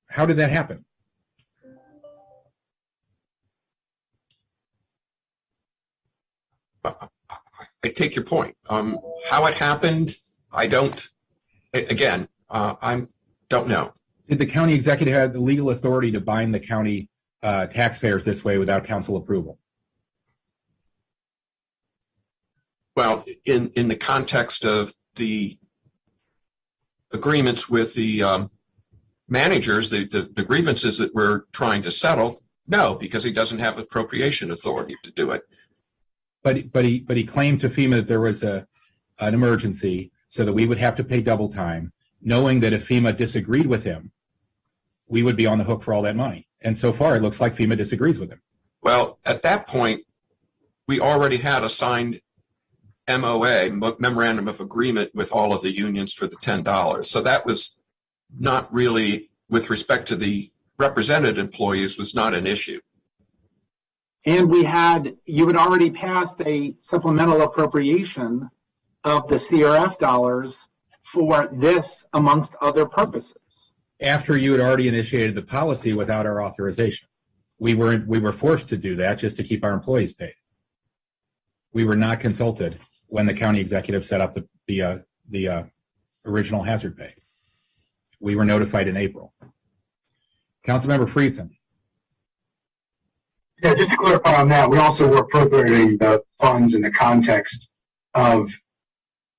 how did that happen? I take your point. How it happened, I don't know. Did the county executive have the legal authority to bind the county taxpayers this way without council approval? Well, in the context of the agreements with the managers, the grievances that we're trying to settle, no, because he doesn't have appropriation authority to do it. But he claimed to FEMA that there was an emergency so that we would have to pay double time, knowing that if FEMA disagreed with him, we would be on the hook for all that money. And so far, it looks like FEMA disagrees with him. Well, at that point, we already had a signed MOA, Memorandum of Agreement, with all of the unions for the $10. So that was not really, with respect to the represented employees, was not an issue. And you had already passed a supplemental appropriation of the CRF dollars for this, amongst other purposes. After you had already initiated the policy without our authorization. We were forced to do that just to keep our employees paid. We were not consulted when the county executive set up the original hazard pay. We were notified in April. Councilmember Friedson. Yeah, just to clarify on that, we also were appropriating the funds in the context of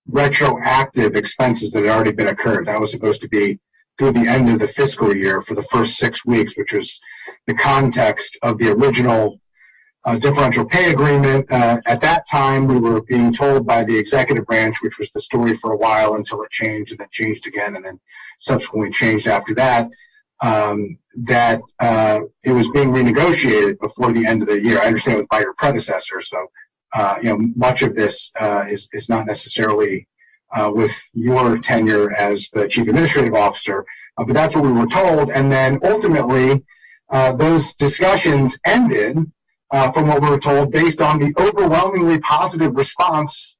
retroactive expenses that had already been occurred. That was supposed to be through the end of the fiscal year for the first 6 weeks, which was the context of the original differential pay agreement. At that time, we were being told by the executive branch, which was the story for a while until it changed and then changed again and then subsequently changed after that, that it was being renegotiated before the end of the year. I understand it was by your predecessor, so much of this is not necessarily with your tenure as the chief administrative officer, but that's what we were told. And then ultimately, those discussions ended from what we were told based on the overwhelmingly positive response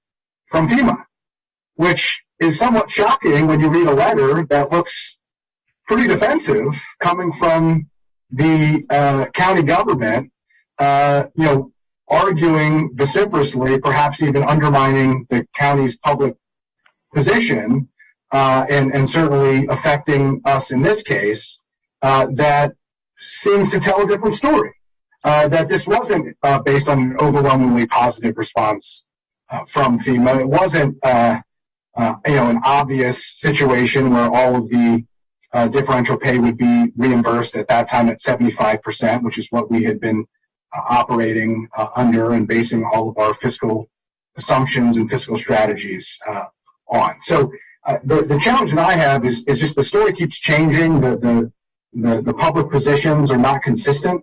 from FEMA, which is somewhat shocking when you read a letter that looks pretty defensive coming from the county government, arguing vociferously, perhaps even undermining the county's public position and certainly affecting us in this case, that seems to tell a different story. That this wasn't based on an overwhelmingly positive response from FEMA. It wasn't, an obvious situation where all of the differential pay would be reimbursed at that time at 75%, which is what we had been operating under and basing all of our fiscal assumptions and fiscal strategies on. So the challenge that I have is just the story keeps changing. The public positions are not consistent.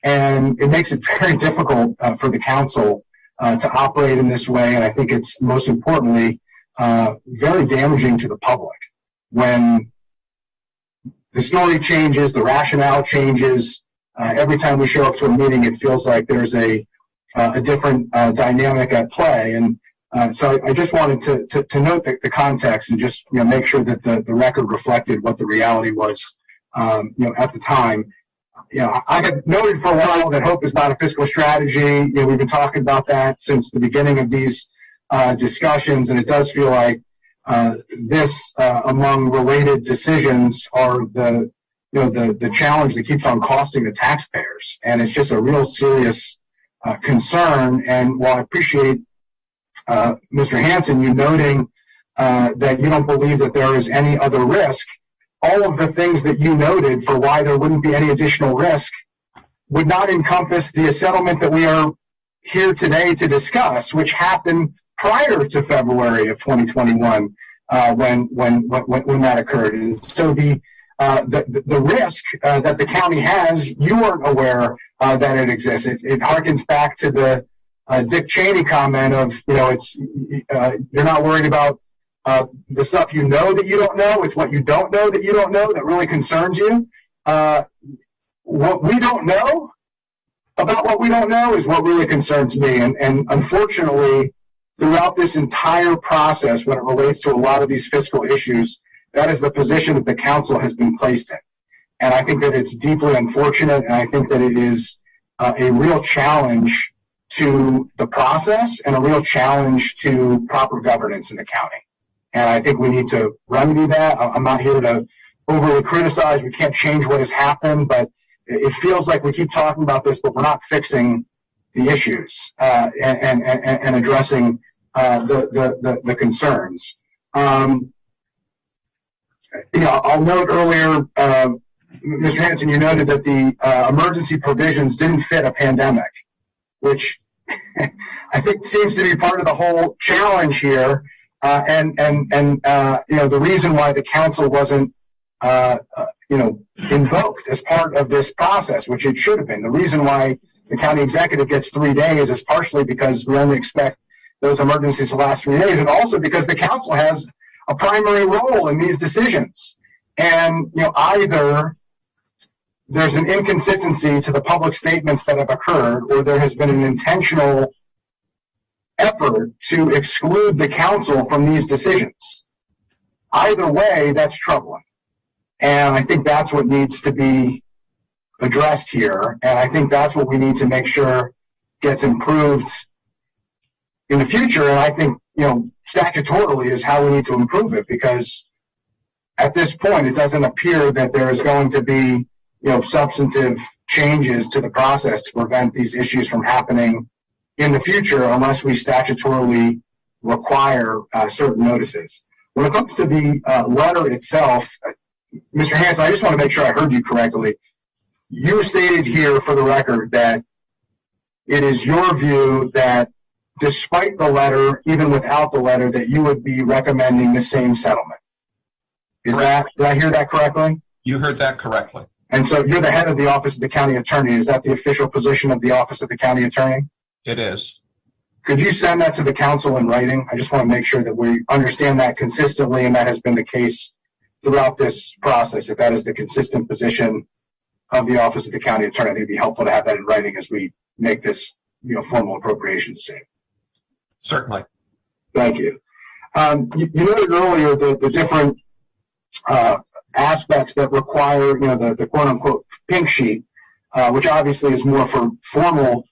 And it makes it very difficult for the council to operate in this way. And I think it's most importantly very damaging to the public when the story changes, the rationale changes. Every time we show up to a meeting, it feels like there's a different dynamic at play. And so I just wanted to note the context and just make sure that the record reflected what the reality was at the time. I had noted for a while that hope is not a fiscal strategy. We've been talking about that since the beginning of these discussions, and it does feel like this, among related decisions, are the challenge that keeps on costing the taxpayers, and it's just a real serious concern. And while I appreciate Mr. Hansen, you noting that you don't believe that there is any other risk, all of the things that you noted for why there wouldn't be any additional risk would not encompass the settlement that we are here today to discuss, which happened prior to February of 2021 when that occurred. And so the risk that the county has, you weren't aware that it exists. It harkens back to the Dick Cheney comment of, you're not worried about the stuff you know that you don't know. It's what you don't know that you don't know that really concerns you. What we don't know about what we don't know is what really concerns me. And unfortunately, throughout this entire process, when it relates to a lot of these fiscal issues, that is the position that the council has been placed in. And I think that it's deeply unfortunate, and I think that it is a real challenge to the process and a real challenge to proper governance in the county. And I think we need to remedy that. I'm not here to overly criticize. We can't change what has happened, but it feels like we keep talking about this, but we're not fixing the issues and addressing the concerns. I'll note earlier, Mr. Hansen, you noted that the emergency provisions didn't fit a pandemic, which I think seems to be part of the whole challenge here. The reason why the council wasn't, invoked as part of this process, which it should have been. The reason why the county executive gets 3 days is partially because we only expect those emergencies to last 3 days, and also because the council has a primary role in these decisions. And, either there's an inconsistency to the public statements that have occurred, or there has been an intentional effort to exclude the council from these decisions. Either way, that's troubling. And I think that's what needs to be addressed here. And I think that's what we need to make sure gets improved in the future. And I think, statutorily is how we need to improve it, because at this point, it doesn't appear that there is going to be, substantive changes to the process to prevent these issues from happening in the future unless we statutorily require certain notices. When it comes to the letter itself, Mr. Hansen, I just want to make sure I heard you correctly. You stated here for the record that it is your view that despite the letter, even without the letter, that you would be recommending the same settlement. Did I hear that correctly? You heard that correctly. And so you're the head of the Office of the County Attorney. Is that the official position of the Office of the County Attorney? It is. Could you send that to the council in writing? I just want to make sure that we understand that consistently, and that has been the case throughout this process. If that is the consistent position of the Office of the County Attorney, I think it'd be helpful to have that in writing as we make this, formal appropriation decision. Certainly. Thank you. You noted earlier the different aspects that require, the quote-unquote pink sheet, which obviously is more for formal,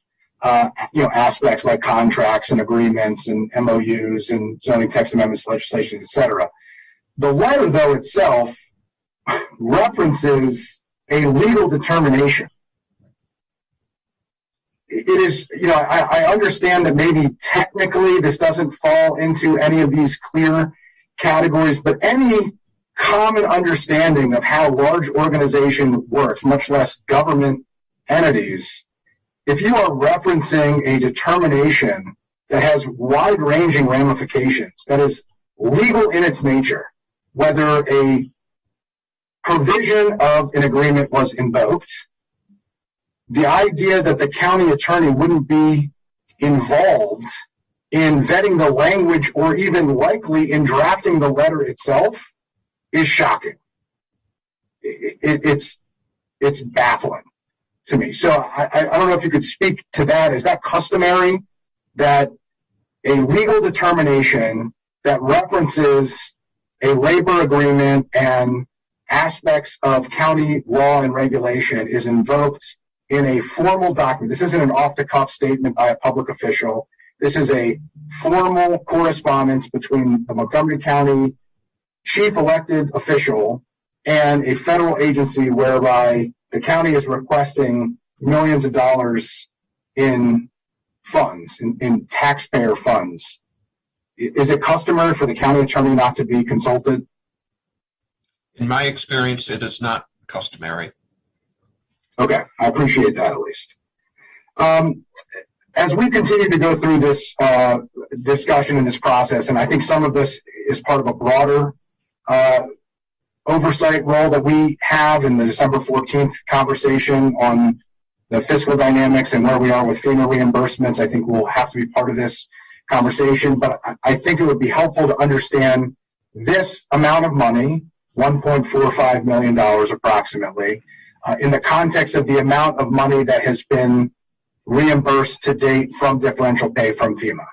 aspects like contracts and agreements and MOUs and zoning text amendments, legislation, et cetera. The letter, though, itself references a legal determination. It is, I understand that maybe technically this doesn't fall into any of these clear categories, but any common understanding of how large organization works, much less government entities, if you are referencing a determination that has wide-ranging ramifications, that is legal in its nature, whether a provision of an agreement was invoked, the idea that the county attorney wouldn't be involved in vetting the language or even likely in drafting the letter itself is shocking. It's baffling to me. So I don't know if you could speak to that. Is that customary that a legal determination that references a labor agreement and aspects of county law and regulation is invoked in a formal document? This isn't an off-the-cuff statement by a public official. This is a formal correspondence between the Montgomery County chief elected official and a federal agency whereby the county is requesting millions of dollars in funds, in taxpayer funds. Is it customary for the county attorney not to be consulted? In my experience, it is not customary. Okay, I appreciate that at least. As we continue to go through this discussion and this process, and I think some of this is part of a broader oversight role that we have in the December 14th conversation on the fiscal dynamics and where we are with FEMA reimbursements, I think will have to be part of this conversation. But I think it would be helpful to understand this amount of money, $1.45 million approximately, in the context of the amount of money that has been reimbursed to date from differential pay from FEMA.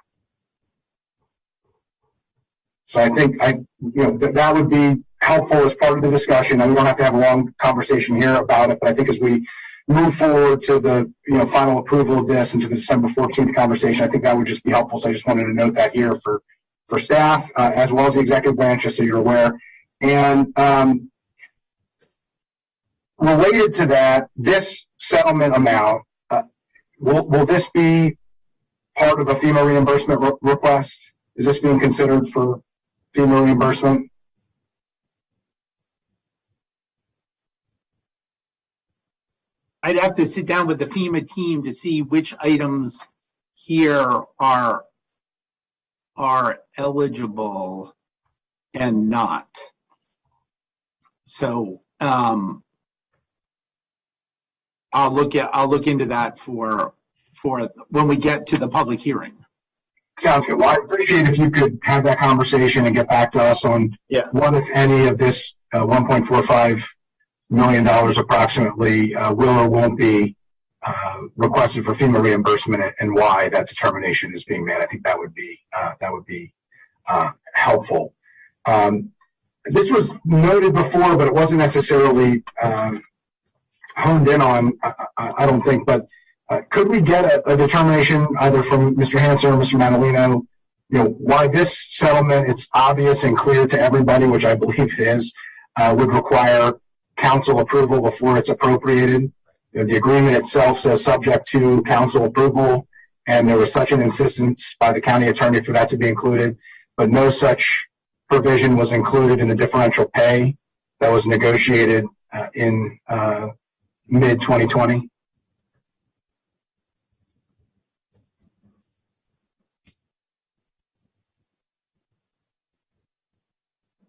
So I think that would be helpful as part of the discussion. And we don't have to have a long conversation here about it, but I think as we move forward to the final approval of this and to the December 14th conversation, I think that would just be helpful. So I just wanted to note that here for staff as well as the executive branch, just so you're aware. And related to that, this settlement amount, will this be part of a FEMA reimbursement request? Is this being considered for FEMA reimbursement? I'd have to sit down with the FEMA team to see which items here are eligible and not. So I'll look into that for when we get to the public hearing. Sounds good. Well, I appreciate if you could have that conversation and get back to us on what, if any, of this $1.45 million approximately will or won't be requested for FEMA reimbursement and why that determination is being made. I think that would be helpful. This was noted before, but it wasn't necessarily honed in on, I don't think, but could we get a determination either from Mr. Hansen or Mr. Madaleno, why this settlement, it's obvious and clear to everybody, which I believe it is, would require council approval before it's appropriated. The agreement itself says subject to council approval, and there was such an insistence by the county attorney for that to be included, but no such provision was included in the differential pay that was negotiated in mid-2020.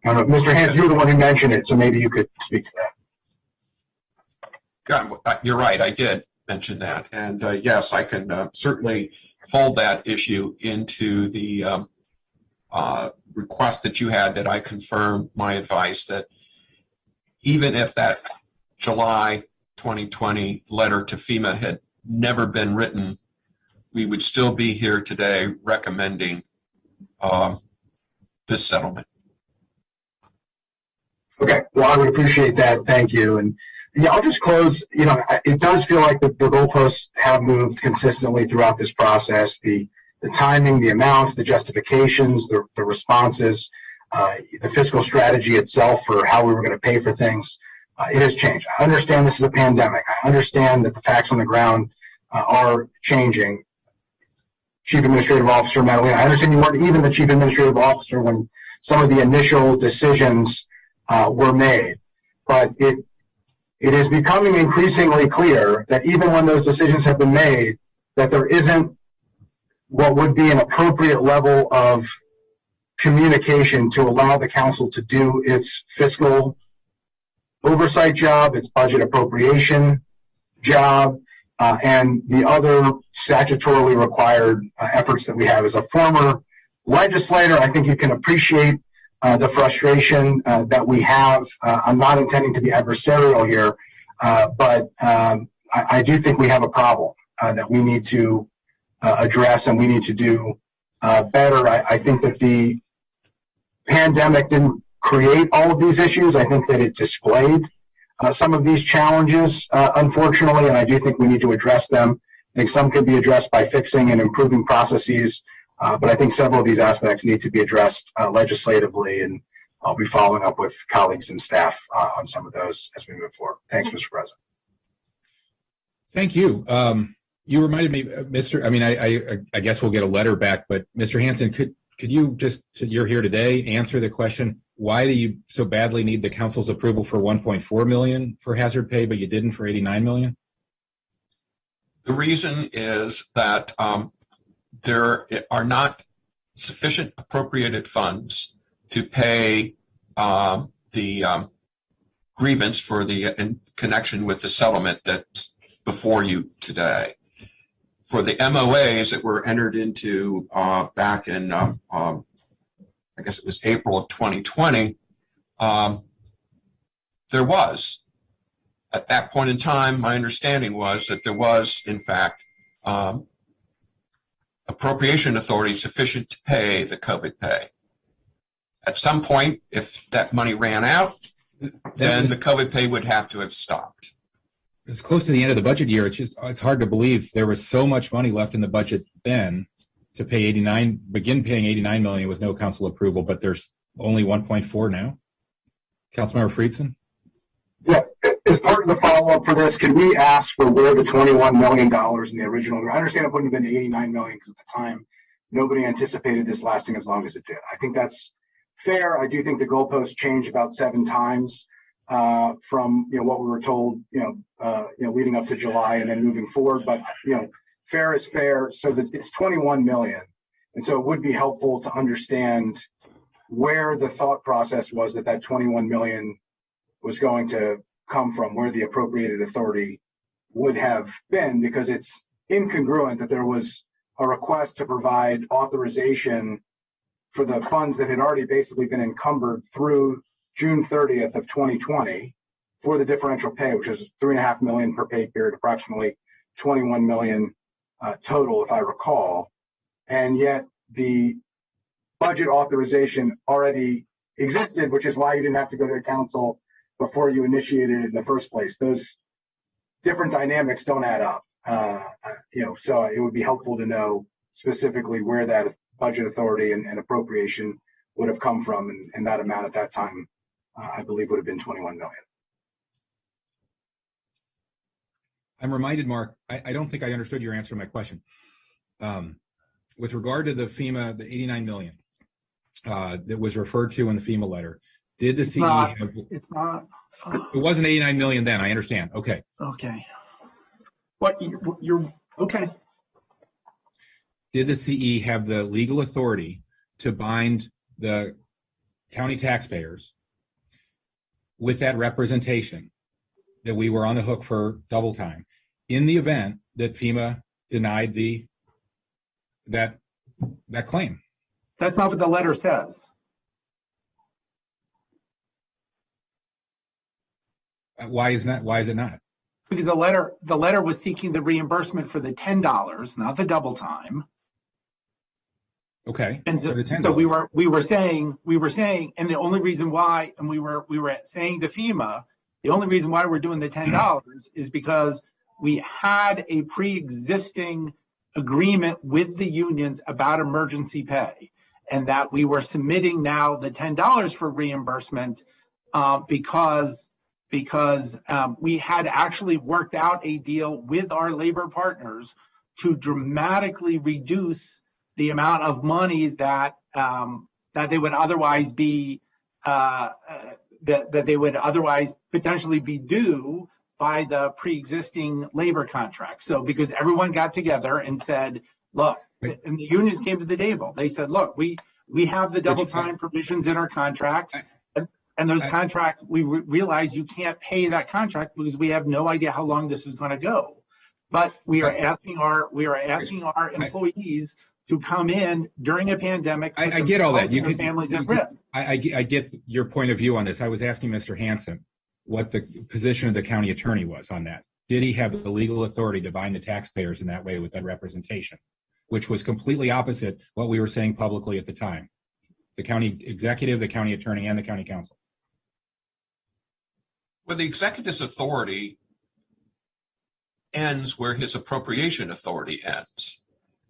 I don't know, Mr. Hansen, you're the one who mentioned it, so maybe you could speak to that. Yeah, you're right. I did mention that. And yes, I can certainly fold that issue into the request that you had, that I confirm my advice that even if that July 2020 letter to FEMA had never been written, we would still be here today recommending this settlement. Okay, well, I would appreciate that. Thank you. And yeah, I'll just close. It does feel like the goalposts have moved consistently throughout this process. The timing, the amounts, the justifications, the responses. the fiscal strategy itself for how we were going to pay for things, it has changed. I understand this is a pandemic. I understand that the facts on the ground are changing. Chief Administrative Officer Madalena, I understand you weren't even the Chief Administrative Officer when some of the initial decisions were made, but it is becoming increasingly clear that even when those decisions have been made, that there isn't what would be an appropriate level of communication to allow the council to do its fiscal oversight job, its budget appropriation job, and the other statutorily required efforts that we have. As a former legislator, I think you can appreciate the frustration that we have. I'm not intending to be adversarial here, but I do think we have a problem that we need to address and we need to do better. I think that the pandemic didn't create all of these issues. I think that it displayed some of these challenges, unfortunately, and I do think we need to address them. I think some could be addressed by fixing and improving processes, but I think several of these aspects need to be addressed legislatively, and I'll be following up with colleagues and staff on some of those as we move forward. Thanks, Mr. President. Thank you. You reminded me, I guess we'll get a letter back, but Mr. Hansen, could you just, you're here today, answer the question, why do you so badly need the council's approval for $1.4 million for hazard pay, but you didn't for $89 million? The reason is that there are not sufficient appropriated funds to pay the grievance for in connection with the settlement that's before you today. For the MOAs that were entered into back in, I guess it was April of 2020, there was, at that point in time, my understanding was that there was, in fact, appropriation authority sufficient to pay the COVID pay. At some point, if that money ran out, then the COVID pay would have to have stopped. It's close to the end of the budget year. It's hard to believe there was so much money left in the budget then to pay begin paying $89 million with no council approval, but there's only 1.4 now. Councilmember Friedson? Yeah, as part of the follow-up for this, can we ask for where the $21 million in the original, I understand it wouldn't have been the $89 million because at the time, nobody anticipated this lasting as long as it did. I think that's fair. I do think the goalposts changed about 7 times from what we were told leading up to July and then moving forward. But fair is fair. So that it's 21 million, and so it would be helpful to understand where the thought process was that 21 million was going to come from, where the appropriated authority would have been, because it's incongruent that there was a request to provide authorization for the funds that had already basically been encumbered through June 30th of 2020 for the differential pay, which is $3.5 million per pay period, approximately 21 million total, if I recall. And yet the budget authorization already existed, which is why you didn't have to go to the council before you initiated it in the first place. Those different dynamics don't add up. So it would be helpful to know specifically where that budget authority and appropriation would have come from, and that amount at that time, I believe, would have been 21 million. I'm reminded, Mark, I don't think I understood your answer to my question. With regard to the FEMA, the 89 million that was referred to in the FEMA letter, did the CE It's not. It wasn't 89 million then, I understand. Okay. Okay. What you're okay. Did the CE have the legal authority to bind the county taxpayers with that representation that we were on the hook for double time in the event that FEMA denied that claim? That's not what the letter says. Why is it not? Because the letter was seeking the reimbursement for the $10, not the double time. Okay. And so we were saying, and the only reason why, and we were saying to FEMA, the only reason why we're doing the $10 is because we had a pre-existing agreement with the unions about emergency pay. and that we were submitting now the $10 for reimbursement because we had actually worked out a deal with our labor partners to dramatically reduce the amount of money that they would otherwise be that they would otherwise potentially be due by the pre-existing labor contract. So because everyone got together and said, look, and the unions came to the table. They said, look, we have the double time provisions in our contracts, and those contracts, we realize you can't pay that contract because we have no idea how long this is going to go. But we are asking our employees to come in during a pandemic. I get all that. You could families at risk. I get your point of view on this. I was asking Mr. Hansen what the position of the county attorney was on that. Did he have the legal authority to bind the taxpayers in that way with that representation, which was completely opposite what we were saying publicly at the time? The county executive, the county attorney, and the county council. Well, the executive's authority ends where his appropriation authority ends.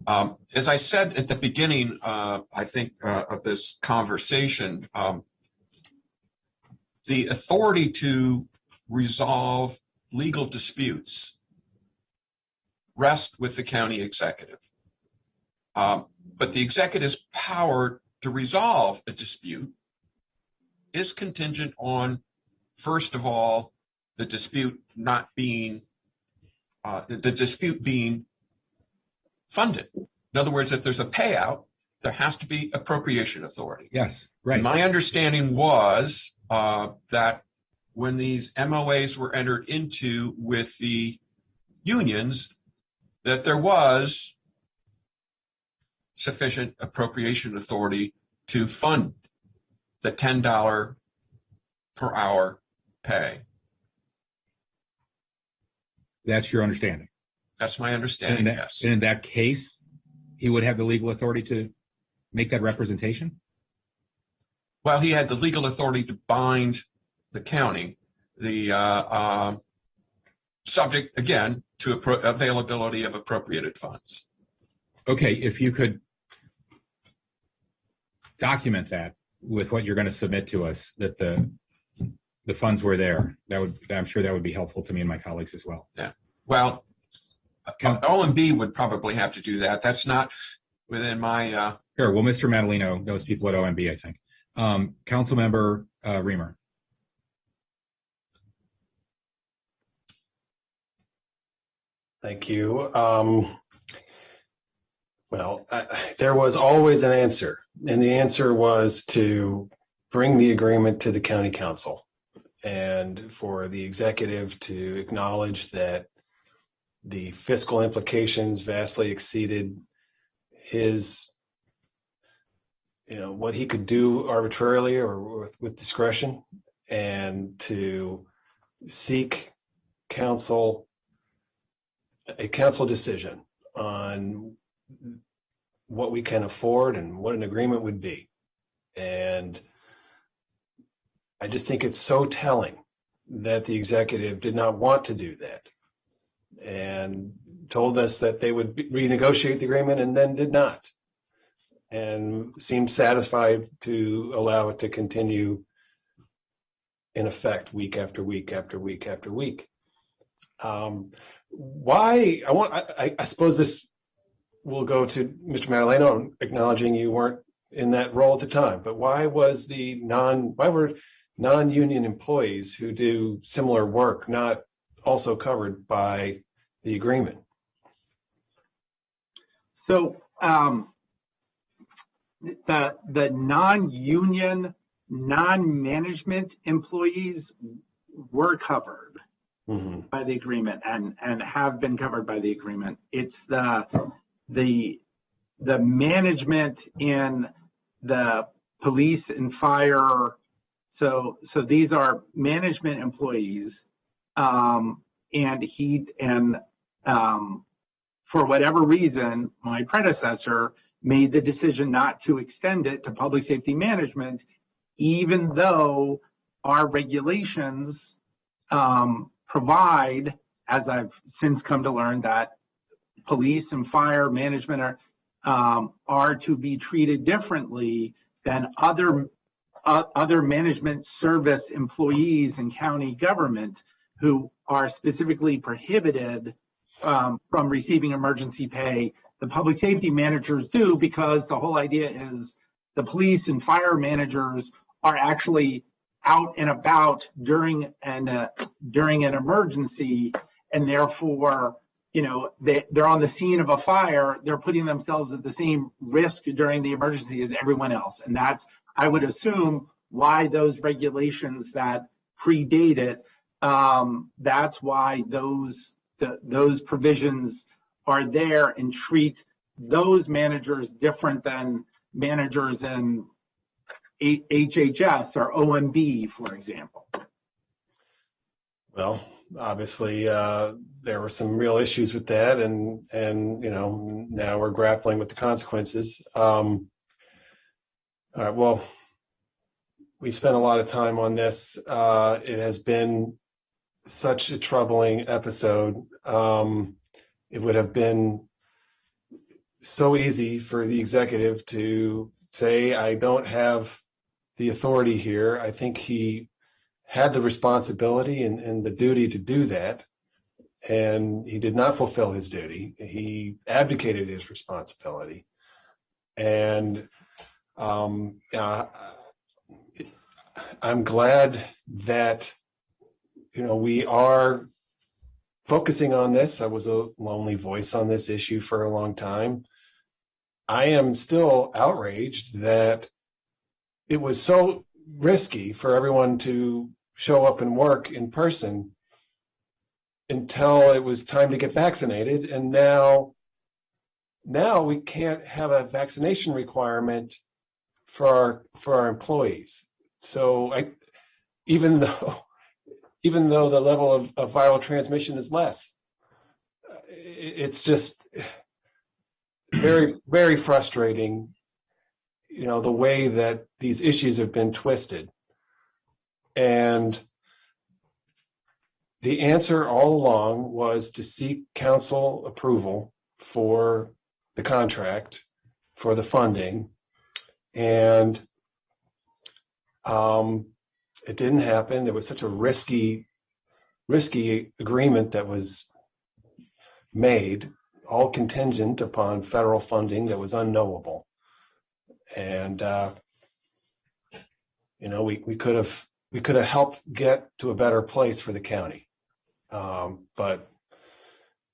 As I said at the beginning, I think, of this conversation, the authority to resolve legal disputes rest with the county executive. But the executive's power to resolve a dispute is contingent on, first of all, the dispute not being, the dispute being funded. In other words, if there's a payout, there has to be appropriation authority. Yes, right. My understanding was that when these MOAs were entered into with the unions, that there was sufficient appropriation authority to fund the $10 per hour pay. That's your understanding? That's my understanding, yes. And in that case, he would have the legal authority to make that representation? Well, he had the legal authority to bind the county, the subject, again, to availability of appropriated funds. Okay, if you could document that with what you're going to submit to us, that the funds were there, I'm sure that would be helpful to me and my colleagues as well. Yeah. Well, OMB would probably have to do that. That's not within my. Sure. Well, Mr. Madalino knows people at OMB, I think. Councilmember Reamer. Thank you. There was always an answer, and the answer was to bring the agreement to the county council and for the executive to acknowledge that the fiscal implications vastly exceeded his, what he could do arbitrarily or with discretion, and to seek a council decision on what we can afford and what an agreement would be. And I just think it's so telling that the executive did not want to do that and told us that they would renegotiate the agreement and then did not, and seemed satisfied to allow it to continue in effect week after week after week after week. I suppose this will go to Mr. Madaleno, acknowledging you weren't in that role at the time, but why were non-union employees who do similar work not also covered by the agreement? So the non-union, non-management employees were covered by the agreement and have been covered by the agreement. It's the management in the police and fire. So these are management employees, and for whatever reason, my predecessor made the decision not to extend it to public safety management, even though our regulations provide, as I've since come to learn, that police and fire management are to be treated differently than other management service employees in county government who are specifically prohibited from receiving emergency pay. The public safety managers do, because the whole idea is the police and fire managers are actually out and about during an emergency, and therefore, they're on the scene of a fire. They're putting themselves at the same risk during the emergency as everyone else, and that's, I would assume, why those regulations that predate it. That's why those provisions are there and treat those managers different than managers in HHS or OMB, for example. Well, obviously, there were some real issues with that, and now we're grappling with the consequences. All right, well, we spent a lot of time on this. It has been such a troubling episode. It would have been so easy for the executive to say, I don't have the authority here. I think he had the responsibility and the duty to do that, and he did not fulfill his duty. He abdicated his responsibility. And I'm glad that we are focusing on this. I was a lonely voice on this issue for a long time. I am still outraged that it was so risky for everyone to show up and work in person until it was time to get vaccinated. And now we can't have a vaccination requirement for our employees. So even though the level of viral transmission is less, it's just very, very frustrating, the way that these issues have been twisted. And the answer all along was to seek council approval for the contract, for the funding. And it didn't happen. There was such a risky agreement that was made, all contingent upon federal funding that was unknowable. And we could have helped get to a better place for the county, but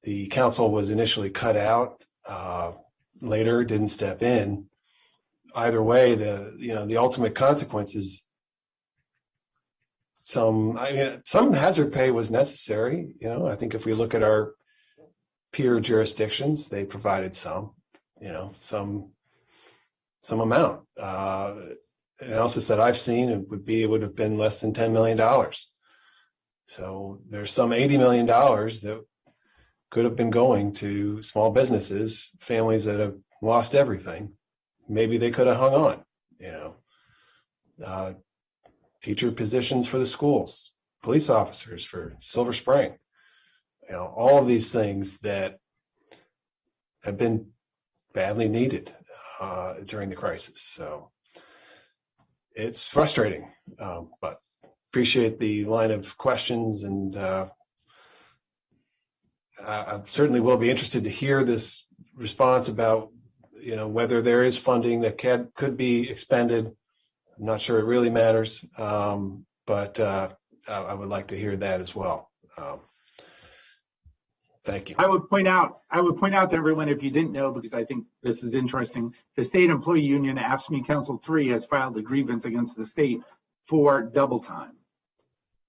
the council was initially cut out. Later, didn't step in. Either way, the ultimate consequences. Some hazard pay was necessary. I think if we look at our peer jurisdictions, they provided some amount. Analysis that I've seen, it would have been less than $10 million. So there's some $80 million that could have been going to small businesses, families that have lost everything. Maybe they could have hung on, teacher positions for the schools, police officers for Silver Spring, all of these things that have been badly needed during the crisis. So it's frustrating, but appreciate the line of questions, and I certainly will be interested to hear this response about whether there is funding that could be expended. I'm not sure it really matters, but I would like to hear that as well. Thank you. I would point out to everyone, if you didn't know, because I think this is interesting, the State Employee Union, AFSCME Council 3, has filed a grievance against the state for double time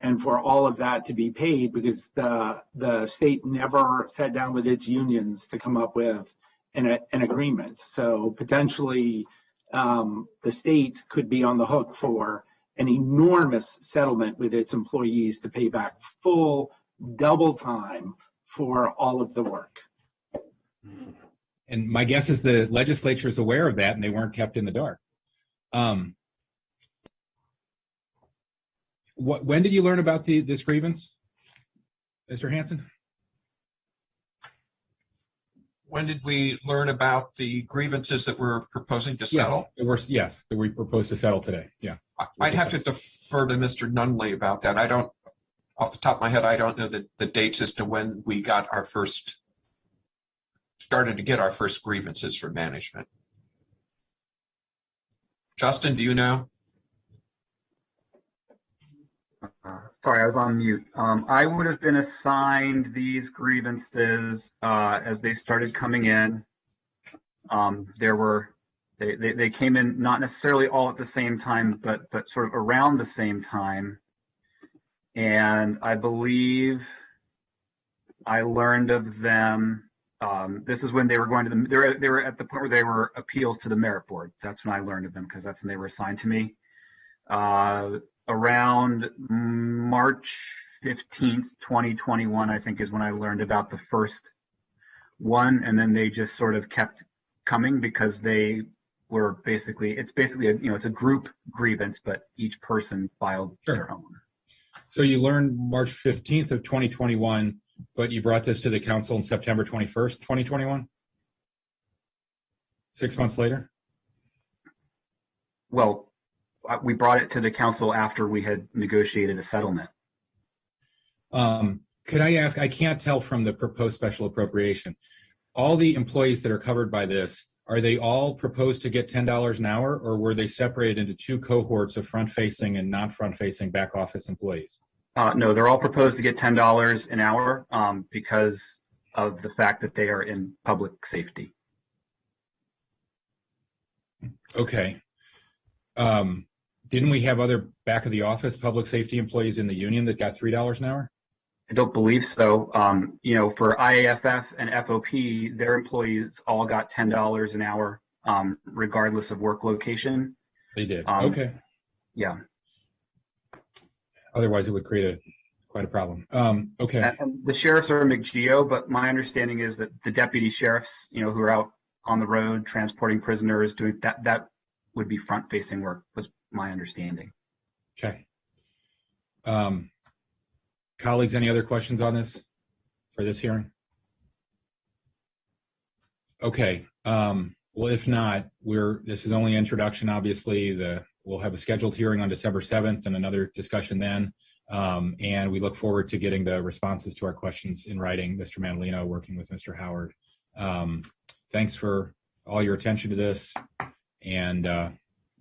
and for all of that to be paid, because the state never sat down with its unions to come up with an agreement. So potentially the state could be on the hook for an enormous settlement with its employees to pay back full double time for all of the work. And my guess is the legislature is aware of that and they weren't kept in the dark. When did you learn about this grievance, Mr. Hansen? When did we learn about the grievances that we're proposing to settle? Yes, that we propose to settle today. Yeah. I'd have to defer to Mr. Nunley about that. I don't, off the top of my head, I don't know the dates as to when we got started to get our first grievances for management. Justin, do you know? Sorry, I was on mute. I would have been assigned these grievances as they started coming in. They came in not necessarily all at the same time, but sort of around the same time. And I believe I learned of them. This is when they were going to they were at the point where they were appeals to the merit board. That's when I learned of them, because that's when they were assigned to me. Around March 15th, 2021, I think, is when I learned about the first one, and then they just sort of kept coming because they were basically, it's a group grievance, but each person filed their own. So you learned March 15th of 2021, but you brought this to the council on September 21st, 2021? 6 months later? Well, we brought it to the council after we had negotiated a settlement. Could I ask, I can't tell from the proposed special appropriation, all the employees that are covered by this, are they all proposed to get $10 an hour, or were they separated into two cohorts of front-facing and non-front-facing back office employees? No, they're all proposed to get $10 an hour because of the fact that they are in public safety. Okay. Didn't we have other back of the office public safety employees in the union that got $3 an hour? I don't believe so. For IAFF and FOP, their employees all got $10 an hour, regardless of work location. They did. Okay. Yeah. Otherwise, it would create quite a problem. Okay. And the sheriffs are McGeo, but my understanding is that the deputy sheriffs, who are out on the road transporting prisoners, doing that would be front-facing work, was my understanding. Okay. Colleagues, any other questions on this for this hearing? Okay. Well, if not, this is only introduction. Obviously, we'll have a scheduled hearing on December 7th and another discussion then. And we look forward to getting the responses to our questions in writing. Mr. Mandolino working with Mr. Howard. Thanks for all your attention to this. And I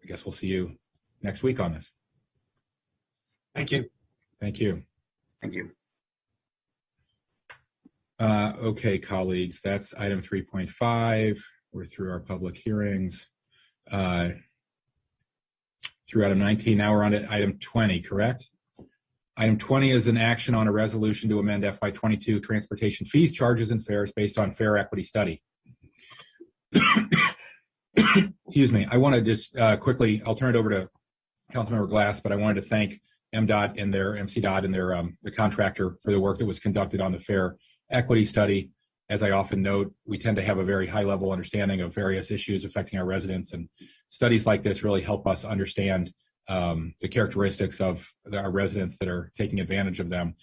guess we'll see you next week on this. Thank you. Thank you. Thank you. Okay, colleagues, that's item 3.5. We're through our public hearings. Through item 19, now we're on to item 20, correct? Item 20 is an action on a resolution to amend FY22 transportation fees, charges, and fares based on fair equity study. Excuse me. I want to just quickly, I'll turn it over to Councilmember Glass, but I wanted to thank MDOT and their MCDOT and their the contractor for the work that was conducted on the fair equity study. As I often note, we tend to have a very high level understanding of various issues affecting our residents, and studies like this really help us understand the characteristics of our residents that are taking advantage of them.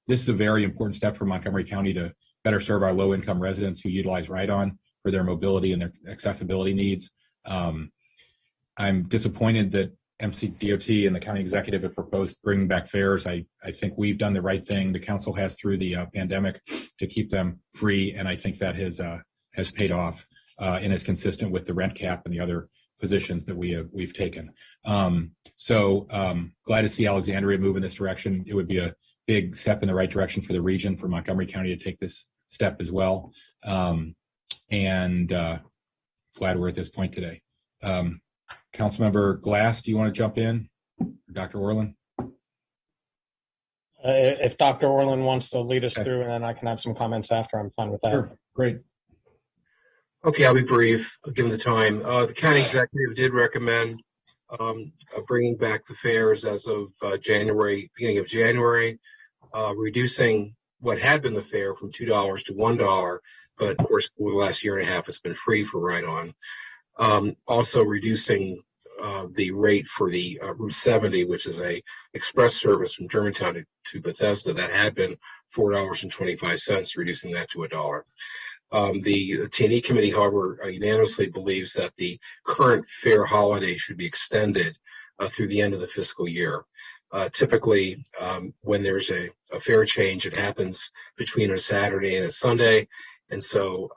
This is a very important step for Montgomery County to better serve our low income residents who utilize Ride-On for their mobility and their accessibility needs. I'm disappointed that MCDOT and the county executive have proposed bringing back fares. I think we've done the right thing. The council has through the pandemic to keep them free, and I think that has paid off and is consistent with the rent cap and the other positions that we've taken. So glad to see Alexandria move in this direction. It would be a big step in the right direction for the region, for Montgomery County to take this step as well. And glad we're at this point today. Councilmember Glass, do you want to jump in? Or Dr. Orland? If Dr. Orland wants to lead us through, and then I can have some comments after, I'm fine with that. Sure. Great. Okay, I'll be brief, given the time. The county executive did recommend bringing back the fares as of beginning of January, reducing what had been the fare from $2 to $1, but of course, over the last year and a half, it's been free for Ride-On. Also reducing the rate for the Route 70, which is a express service from Germantown to Bethesda that had been $4.25, reducing that to $1. The T&E committee, however, unanimously believes that the current fair holiday should be extended through the end of the fiscal year. Typically, when there's a fair change, it happens between a Saturday and a Sunday. And so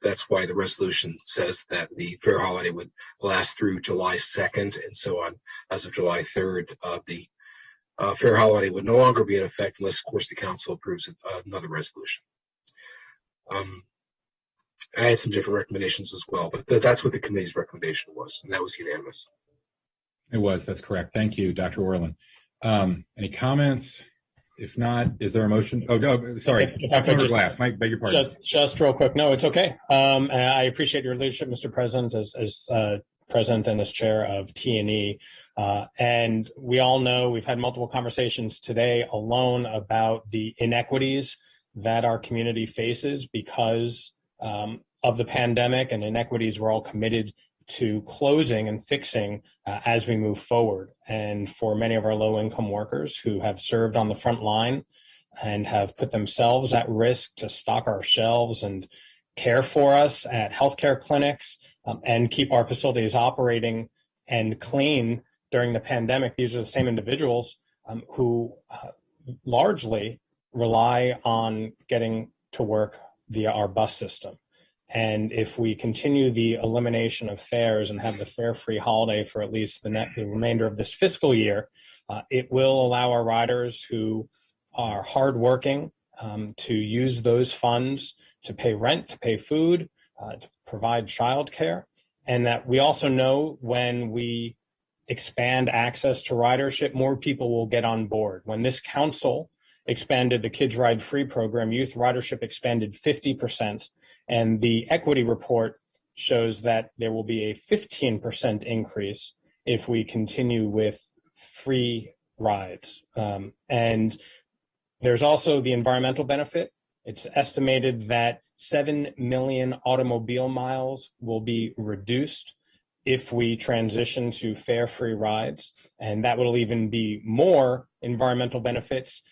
that's why the resolution says that the fair holiday would last through July 2nd and so on. As of July 3rd, the fair holiday would no longer be in effect unless, of course, the council approves another resolution. I had some different recommendations as well, but that's what the committee's recommendation was, and that was unanimous. It was, that's correct. Thank you, Dr. Orland. Any comments? If not, is there a motion? Oh, no, sorry. Councilmember Glass, I beg your pardon. Just real quick. No, it's okay. I appreciate your leadership, Mr. President, as president and as chair of T&E. And we all know we've had multiple conversations today alone about the inequities that our community faces because of the pandemic, and inequities we're all committed to closing and fixing as we move forward. And for many of our low-income workers who have served on the front line and have put themselves at risk to stock our shelves and care for us at healthcare clinics and keep our facilities operating and clean during the pandemic, these are the same individuals who largely rely on getting to work via our bus system. And if we continue the elimination of fares and have the fare-free holiday for at least the remainder of this fiscal year, it will allow our riders who are hardworking to use those funds to pay rent, to pay food, to provide childcare. And that we also know when we expand access to ridership, more people will get on board. When this council expanded the Kids Ride Free program, youth ridership expanded 50%. And the equity report shows that there will be a 15% increase if we continue with free rides. And there's also the environmental benefit. It's estimated that 7 million automobile miles will be reduced if we transition to fare-free rides. And that will even be more environmental benefits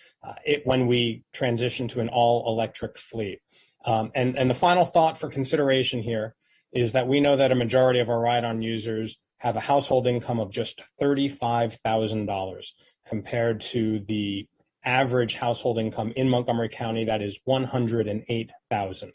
when we transition to an all-electric fleet. And the final thought for consideration here is that we know that a majority of our ride-on users have a household income of just $35,000 compared to the average household income in Montgomery County that is $108,000.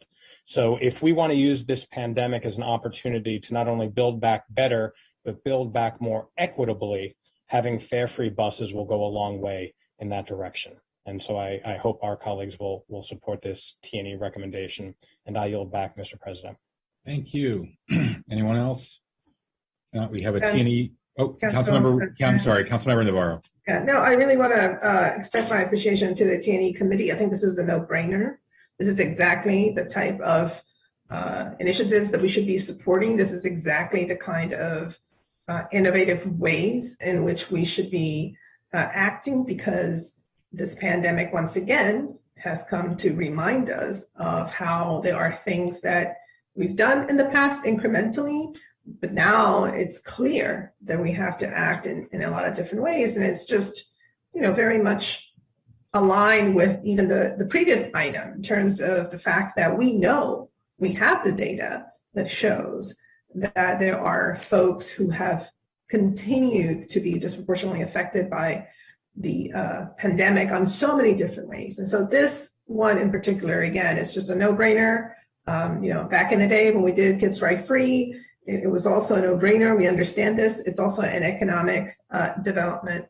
So if we want to use this pandemic as an opportunity to not only build back better, but build back more equitably, having fare-free buses will go a long way in that direction. And so I hope our colleagues will support this T&E recommendation. And I yield back, Mr. President. Thank you. Anyone else? We have a T&E. Oh, Councilmember, I'm sorry, Councilmember Navarro. Yeah, no, I really want to express my appreciation to the T&E committee. I think this is a no-brainer. This is exactly the type of initiatives that we should be supporting. This is exactly the kind of innovative ways in which we should be acting, because this pandemic, once again, has come to remind us of how there are things that we've done in the past incrementally, but now it's clear that we have to act in a lot of different ways. And it's just, very much aligned with even the previous item in terms of the fact that we know we have the data that shows that there are folks who have continued to be disproportionately affected by the pandemic on so many different ways. And so this one in particular, again, is just a no-brainer. Back in the day when we did Kids Ride Free, it was also a no-brainer. We understand this. It's also an economic development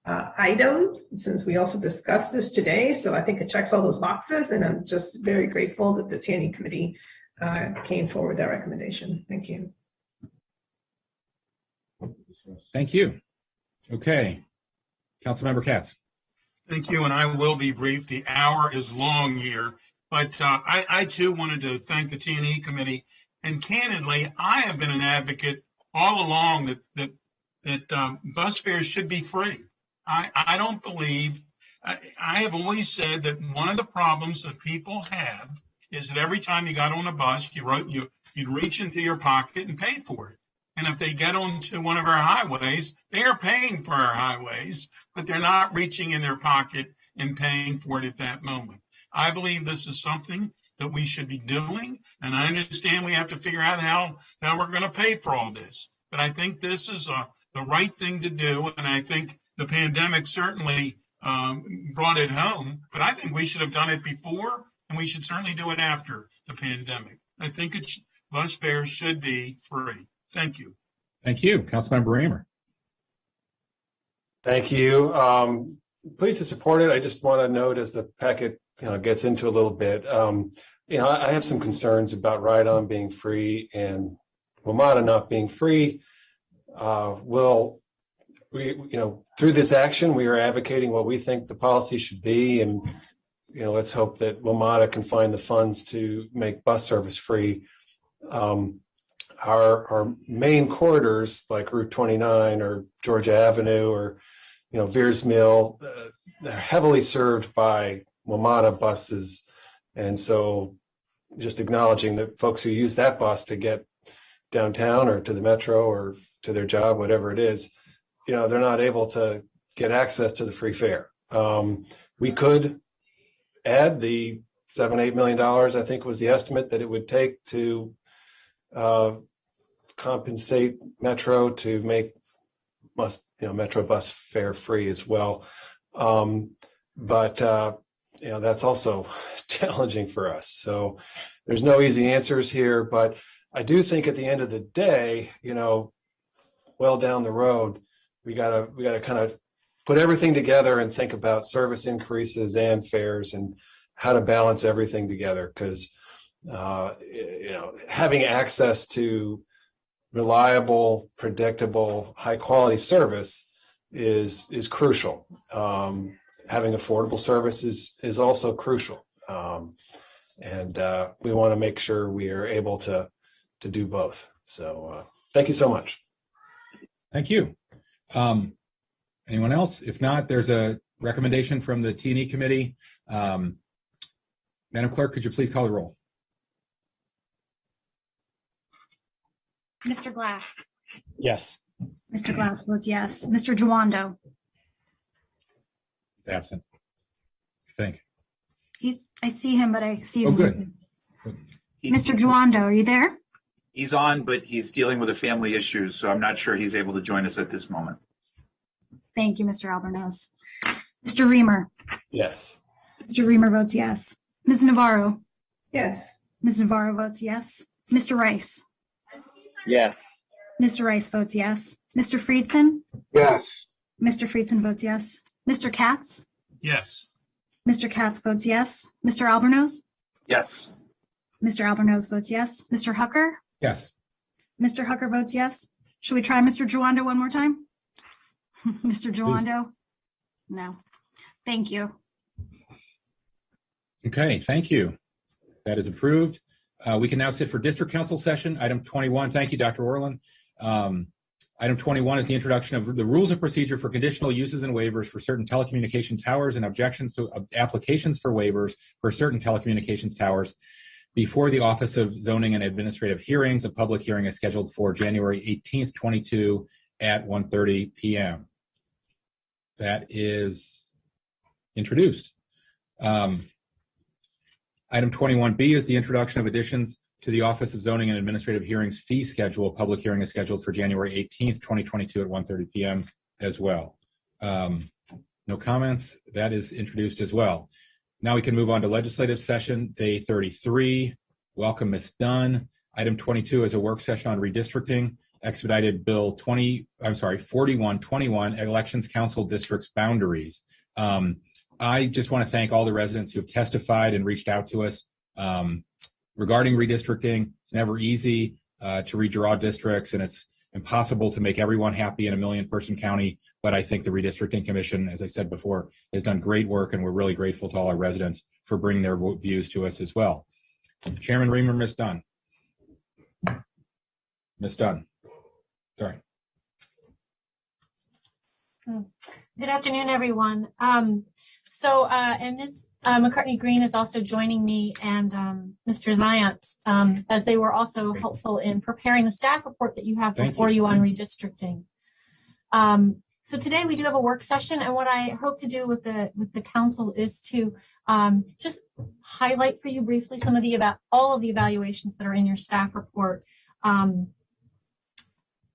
item, since we also discussed this today. So I think it checks all those boxes, and I'm just very grateful that the T&E committee came forward with that recommendation. Thank you. Thank you. Okay. Councilmember Katz. Thank you, and I will be brief. The hour is long here, but I too wanted to thank the T&E committee. And candidly, I have been an advocate all along that bus fares should be free. I don't believe, I have always said that one of the problems that people have is that every time you got on a bus, you'd reach into your pocket and pay for it. And if they get onto one of our highways, they are paying for our highways, but they're not reaching in their pocket and paying for it at that moment. I believe this is something that we should be doing. And I understand we have to figure out how we're going to pay for all this. But I think this is the right thing to do. And I think the pandemic certainly brought it home. But I think we should have done it before, and we should certainly do it after the pandemic. I think bus fares should be free. Thank you. Thank you. Councilmember Raymer. Thank you. Pleased to support it. I just want to note as the packet gets into a little bit, I have some concerns about Ride-On being free and WMATA not being free. Through this action, we are advocating what we think the policy should be, and let's hope that WMATA can find the funds to make bus service free. Our main corridors like Route 29 or Georgia Avenue or Veers Mill, they're heavily served by WMATA buses, and so just acknowledging that folks who use that bus to get downtown or to the metro or to their job, whatever it is, they're not able to get access to the free fare. We could add the $7-8 million, I think was the estimate that it would take to compensate Metro to make Metro bus fare free as well. But that's also challenging for us. So there's no easy answers here, but I do think at the end of the day, well down the road, we gotta kind of put everything together and think about service increases and fares and how to balance everything together. Because having access to reliable, predictable, high quality service is crucial. Having affordable service is also crucial. And we want to make sure we are able to do both. So thank you so much. Thank you. Anyone else? If not, there's a recommendation from the T&E committee. Madam Clerk, could you please call the roll? Mr. Glass. Yes. Mr. Glass votes yes. Mr. Jawando. He's absent. I think. I see him, but I see his good. Mr. Jawando, are you there? He's on, but he's dealing with a family issue, so I'm not sure he's able to join us at this moment. Thank you, Mr. Albornoz. Mr. Reamer. Yes. Mr. Reamer votes yes. Ms. Navarro. Yes. Ms. Navarro votes yes. Mr. Rice. Yes. Mr. Rice votes yes. Mr. Friedson. Yes. Mr. Friedson votes yes. Mr. Katz. Yes. Mr. Katz votes yes. Mr. Albornoz. Yes. Mr. Albornoz votes yes. Mr. Hucker. Yes. Mr. Hucker votes yes. Should we try Mr. Jawando one more time? Mr. Jawando? No. Thank you. Okay, thank you. That is approved. We can now sit for district council session. Item 21. Thank you, Dr. Orland. Item 21 is the introduction of the rules of procedure for conditional uses and waivers for certain telecommunication towers and objections to applications for waivers for certain telecommunications towers. Before the Office of Zoning and Administrative Hearings, a public hearing is scheduled for January 18th, 22 at 1:30 p.m. That is introduced. Item 21B is the introduction of additions to the Office of Zoning and Administrative Hearings fee schedule. A public hearing is scheduled for January 18th, 2022 at 1:30 p.m. as well. No comments. That is introduced as well. Now we can move on to legislative session, day 33. Welcome, Ms. Dunn. Item 22 is a work session on redistricting, expedited bill 4121, elections council districts boundaries. I just want to thank all the residents who have testified and reached out to us regarding redistricting. It's never easy to redraw districts, and it's impossible to make everyone happy in a million-person county. But I think the Redistricting Commission, as I said before, has done great work, and we're really grateful to all our residents for bringing their views to us as well. Chairman Reamer, Ms. Dunn. Ms. Dunn. Sorry. Good afternoon, everyone. And Ms. McCartney Green is also joining me, and Mr. Zients, as they were also helpful in preparing the staff report that you have before you on redistricting. So today we do have a work session, and what I hope to do with the council is to just highlight for you briefly some of all of the evaluations that are in your staff report.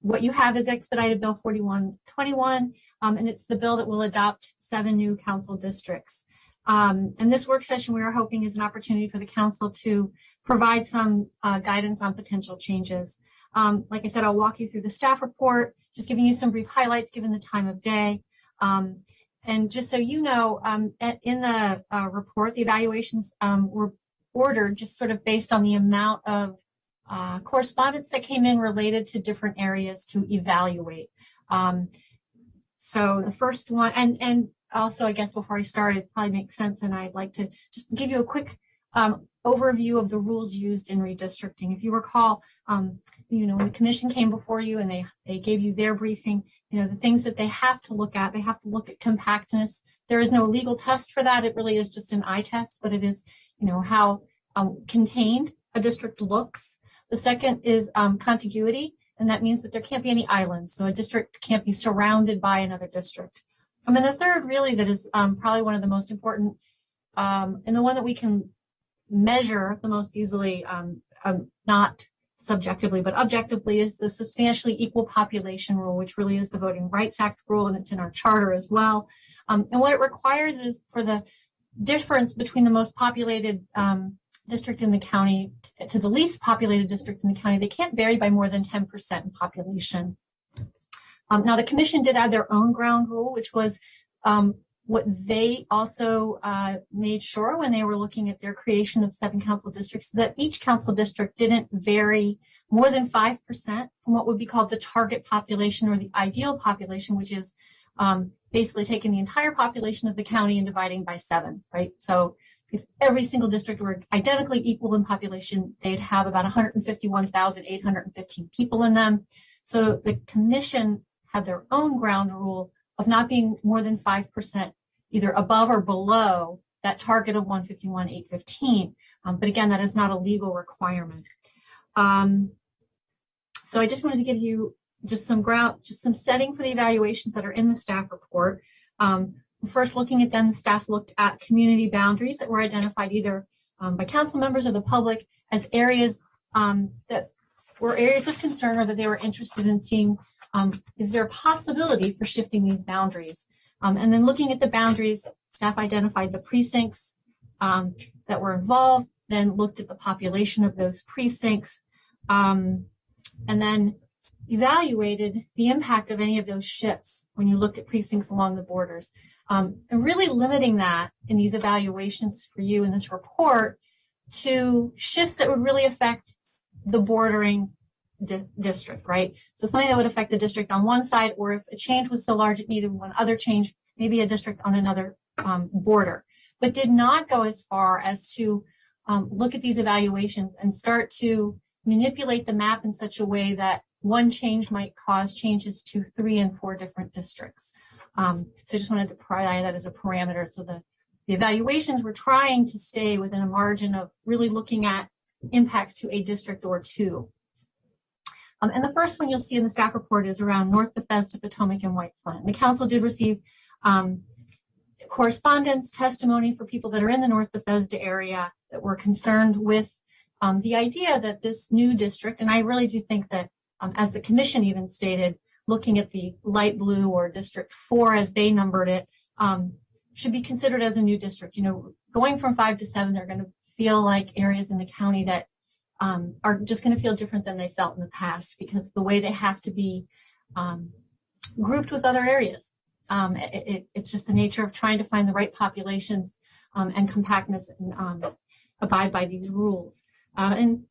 What you have is Expedited Bill 4121, and it's the bill that will adopt 7 new council districts. And this work session we are hoping is an opportunity for the council to provide some guidance on potential changes. Like I said, I'll walk you through the staff report, just giving you some brief highlights given the time of day. And just so you know, in the report, the evaluations were ordered just sort of based on the amount of correspondence that came in related to different areas to evaluate. So the first one, and also, I guess before I start, it probably makes sense, and I'd like to just give you a quick overview of the rules used in redistricting. If you recall, when the commission came before you and they gave you their briefing, the things that they have to look at compactness. There is no legal test for that. It really is just an eye test, but it is, how contained a district looks. The second is contiguity, and that means that there can't be any islands. So a district can't be surrounded by another district. And then the third really that is probably one of the most important and the one that we can measure the most easily, not subjectively, but objectively, is the substantially equal population rule, which really is the Voting Rights Act rule, and it's in our charter as well. And what it requires is for the difference between the most populated district in the county to the least populated district in the county, they can't vary by more than 10% in population. Now, the commission did add their own ground rule, which was what they also made sure when they were looking at their creation of 7 council districts, that each council district didn't vary more than 5% from what would be called the target population or the ideal population, which is basically taking the entire population of the county and dividing by 7, right? So if every single district were identically equal in population, they'd have about 151,815 people in them. So the commission had their own ground rule of not being more than 5% either above or below that target of 151,815. But again, that is not a legal requirement. So I just wanted to give you just some setting for the evaluations that are in the staff report. First, looking at them, the staff looked at community boundaries that were identified either by council members or the public as areas that were areas of concern or that they were interested in seeing. Is there a possibility for shifting these boundaries? And then looking at the boundaries, staff identified the precincts that were involved, then looked at the population of those precincts, and then evaluated the impact of any of those shifts when you looked at precincts along the borders. And really limiting that in these evaluations for you in this report to shifts that would really affect the bordering district, right? So something that would affect the district on one side, or if a change was so large it needed one other change, maybe a district on another border, but did not go as far as to look at these evaluations and start to manipulate the map in such a way that one change might cause changes to 3 and 4 different districts. So I just wanted to provide that as a parameter. So the evaluations were trying to stay within a margin of really looking at impacts to a district or 2. And the first one you'll see in the staff report is around North Bethesda, Potomac, and White Flint. The council did receive correspondence, testimony for people that are in the North Bethesda area that were concerned with the idea that this new district, and I really do think that as the commission even stated, looking at the light blue or District 4 as they numbered it, should be considered as a new district. Going from 5 to 7, they're going to feel like areas in the county that are just going to feel different than they felt in the past because of the way they have to be grouped with other areas. It's just the nature of trying to find the right populations and compactness and abide by these rules. And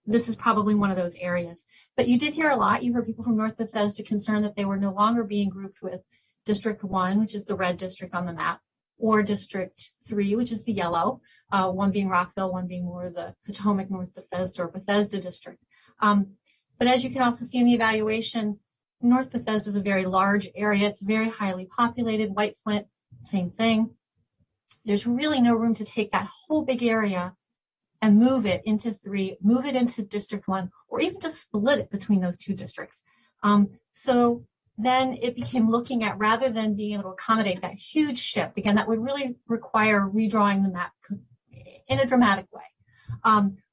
this is probably one of those areas. But you did hear a lot. You heard people from North Bethesda concerned that they were no longer being grouped with District 1, which is the red district on the map, or District 3, which is the yellow, one being Rockville, one being more the Potomac, North Bethesda, or Bethesda district. But as you can also see in the evaluation, North Bethesda is a very large area. It's very highly populated. White Flint, same thing. There's really no room to take that whole big area and move it into 3, move it into District 1, or even to split it between those 2 districts. So then it became looking at, rather than being able to accommodate that huge shift, again, that would really require redrawing the map in a dramatic way.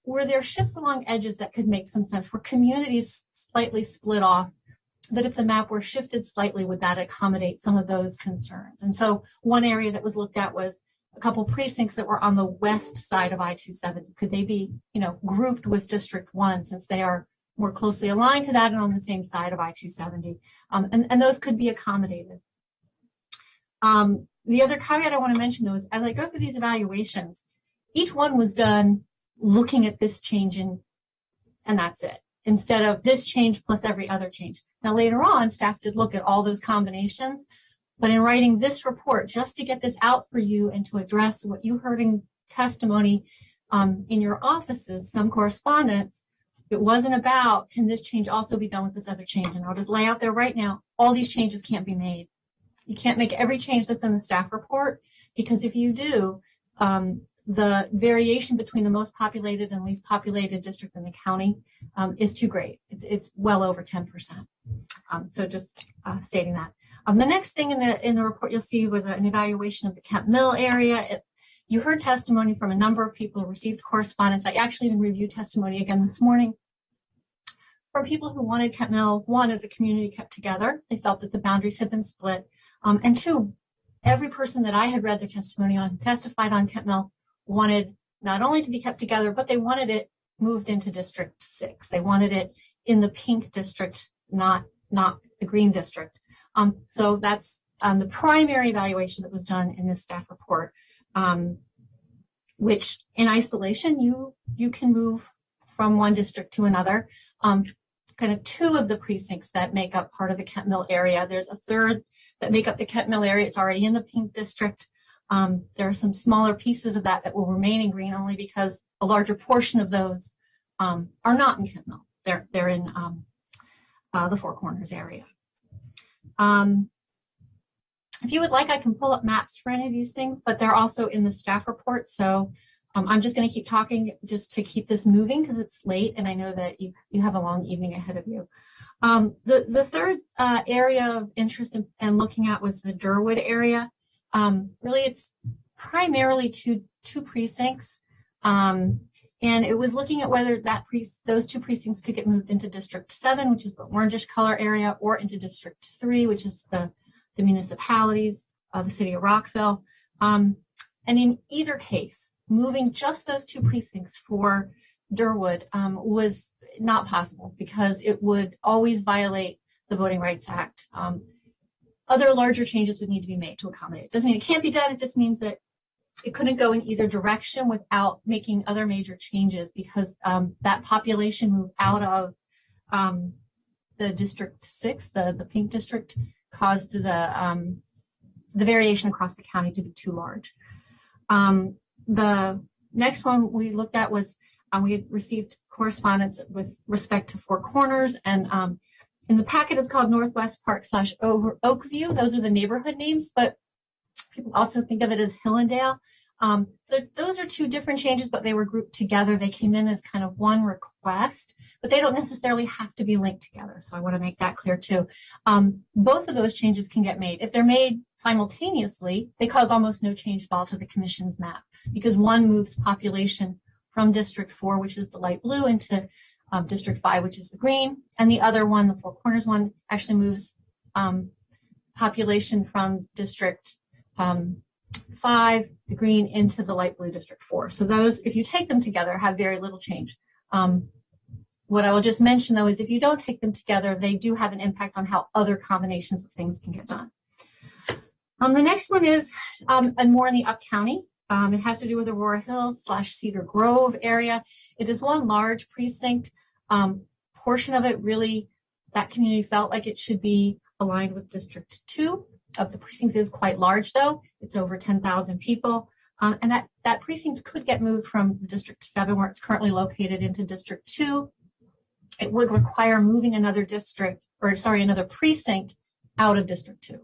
Were there shifts along edges that could make some sense? Were communities slightly split off? That if the map were shifted slightly, would that accommodate some of those concerns? And so one area that was looked at was a couple precincts that were on the west side of I-270. Could they be, grouped with District 1 since they are more closely aligned to that and on the same side of I-270? And those could be accommodated. The other caveat I want to mention, though, is as I go through these evaluations, each one was done looking at this change and that's it, instead of this change plus every other change. Now, later on, staff did look at all those combinations, but in writing this report, just to get this out for you and to address what you heard in testimony in your offices, some correspondence, it wasn't about, can this change also be done with this other change? And I'll just lay out there right now, all these changes can't be made. You can't make every change that's in the staff report, because if you do, the variation between the most populated and least populated district in the county is too great. It's well over 10%. So just stating that. The next thing in the report you'll see was an evaluation of the Kent Mill area. You heard testimony from a number of people who received correspondence. I actually even reviewed testimony again this morning from people who wanted Kent Mill, one, as a community kept together. They felt that the boundaries had been split. And two, every person that I had read their testimony on, testified on Kent Mill, wanted not only to be kept together, but they wanted it moved into District 6. They wanted it in the pink district, not the green district. So that's the primary evaluation that was done in this staff report, which in isolation, you can move from one district to another. Kind of two of the precincts that make up part of the Kent Mill area. There's a third that make up the Kent Mill area. It's already in the pink district. There are some smaller pieces of that will remain in green only because a larger portion of those are not in Kent Mill. They're in the Four Corners area. If you would like, I can pull up maps for any of these things, but they're also in the staff report. So I'm just going to keep talking just to keep this moving because it's late and I know that you have a long evening ahead of you. The third area of interest and looking at was the Durwood area. Really, it's primarily two precincts, and it was looking at whether those two precincts could get moved into District 7, which is the orangish color area, or into District 3, which is the municipalities, the city of Rockville. And in either case, moving just those two precincts for Durwood was not possible because it would always violate the Voting Rights Act. Other larger changes would need to be made to accommodate. It doesn't mean it can't be done. It just means that it couldn't go in either direction without making other major changes because that population move out of the District 6, the pink district, caused the variation across the county to be too large. The next one we looked at was we had received correspondence with respect to Four Corners, and in the packet it's called Northwest Park / Oakview. Those are the neighborhood names, but people also think of it as Hillendale. So those are two different changes, but they were grouped together. They came in as kind of one request, but they don't necessarily have to be linked together. So I want to make that clear too. Both of those changes can get made. If they're made simultaneously, they cause almost no change at all to the commission's map because one moves population from District 4, which is the light blue, into District 5, which is the green, and the other one, the Four Corners one, actually moves population from District 5, the green, into the light blue District 4. So those, if you take them together, have very little change. What I will just mention, though, is if you don't take them together, they do have an impact on how other combinations of things can get done. The next one is and more in the Up County. It has to do with Aurora Hills / Cedar Grove area. It is one large precinct. Portion of it really, that community felt like it should be aligned with District 2. Of the precincts is quite large, though. It's over 10,000 people. And that precinct could get moved from District 7, where it's currently located, into District 2. It would require moving another precinct out of District 2.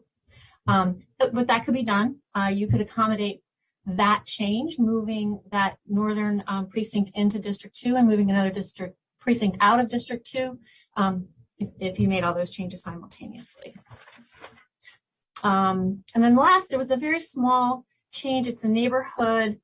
But that could be done. You could accommodate that change, moving that northern precinct into District 2 and moving another precinct out of District 2. if you made all those changes simultaneously. And then last, there was a very small change. It's a neighborhood.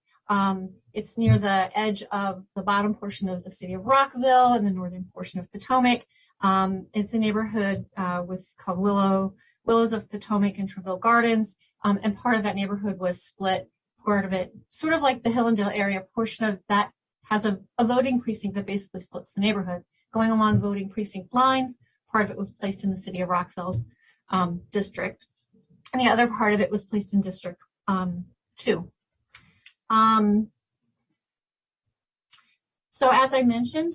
It's near the edge of the bottom portion of the city of Rockville and the northern portion of Potomac. It's a neighborhood called Willows of Potomac and Treville Gardens. And part of that neighborhood was split. Part of it, sort of like the Hillendale area, portion of that has a voting precinct that basically splits the neighborhood. Going along voting precinct lines, part of it was placed in the city of Rockville's district. And the other part of it was placed in District 2. So as I mentioned,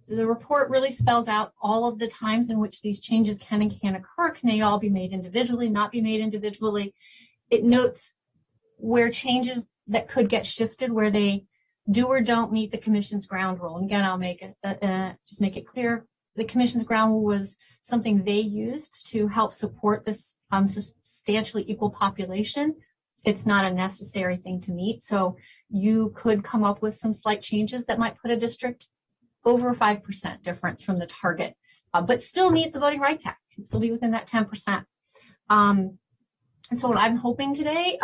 the report really spells out all of the times in which these changes can and can't occur. Can they all be made individually, not be made individually? It notes where changes that could get shifted, where they do or don't meet the commission's ground rule. And again, I'll just make it clear. The commission's ground rule was something they used to help support this substantially equal population. It's not a necessary thing to meet. So you could come up with some slight changes that might put a district over 5% difference from the target, but still meet the Voting Rights Act, can still be within that 10%. And so what I'm hoping today,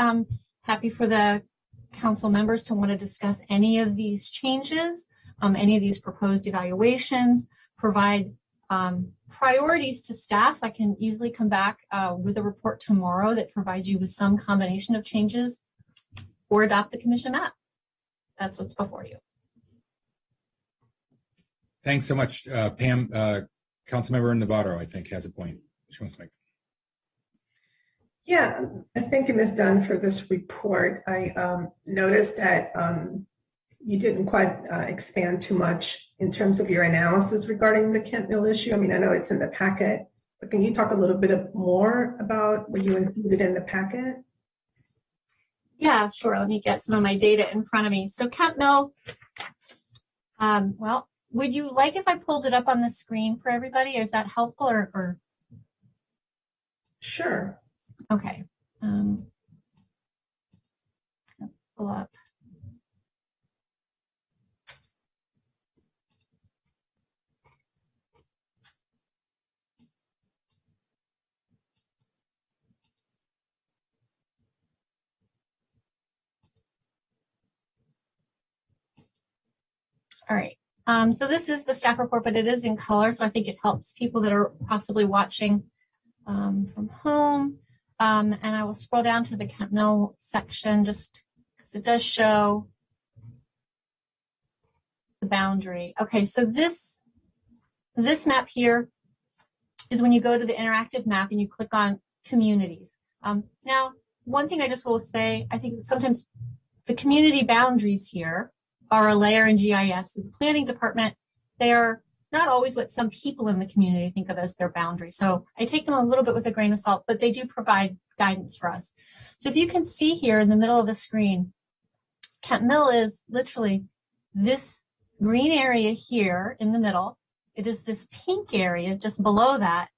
happy for the council members to want to discuss any of these changes, any of these proposed evaluations, provide priorities to staff. I can easily come back with a report tomorrow that provides you with some combination of changes, or adopt the commission map. That's what's before you. Thanks so much, Pam. Councilmember Navarro, I think, has a point she wants to make. Yeah, thank you, Ms. Dunn, for this report. I noticed that you didn't quite expand too much in terms of your analysis regarding the Kent Mill issue. I mean, I know it's in the packet, but can you talk a little bit more about what you included in the packet? Yeah, sure. Let me get some of my data in front of me. So Kent Mill, well, would you like if I pulled it up on the screen for everybody? Is that helpful or? Sure. Okay. Pull up. All right. So this is the staff report, but it is in color, so I think it helps people that are possibly watching from home. And I will scroll down to the Kent Mill section just because it does show the boundary. Okay, so this map here is when you go to the interactive map and you click on communities. Now, one thing I just will say, I think that sometimes the community boundaries here are a layer in GIS. So the planning department, they are not always what some people in the community think of as their boundary. So I take them a little bit with a grain of salt, but they do provide guidance for us. So if you can see here in the middle of the screen, Kent Mill is literally this green area here in the middle. It is this pink area just below that,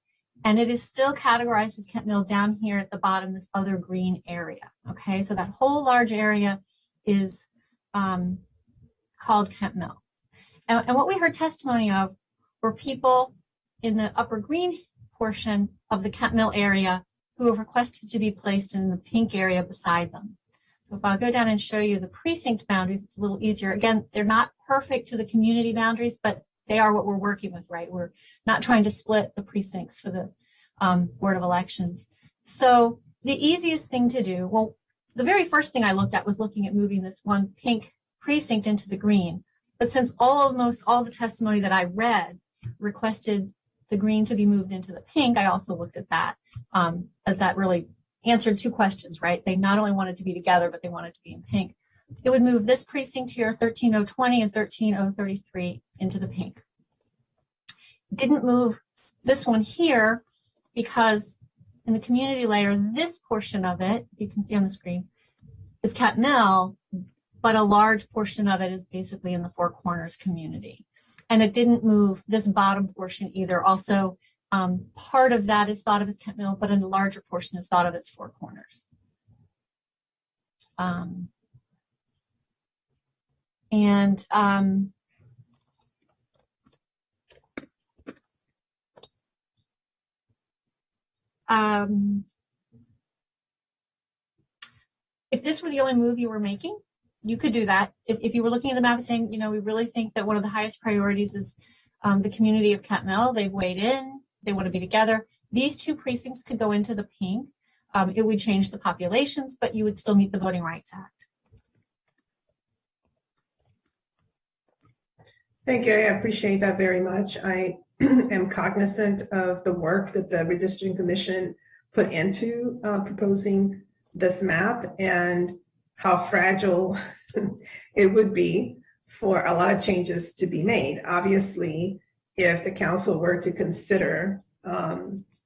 and it is still categorized as Kent Mill down here at the bottom, this other green area. Okay, so that whole large area is called Kent Mill. And what we heard testimony of were people in the upper green portion of the Kent Mill area who have requested to be placed in the pink area beside them. So if I'll go down and show you the precinct boundaries, it's a little easier. Again, they're not perfect to the community boundaries, but they are what we're working with, right? We're not trying to split the precincts for the Board of Elections. So the easiest thing to do, well, the very first thing I looked at was looking at moving this one pink precinct into the green. But since almost all the testimony that I read requested the green to be moved into the pink, I also looked at that as that really answered two questions, right? They not only wanted to be together, but they wanted to be in pink. It would move this precinct here, 13020 and 13033, into the pink. It didn't move this one here because in the community layer, this portion of it, you can see on the screen, is Kent Mill, but a large portion of it is basically in the Four Corners community. And it didn't move this bottom portion either. Also, part of that is thought of as Kent Mill, but a larger portion is thought of as Four Corners. If this were the only move you were making, you could do that. If you were looking at the map and saying, we really think that one of the highest priorities is the community of Kent Mill. They've weighed in. They want to be together. These two precincts could go into the pink. It would change the populations, but you would still meet the Voting Rights Act. Thank you. I appreciate that very much. I am cognizant of the work that the Redistricting Commission put into proposing this map and how fragile it would be for a lot of changes to be made. Obviously, if the council were to consider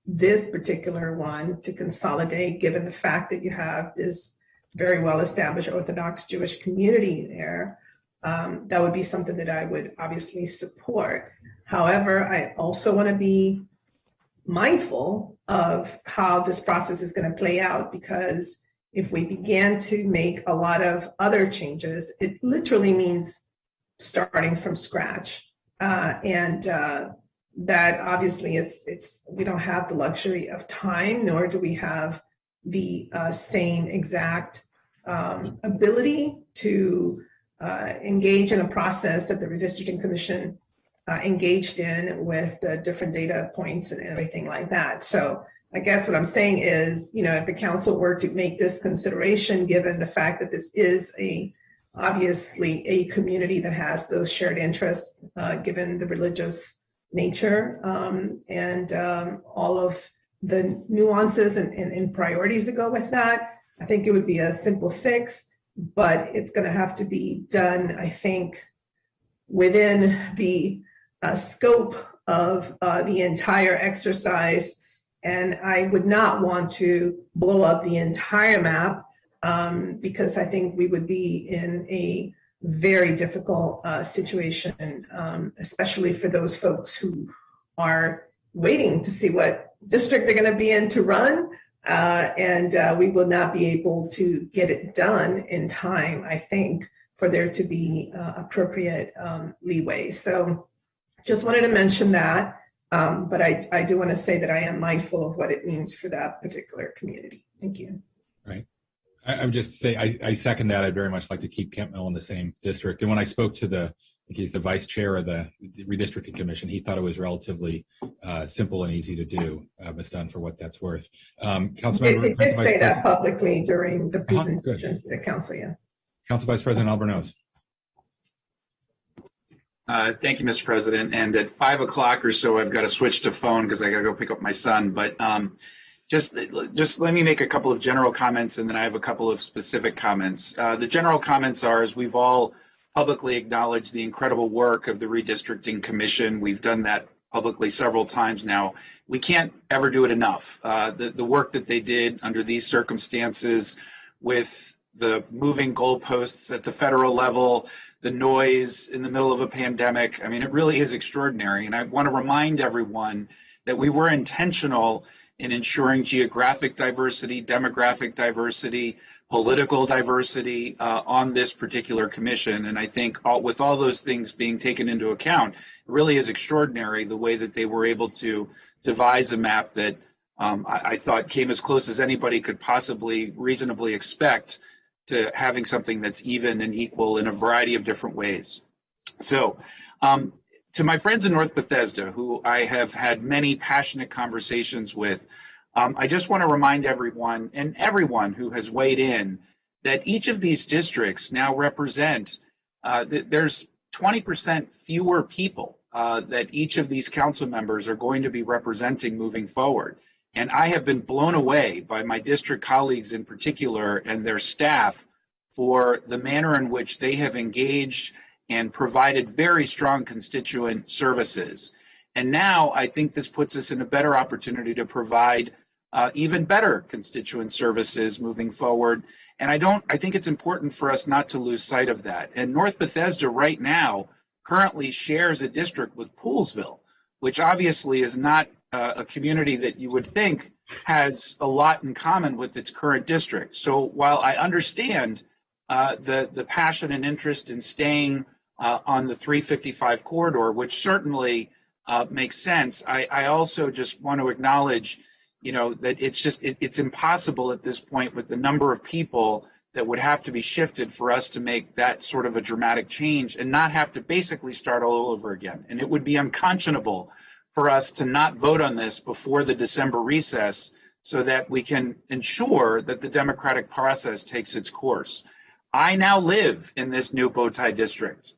this particular one to consolidate, given the fact that you have this very well-established Orthodox Jewish community there, that would be something that I would obviously support. However, I also want to be mindful of how this process is going to play out, because if we began to make a lot of other changes, it literally means starting from scratch. That obviously we don't have the luxury of time, nor do we have the same exact ability to engage in a process that the Redistricting Commission engaged in with the different data points and everything like that. So I guess what I'm saying is, if the council were to make this consideration, given the fact that this is obviously a community that has those shared interests, given the religious nature and all of the nuances and priorities that go with that, I think it would be a simple fix, but it's going to have to be done, I think, within the scope of the entire exercise. And I would not want to blow up the entire map because I think we would be in a very difficult situation, especially for those folks who are waiting to see what district they're going to be in to run. And we will not be able to get it done in time, I think, for there to be appropriate leeway. So just wanted to mention that. But I do want to say that I am mindful of what it means for that particular community. Thank you. Right. I'm just saying, I second that. I'd very much like to keep Kent Mill in the same district. And when I spoke to he's the vice chair of the Redistricting Commission, he thought it was relatively simple and easy to do. It's done for what that's worth. Councilmember, It did say that publicly during the presentation to the council, yeah. Council Vice President Albornoz. Thank you, Mr. President. And at 5 o'clock or so, I've got to switch to phone because I got to go pick up my son. But just let me make a couple of general comments, and then I have a couple of specific comments. The general comments are, as we've all publicly acknowledged the incredible work of the Redistricting Commission. We've done that publicly several times now. We can't ever do it enough. The work that they did under these circumstances with the moving goalposts at the federal level, the noise in the middle of a pandemic. I mean, it really is extraordinary. And I want to remind everyone that we were intentional in ensuring geographic diversity, demographic diversity, political diversity on this particular commission. And I think with all those things being taken into account, it really is extraordinary the way that they were able to devise a map that I thought came as close as anybody could possibly reasonably expect to having something that's even and equal in a variety of different ways. So to my friends in North Bethesda, who I have had many passionate conversations with, I just want to remind everyone and everyone who has weighed in that each of these districts now represent, there's 20% fewer people that each of these council members are going to be representing moving forward. And I have been blown away by my district colleagues in particular and their staff for the manner in which they have engaged and provided very strong constituent services. And now I think this puts us in a better opportunity to provide even better constituent services moving forward. And I think it's important for us not to lose sight of that. And North Bethesda right now currently shares a district with Poolesville, which obviously is not a community that you would think has a lot in common with its current district. So while I understand the passion and interest in staying on the 355 corridor, which certainly makes sense, I also just want to acknowledge, that it's impossible at this point with the number of people that would have to be shifted for us to make that sort of a dramatic change and not have to basically start all over again. And it would be unconscionable for us to not vote on this before the December recess so that we can ensure that the democratic process takes its course. I now live in this new Bowtie district,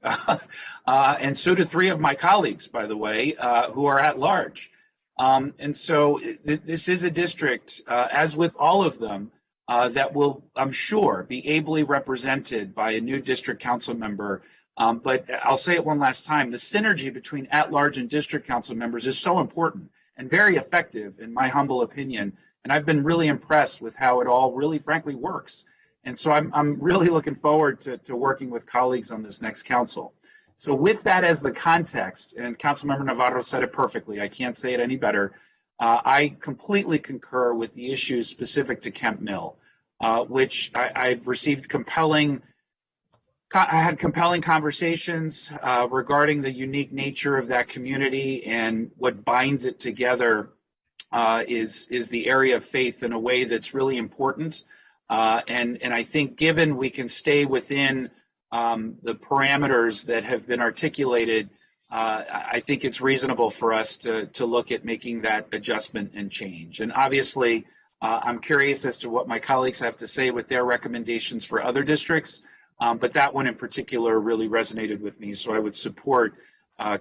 and so do 3 of my colleagues, by the way, who are at large. And so this is a district, as with all of them, that will, I'm sure, be ably represented by a new district council member. But I'll say it one last time, the synergy between at-large and district council members is so important and very effective, in my humble opinion. And I've been really impressed with how it all really, frankly, works. And so I'm really looking forward to working with colleagues on this next council. So with that as the context, and Councilmember Navarro said it perfectly, I can't say it any better, I completely concur with the issues specific to Kemp Mill, which I've received I had compelling conversations regarding the unique nature of that community, and what binds it together is the area of faith in a way that's really important. And I think given we can stay within the parameters that have been articulated, I think it's reasonable for us to look at making that adjustment and change. And obviously, I'm curious as to what my colleagues have to say with their recommendations for other districts, but that one in particular really resonated with me. So I would support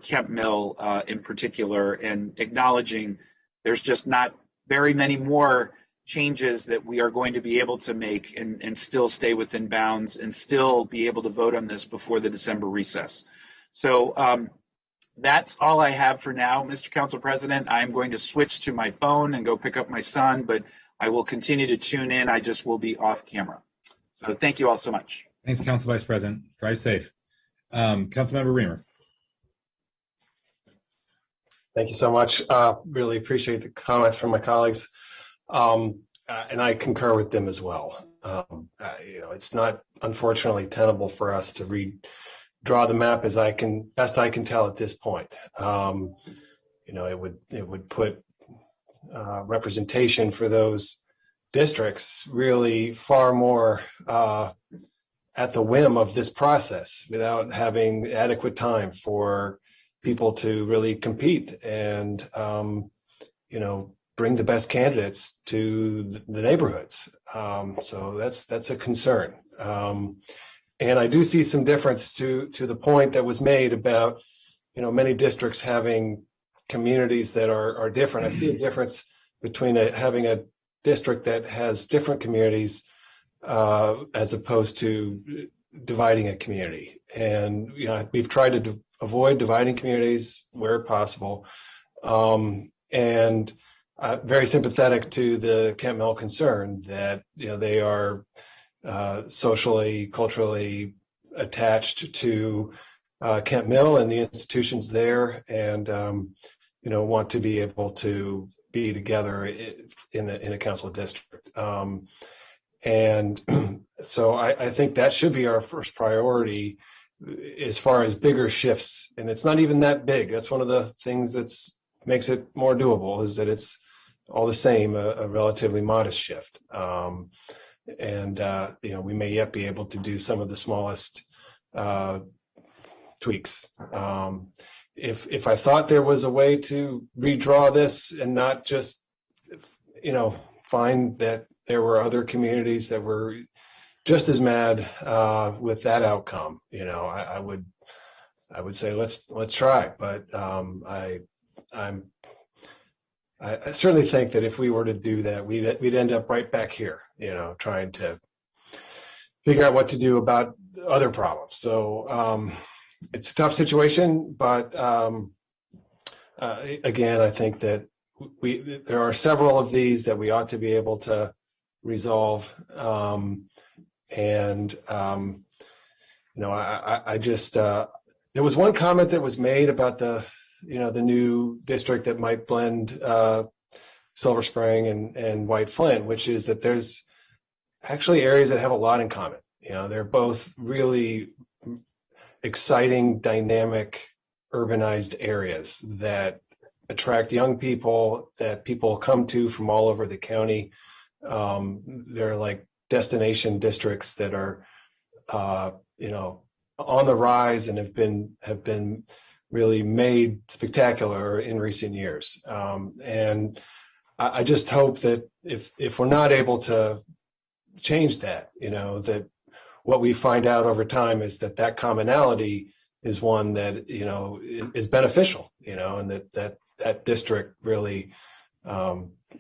Kemp Mill in particular, and acknowledging there's just not very many more changes that we are going to be able to make and still stay within bounds and still be able to vote on this before the December recess. So that's all I have for now, Mr. Council President. I'm going to switch to my phone and go pick up my son, but I will continue to tune in. I just will be off camera. So thank you all so much. Thanks, Council Vice President. Drive safe. Councilmember Reamer. Thank you so much. Really appreciate the comments from my colleagues. And I concur with them as well. It's not, unfortunately, tenable for us to redraw the map as best I can tell at this point. It would put representation for those districts really far more at the whim of this process, without having adequate time for people to really compete and bring the best candidates to the neighborhoods. So that's a concern. And I do see some difference to the point that was made about, many districts having communities that are different. I see a difference between having a district that has different communities as opposed to dividing a community. And, we've tried to avoid dividing communities where possible. And very sympathetic to the Kemp Mill concern that they are socially, culturally attached to Kemp Mill and the institutions there, and want to be able to be together in a council district. And so I think that should be our first priority as far as bigger shifts. And it's not even that big. That's one of the things that's makes it more doable, is that it's all the same, a relatively modest shift. We may yet be able to do some of the smallest tweaks. If I thought there was a way to redraw this and not just, find that there were other communities that were just as mad with that outcome, I would say let's try. But I certainly think that if we were to do that, we'd end up right back here, trying to figure out what to do about other problems. So it's a tough situation, but again, I think that there are several of these that we ought to be able to resolve. I just there was one comment that was made about the new district that might blend Silver Spring and White Flint, which is that there's actually areas that have a lot in common. They're both really exciting, dynamic, urbanized areas that attract young people that people come to from all over the county. They're like destination districts that are, on the rise and have been really made spectacular in recent years. And I just hope that if we're not able to change that, that what we find out over time is that commonality is one that, is beneficial, and that district really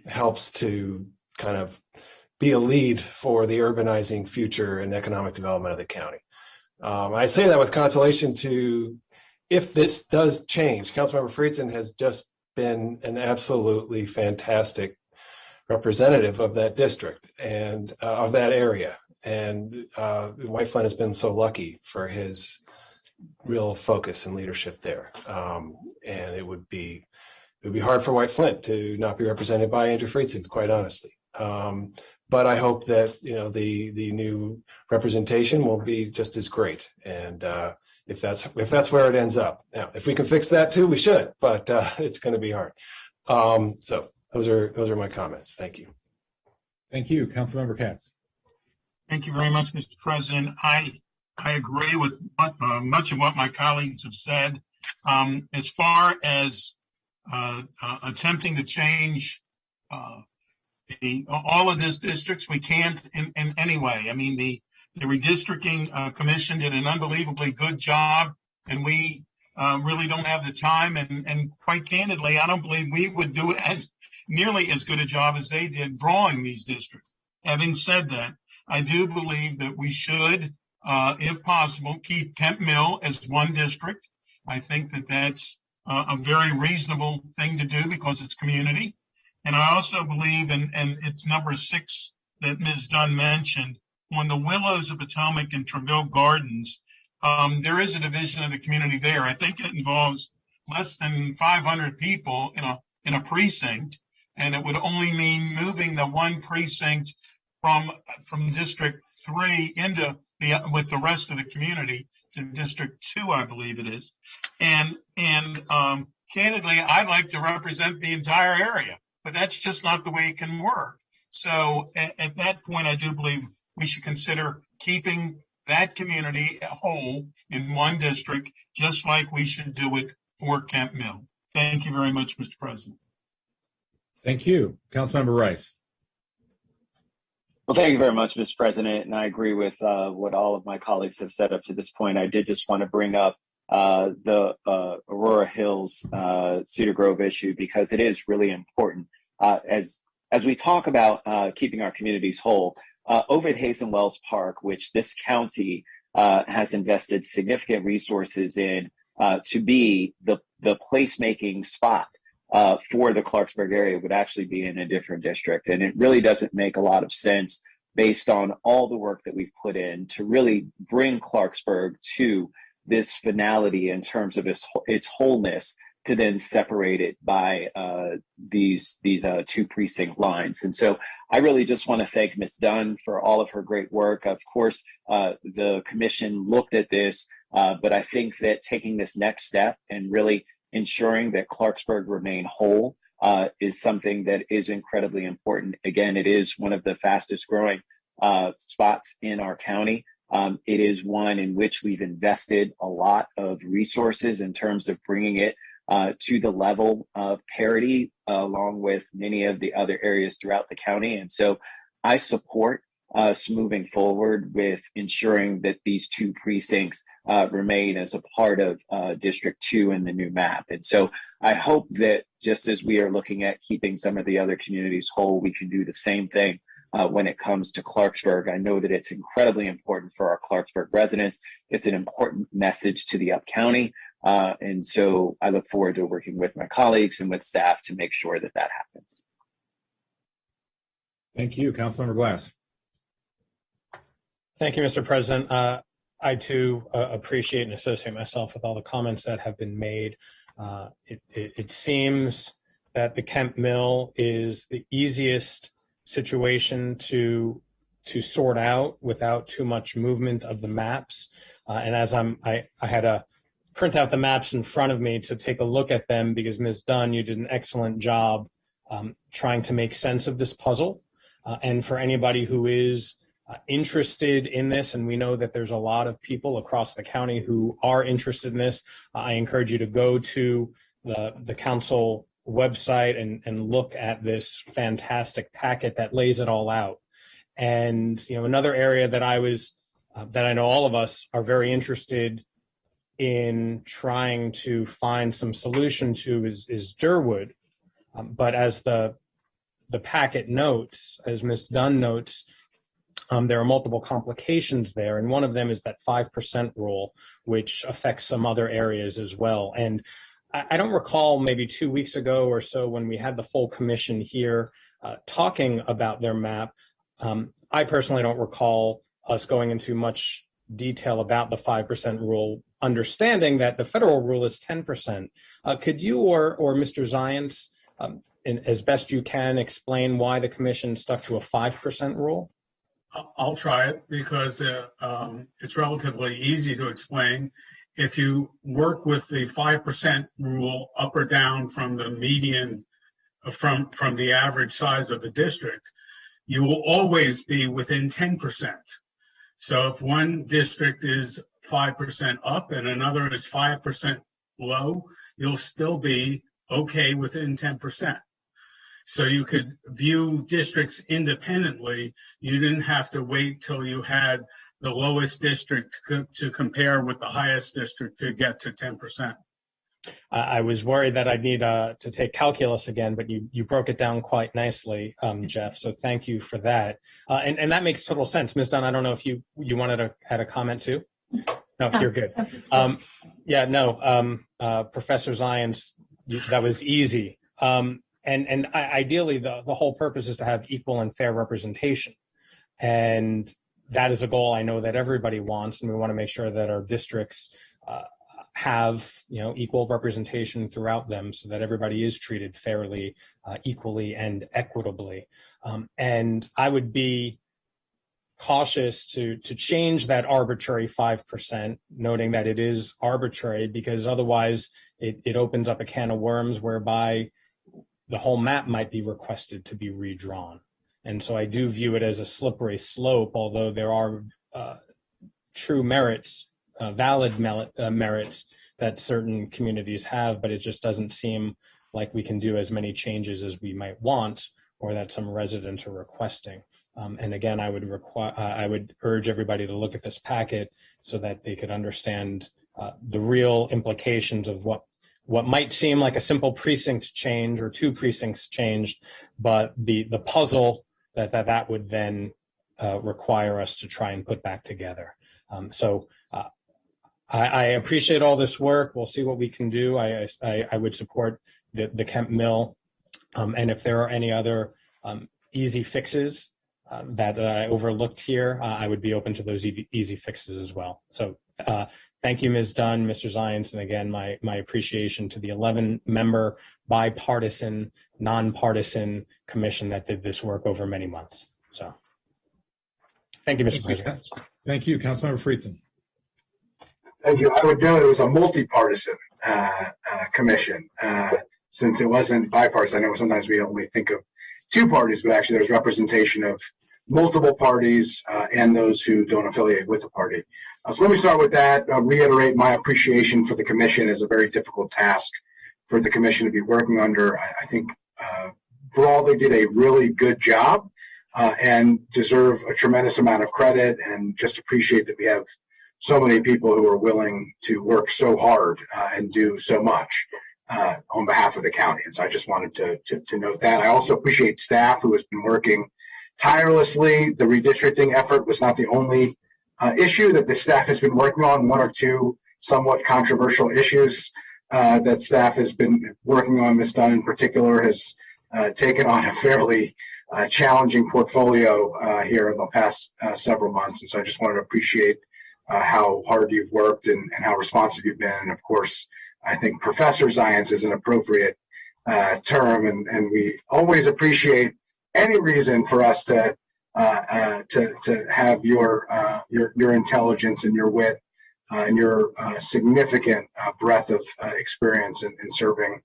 helps to kind of be a lead for the urbanizing future and economic development of the county. I say that with consolation to, if this does change, Councilmember Friedson has just been an absolutely fantastic representative of that district and of that area. And White Flint has been so lucky for his real focus and leadership there. And it would be hard for White Flint to not be represented by Andrew Friedson, quite honestly. But I hope that the new representation will be just as great. And if that's where it ends up. Now, if we can fix that too, we should. But it's going to be hard. So those are my comments. Thank you. Thank you, Councilmember Katz. Thank you very much, Mr. President. I agree with much of what my colleagues have said. As far as attempting to change all of these districts, we can't in any way. I mean, the redistricting commission did an unbelievably good job, and we really don't have the time. And quite candidly, I don't believe we would do it as nearly as good a job as they did drawing these districts. Having said that, I do believe that we should, if possible, keep Kemp Mill as one district. I think that that's a very reasonable thing to do because it's community. And I also believe, and it's number 6 that Ms. Dunn mentioned, on the Willows of Potomac and Treville Gardens, there is a division of the community there. I think it involves less than 500 people in a precinct, and it would only mean moving the one precinct from District 3 into with the rest of the community to District 2, I believe it is. And candidly, I'd like to represent the entire area, but that's just not the way it can work. So at that point, I do believe we should consider keeping that community whole in one district, just like we should do it for Kemp Mill. Thank you very much, Mr. President. Thank you. Councilmember Rice. Well, thank you very much, Mr. President. And I agree with what all of my colleagues have said up to this point. I did just want to bring up the Aurora Hills Cedar Grove issue because it is really important. As we talk about keeping our communities whole, over at Hazen Wells Park, which this county has invested significant resources in to be the placemaking spot for the Clarksburg area, would actually be in a different district. And it really doesn't make a lot of sense based on all the work that we've put in to really bring Clarksburg to this finality in terms of its wholeness, to then separate it by these 2 precinct lines. And so I really just want to thank Ms. Dunn for all of her great work. Of course, the commission looked at this, but I think that taking this next step and really ensuring that Clarksburg remain whole is something that is incredibly important. Again, it is one of the fastest growing spots in our county. It is one in which we've invested a lot of resources in terms of bringing it to the level of parity, along with many of the other areas throughout the county. And so I support us moving forward with ensuring that these 2 precincts remain as a part of District 2 in the new map. And so I hope that just as we are looking at keeping some of the other communities whole, we can do the same thing when it comes to Clarksburg. I know that it's incredibly important for our Clarksburg residents. It's an important message to the Up County. And so I look forward to working with my colleagues and with staff to make sure that that happens. Thank you. Councilmember Glass. Thank you, Mr. President. I too appreciate and associate myself with all the comments that have been made. It seems that the Kemp Mill is the easiest situation to sort out without too much movement of the maps. And as I had a print out the maps in front of me to take a look at them, because Ms. Dunn, you did an excellent job trying to make sense of this puzzle. And for anybody who is interested in this, and we know that there's a lot of people across the county who are interested in this, I encourage you to go to the council website and look at this fantastic packet that lays it all out. And another area that I know all of us are very interested in trying to find some solution to is Durwood. But as the packet notes, as Ms. Dunn notes, there are multiple complications there, and one of them is that 5% rule, which affects some other areas as well. And I don't recall, maybe 2 weeks ago or so, when we had the full commission here talking about their map. I personally don't recall us going into much detail about the 5% rule, understanding that the federal rule is 10%. Could you or Mr. Zients, as best you can, explain why the commission stuck to a 5% rule? I'll try it because it's relatively easy to explain. If you work with the 5% rule up or down from the median, from the average size of the district, you will always be within 10%. So if one district is 5% up and another is 5% low, you'll still be okay within 10%. So you could view districts independently. You didn't have to wait till you had the lowest district to compare with the highest district to get to 10%. I was worried that I'd need to take calculus again, but you broke it down quite nicely, Jeff. So thank you for that. And that makes total sense. Ms. Dunn, I don't know if you wanted to add a comment too? No, you're good. Professor Zients, that was easy. And ideally, the whole purpose is to have equal and fair representation. And that is a goal I know that everybody wants, and we want to make sure that our districts have equal representation throughout them, so that everybody is treated fairly, equally, and equitably. And I would be cautious to change that arbitrary 5%, noting that it is arbitrary, because otherwise it opens up a can of worms whereby the whole map might be requested to be redrawn. And so I do view it as a slippery slope, although there are true merits, valid merits that certain communities have, but it just doesn't seem like we can do as many changes as we might want, or that some residents are requesting. And again, I would urge everybody to look at this packet so that they could understand the real implications of what might seem like a simple precinct change or 2 precincts changed, but the puzzle that would then require us to try and put back together. I appreciate all this work. We'll see what we can do. I would support the Kemp Mill. And if there are any other easy fixes that I overlooked here, I would be open to those easy fixes as well. So thank you, Ms. Dunn, Mr. Zients, and again, my appreciation to the 11-member bipartisan, nonpartisan commission that did this work over many months. So thank you, Mr. President. Thank you, Councilmember Friedson. Thank you. I would note it was a multi-partisan commission, since it wasn't bipartisan. I know sometimes we only think of 2 parties, but actually there's representation of multiple parties and those who don't affiliate with a party. So let me start with that, reiterate my appreciation for the commission. Is a very difficult task for the commission to be working under. I think broadly did a really good job and deserve a tremendous amount of credit, and just appreciate that we have so many people who are willing to work so hard and do so much on behalf of the county. And so I just wanted to note that. I also appreciate staff who has been working tirelessly. The redistricting effort was not the only issue that the staff has been working on. 1 or 2 somewhat controversial issues that staff has been working on. Ms. Dunn in particular has taken on a fairly challenging portfolio here in the past several months. And so I just wanted to appreciate how hard you've worked and how responsive you've been. And of course, I think Professor Zients is an appropriate term, and we always appreciate any reason for us to have your intelligence and your wit and your significant breadth of experience in serving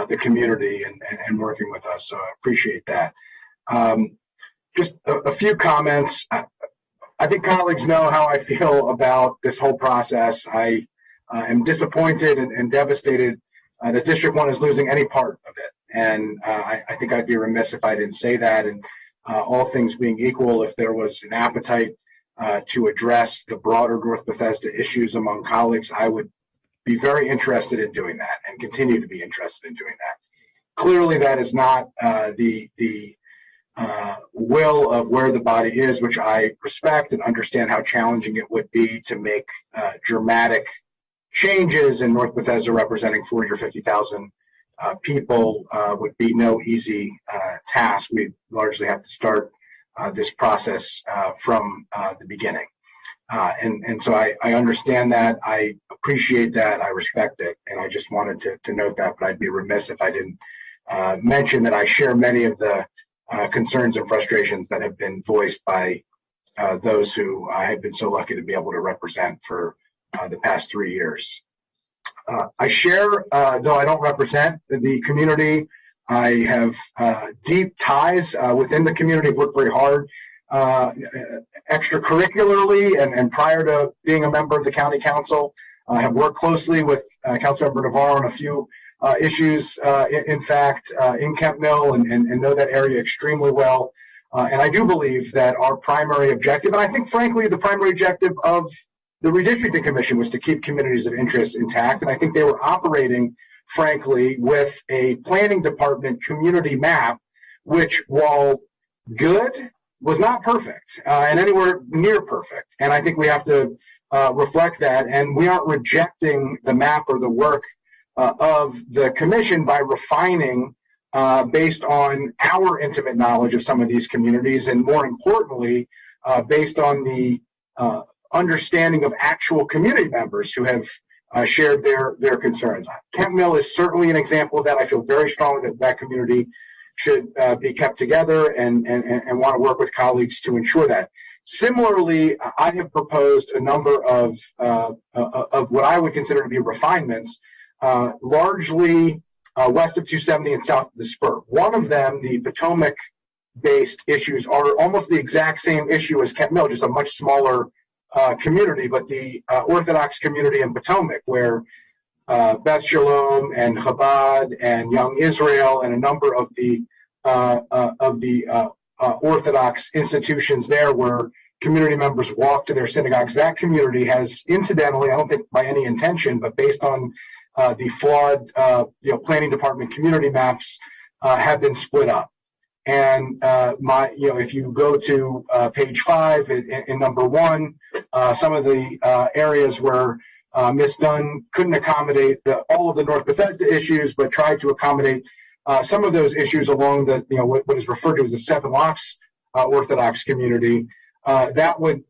the community and working with us. So I appreciate that. Just a few comments. I think colleagues know how I feel about this whole process. I am disappointed and devastated that District 1 is losing any part of it. And I think I'd be remiss if I didn't say that. And all things being equal, if there was an appetite to address the broader North Bethesda issues among colleagues, I would be very interested in doing that and continue to be interested in doing that. Clearly, that is not the will of where the body is, which I respect and understand how challenging it would be to make dramatic changes in North Bethesda representing 40 or 50,000 people would be no easy task. We largely have to start this process from the beginning. And so I understand that, I appreciate that, I respect it, and I just wanted to note that, but I'd be remiss if I didn't mention that I share many of the concerns and frustrations that have been voiced by those who I have been so lucky to be able to represent for the past 3 years. I share, though I don't represent the community, I have deep ties within the community, worked very hard extracurricularly and prior to being a member of the county council. I have worked closely with Councilmember Navarro on a few issues, in fact, in Kent Mill and know that area extremely well. And I do believe that our primary objective, and I think frankly the primary objective of the Redistricting Commission, was to keep communities of interest intact. And I think they were operating, frankly, with a planning department community map, which, while good, was not perfect and anywhere near perfect. And I think we have to reflect that. And we aren't rejecting the map or the work of the commission by refining based on our intimate knowledge of some of these communities, and more importantly, based on the understanding of actual community members who have shared their concerns. Kent Mill is certainly an example of that. I feel very strongly that that community should be kept together and want to work with colleagues to ensure that. Similarly, I have proposed a number of what I would consider to be refinements, largely west of 270 and south of the spur. One of them, the Potomac-based issues, are almost the exact same issue as Kent Mill, just a much smaller community, but the Orthodox community in Potomac, where Beth Shalom and Chabad and Young Israel and a number of the Orthodox institutions there, where community members walk to their synagogues. That community has, incidentally, I don't think by any intention, but based on the flawed planning department community maps, have been split up. And if you go to page 5 in number 1, some of the areas where Ms. Dunn couldn't accommodate all of the North Bethesda issues, but tried to accommodate some of those issues along the what is referred to as the Seven Locks Orthodox community. That would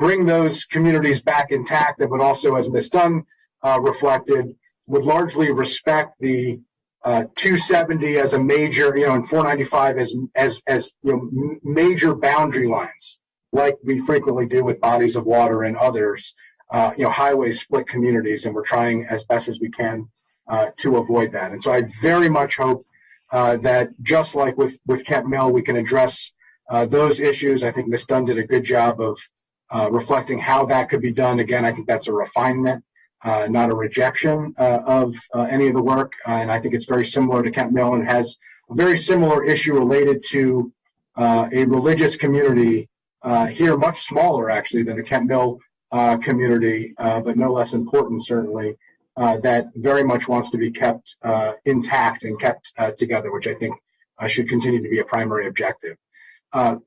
bring those communities back intact, and would also, as Ms. Dunn reflected, would largely respect the 270 as a major, and 495 as major boundary lines, like we frequently do with bodies of water and others, highway split communities, and we're trying as best as we can to avoid that. And so I very much hope that, just like with Kent Mill, we can address those issues. I think Ms. Dunn did a good job of reflecting how that could be done. Again, I think that's a refinement, not a rejection of any of the work. And I think it's very similar to Kent Mill, and has a very similar issue related to a religious community here, much smaller actually than the Kent Mill community, but no less important certainly, that very much wants to be kept intact and kept together, which I think should continue to be a primary objective. A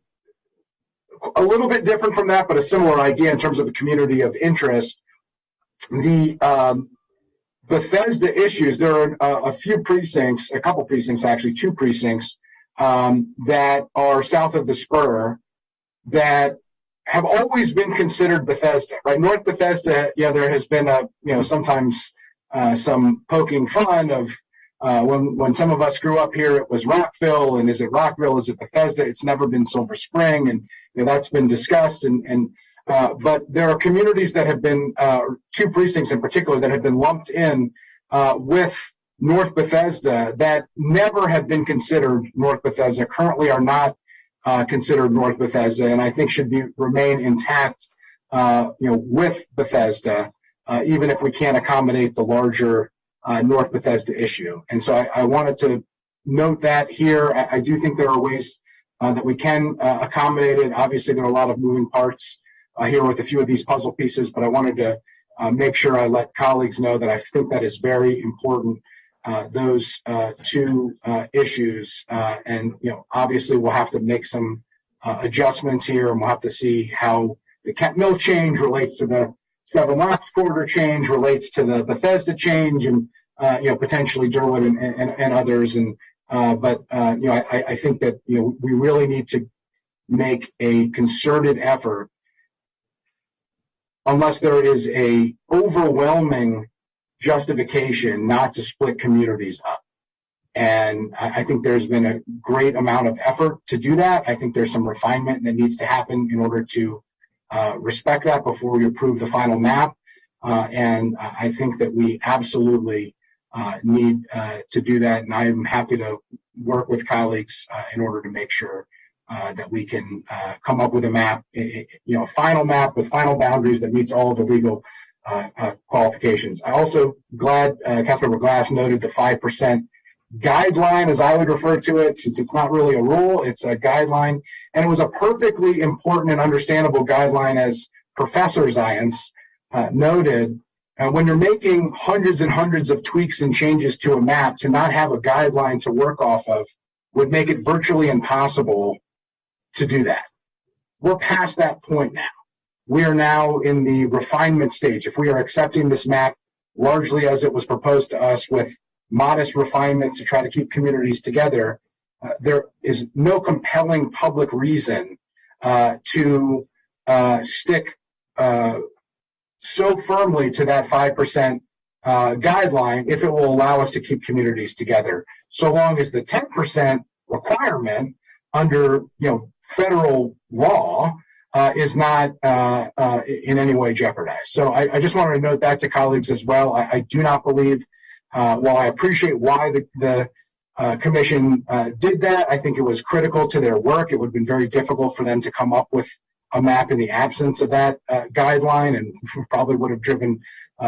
little bit different from that, but a similar idea in terms of a community of interest. The Bethesda issues, there are a few precincts, a couple precincts actually, 2 precincts that are south of the spur that have always been considered Bethesda, right? North Bethesda, there has been sometimes some poking fun of when some of us grew up here, it was Rockville, and is it Rockville, is it Bethesda? It's never been Silver Spring, and that's been discussed. And but there are communities that have been, 2 precincts in particular, that have been lumped in with North Bethesda that never have been considered North Bethesda, currently are not considered North Bethesda, and I think should remain intact, with Bethesda, even if we can't accommodate the larger North Bethesda issue. And so I wanted to note that here. I do think there are ways that we can accommodate it. Obviously, there are a lot of moving parts here with a few of these puzzle pieces, but I wanted to make sure I let colleagues know that I think that is very important, those 2 issues. And, obviously we'll have to make some adjustments here, and we'll have to see how the Kent Mill change relates to the Seven Oaks Corridor change, relates to the Bethesda change, and, potentially Derwood and others. And, I think that, we really need to make a concerted effort, unless there is a overwhelming justification not to split communities up. And I think there's been a great amount of effort to do that. I think there's some refinement that needs to happen in order to respect that before we approve the final map. And I think that we absolutely need to do that. And I'm happy to work with colleagues in order to make sure that we can come up with a map, a final map with final boundaries that meets all of the legal qualifications. I also glad Councilmember Glass noted the 5% guideline, as I would refer to it, since it's not really a rule, it's a guideline. And it was a perfectly important and understandable guideline, as Professor Zients noted. When you're making hundreds and hundreds of tweaks and changes to a map, to not have a guideline to work off of would make it virtually impossible to do that. We're past that point now. We are now in the refinement stage. If we are accepting this map largely as it was proposed to us, with modest refinements to try to keep communities together, there is no compelling public reason to stick so firmly to that 5% guideline if it will allow us to keep communities together. So long as the 10% requirement under federal law is not in any way jeopardized. So I just wanted to note that to colleagues as well. I do not believe, while I appreciate why the commission did that, I think it was critical to their work. It would have been very difficult for them to come up with a map in the absence of that guideline, and probably would have driven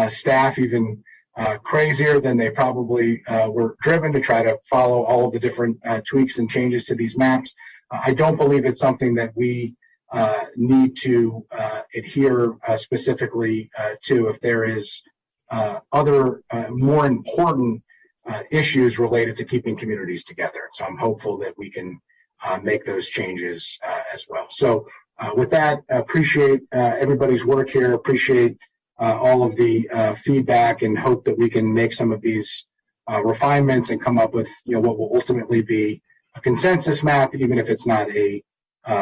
staff even crazier than they probably were driven to try to follow all of the different tweaks and changes to these maps. I don't believe it's something that we need to adhere specifically to if there is other more important issues related to keeping communities together. So I'm hopeful that we can make those changes as well. So with that, appreciate everybody's work here, appreciate all of the feedback, and hope that we can make some of these refinements and come up with what will ultimately be a consensus map, even if it's not a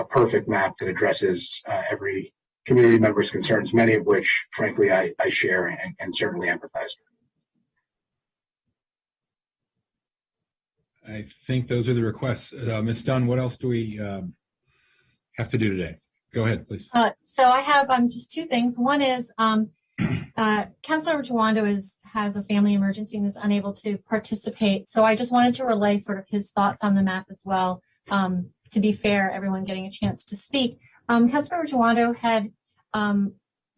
perfect map that addresses every community member's concerns, many of which, frankly, I share and certainly empathize with. I think those are the requests. Ms. Dunn, what else do we have to do today? Go ahead, please. So I have just 2 things. One is Councilmember Tawando has a family emergency and is unable to participate. So I just wanted to relay sort of his thoughts on the map as well. To be fair, everyone getting a chance to speak. Councilmember Tawando had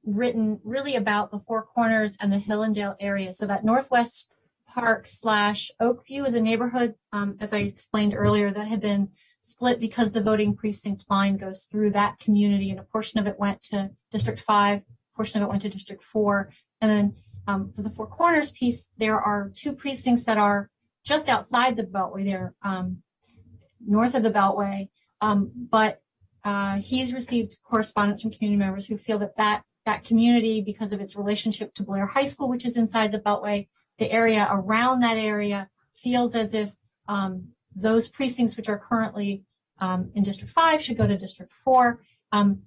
written really about the Four Corners and the Hillendale area. So that Northwest Park / Oakview is a neighborhood, as I explained earlier, that had been split because the voting precinct line goes through that community, and a portion of it went to District 5, a portion of it went to District 4. And then for the Four Corners piece, there are 2 precincts that are just outside the Beltway. They're north of the Beltway, but he's received correspondence from community members who feel that community, because of its relationship to Blair High School, which is inside the Beltway, the area around that area feels as if those precincts, which are currently in District 5, should go to District 4.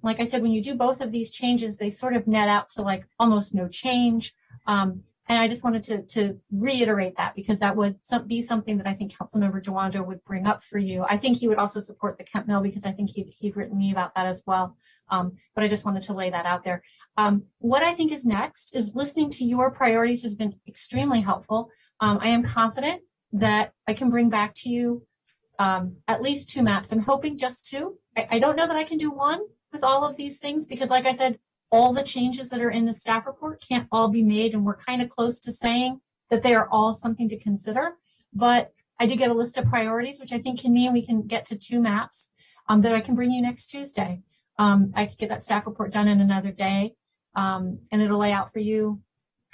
Like I said, when you do both of these changes, they sort of net out to like almost no change. And I just wanted to reiterate that because that would be something that I think Councilmember Jawando would bring up for you. I think he would also support the Kemp Mill because I think he'd written me about that as well. But I just wanted to lay that out there. What I think is next is listening to your priorities has been extremely helpful. I am confident that I can bring back to you at least 2 maps. I'm hoping just 2. I don't know that I can do 1 with all of these things because, like I said, all the changes that are in the staff report can't all be made, and we're kind of close to saying that they are all something to consider. But I did get a list of priorities, which I think can mean we can get to 2 maps that I can bring you next Tuesday. I could get that staff report done in another day, and it'll lay out for you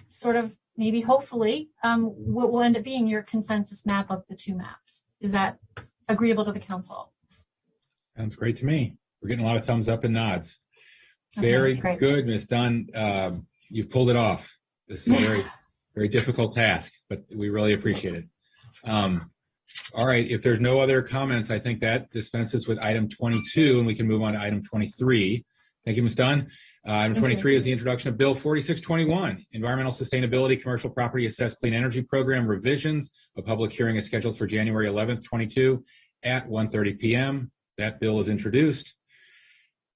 sort of maybe hopefully what will end up being your consensus map of the 2 maps. Is that agreeable to the council? Sounds great to me. We're getting a lot of thumbs up and nods. Okay, Very great. good, Ms. Dunn. You've pulled it off. This is a very, very difficult task, but we really appreciate it. All right, if there's no other comments, I think that dispenses with item 22, and we can move on to item 23. Thank you, Ms. Dunn. Item 23 is the introduction of Bill 4621, Environmental Sustainability Commercial Property Assessed Clean Energy Program revisions. A public hearing is scheduled for January 11th, 22 at 1:30 p.m. That bill is introduced.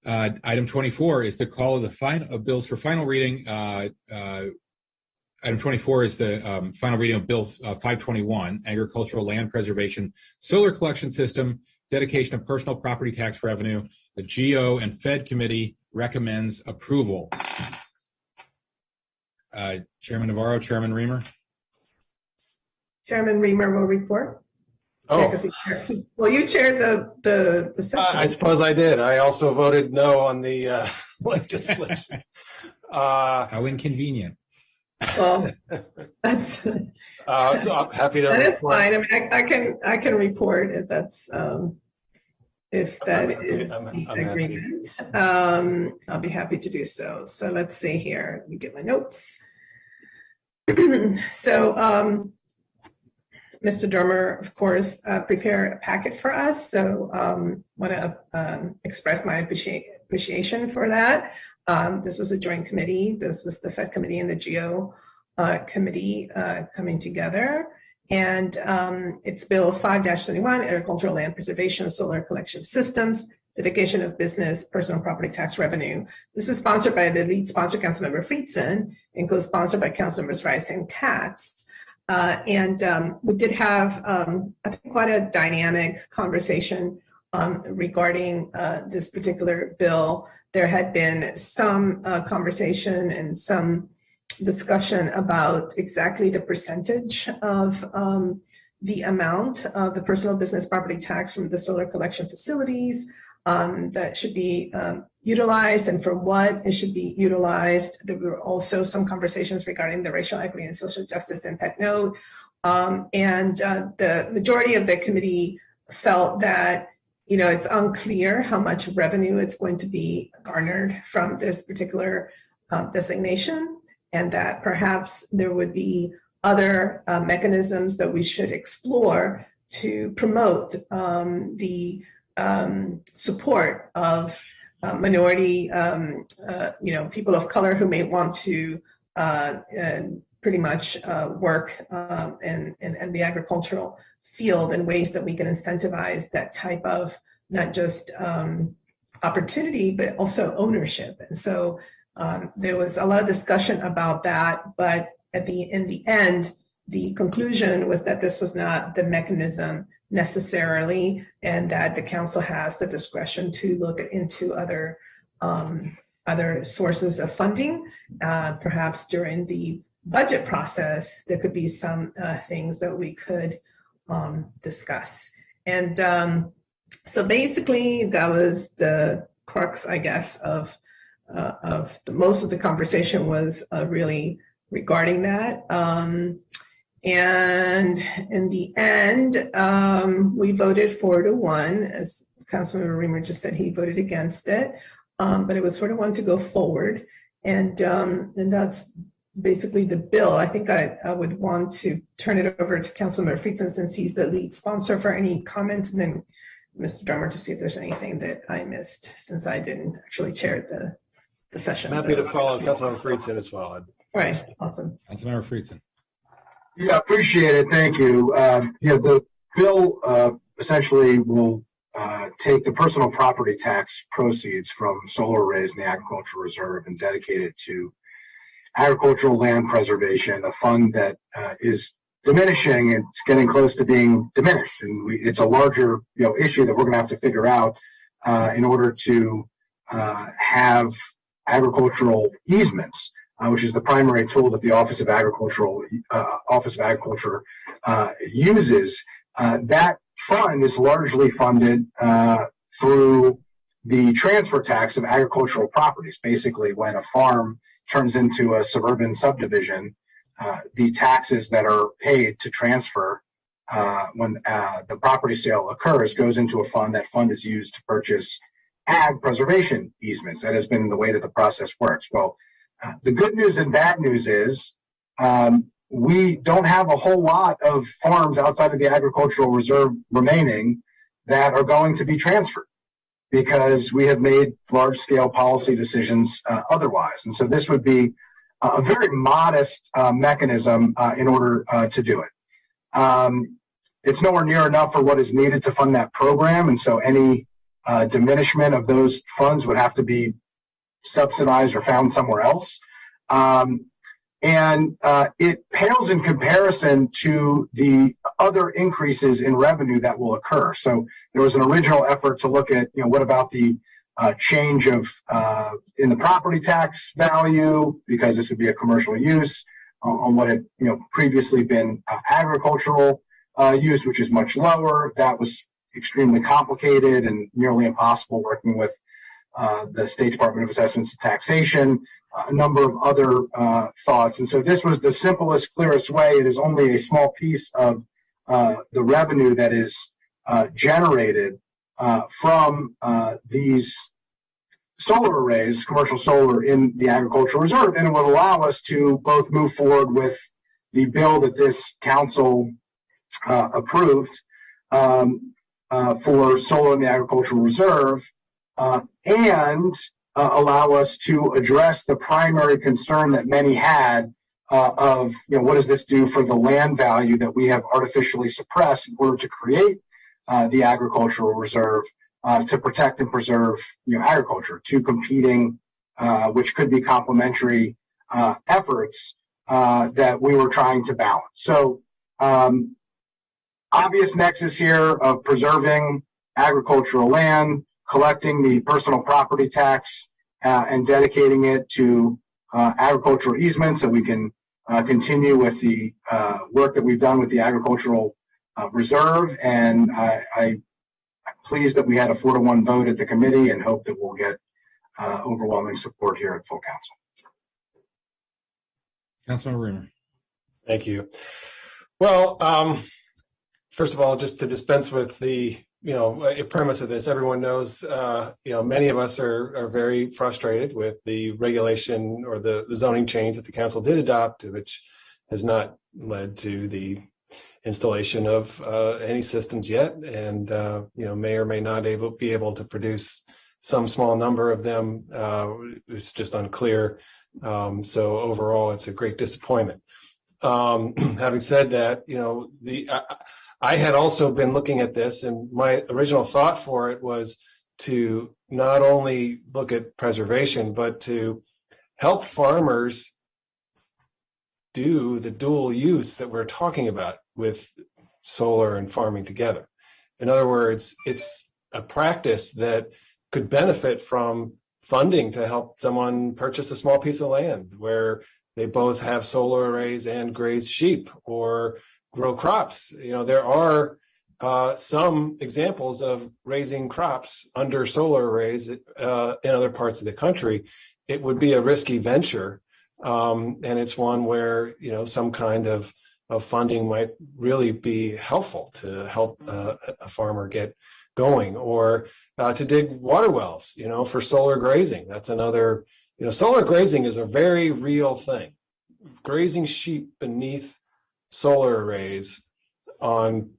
Item 24 is the call of bills for final reading. Item 24 is the final reading of Bill 521, Agricultural Land Preservation Solar Collection System, dedication of personal property tax revenue. The GO and Fed Committee recommends approval. Chairman Navarro, Chairman Reamer. Chairman Reamer will report. Oh. Yeah, 'cause he chaired. Well, you chaired the session. I suppose I did. I also voted no on the legislation. How inconvenient. Well, that's so I'm happy to. that is report. fine. I mean, I can report if that's if that is the agreement. I'll be happy to do so. So let's see here. Let me get my notes. So Mr. Dormer, of course, prepared a packet for us. So want to express my appreciation for that. This was a joint committee. This was the Fed Committee and the GO Committee coming together. And it's Bill 5-21, Agricultural Land Preservation Solar Collection Systems, dedication of business personal property tax revenue. This is sponsored by the lead sponsor, Councilmember Friedson, and co-sponsored by Councilmembers Rice and Katz. We did have, I think, quite a dynamic conversation regarding this particular bill. There had been some conversation and some discussion about exactly the percentage of the amount of the personal business property tax from the solar collection facilities that should be utilized and for what it should be utilized. There were also some conversations regarding the racial equity and social justice impact note. The majority of the committee felt that, you know, it's unclear how much revenue it's going to be garnered from this particular designation, and that perhaps there would be other mechanisms that we should explore to promote the support of minority, people of color who may want to pretty much work in the agricultural field in ways that we can incentivize that type of not just opportunity, but also ownership. And so there was a lot of discussion about that, but in the end, the conclusion was that this was not the mechanism necessarily, and that the council has the discretion to look into other sources of funding. Perhaps during the budget process, there could be some things that we could discuss. And so basically, that was the crux, I guess, of most of the conversation was really regarding that. And in the end, we voted 4-1, as Councilmember Reamer just said. He voted against it, but it was 4-1 to go forward. And that's basically the bill. I think I would want to turn it over to Councilmember Friedson, since he's the lead sponsor, for any comments, and then Mr. Drummer to see if there's anything that I missed, since I didn't actually chair the session. I'm happy to follow Councilmember Friedson as well. Right, awesome. Councilmember Friedson. Yeah, appreciate it. Thank you. The bill essentially will take the personal property tax proceeds from solar arrays in the agricultural reserve and dedicate it to agricultural land preservation, a fund that is diminishing. It's getting close to being diminished, and it's a larger issue that we're going to have to figure out in order to have agricultural easements, which is the primary tool that the Office of Agriculture uses. That fund is largely funded through the transfer tax of agricultural properties. Basically, when a farm turns into a suburban subdivision, the taxes that are paid to transfer when the property sale occurs goes into a fund. That fund is used to purchase ag preservation easements. That has been the way that the process works. Well, the good news and bad news is we don't have a whole lot of farms outside of the agricultural reserve remaining that are going to be transferred, because we have made large-scale policy decisions otherwise. And so this would be a very modest mechanism in order to do it. It's nowhere near enough for what is needed to fund that program, and so any diminishment of those funds would have to be subsidized or found somewhere else. And it pales in comparison to the other increases in revenue that will occur. So there was an original effort to look at, what about the change of in the property tax value, because this would be a commercial use, on what had previously been agricultural use, which is much lower. That was extremely complicated and nearly impossible, working with the State Department of Assessments and Taxation, a number of other thoughts. And so this was the simplest, clearest way. It is only a small piece of the revenue that is generated from these solar arrays, commercial solar in the agricultural reserve, and it would allow us to both move forward with the bill that this council approved for solar in the agricultural reserve, and allow us to address the primary concern that many had of, what does this do for the land value that we have artificially suppressed in order to create the agricultural reserve, to protect and preserve, agriculture, two competing, which could be complementary efforts that we were trying to balance. So obvious nexus here of preserving agricultural land, collecting the personal property tax, and dedicating it to agricultural easements, so we can continue with the work that we've done with the agricultural reserve. And I'm pleased that we had a 4-1 vote at the committee, and hope that we'll get overwhelming support here at full council. Councilmember Reimer. Thank you. Well, first of all, just to dispense with the a premise of this, everyone knows, many of us are very frustrated with the regulation or the zoning change that the council did adopt, which has not led to the installation of any systems yet, and may or may not be able to produce some small number of them. It's just unclear. So overall, it's a great disappointment. Having said that, I had also been looking at this, and my original thought for it was to not only look at preservation, but to help farmers do the dual use that we're talking about with solar and farming together. In other words, it's a practice that could benefit from funding to help someone purchase a small piece of land where they both have solar arrays and graze sheep or grow crops. There are some examples of raising crops under solar arrays in other parts of the country. It would be a risky venture, and it's one where some kind of funding might really be helpful to help a farmer get going, or to dig water wells, for solar grazing. That's another. Solar grazing is a very real thing. Grazing sheep beneath solar arrays on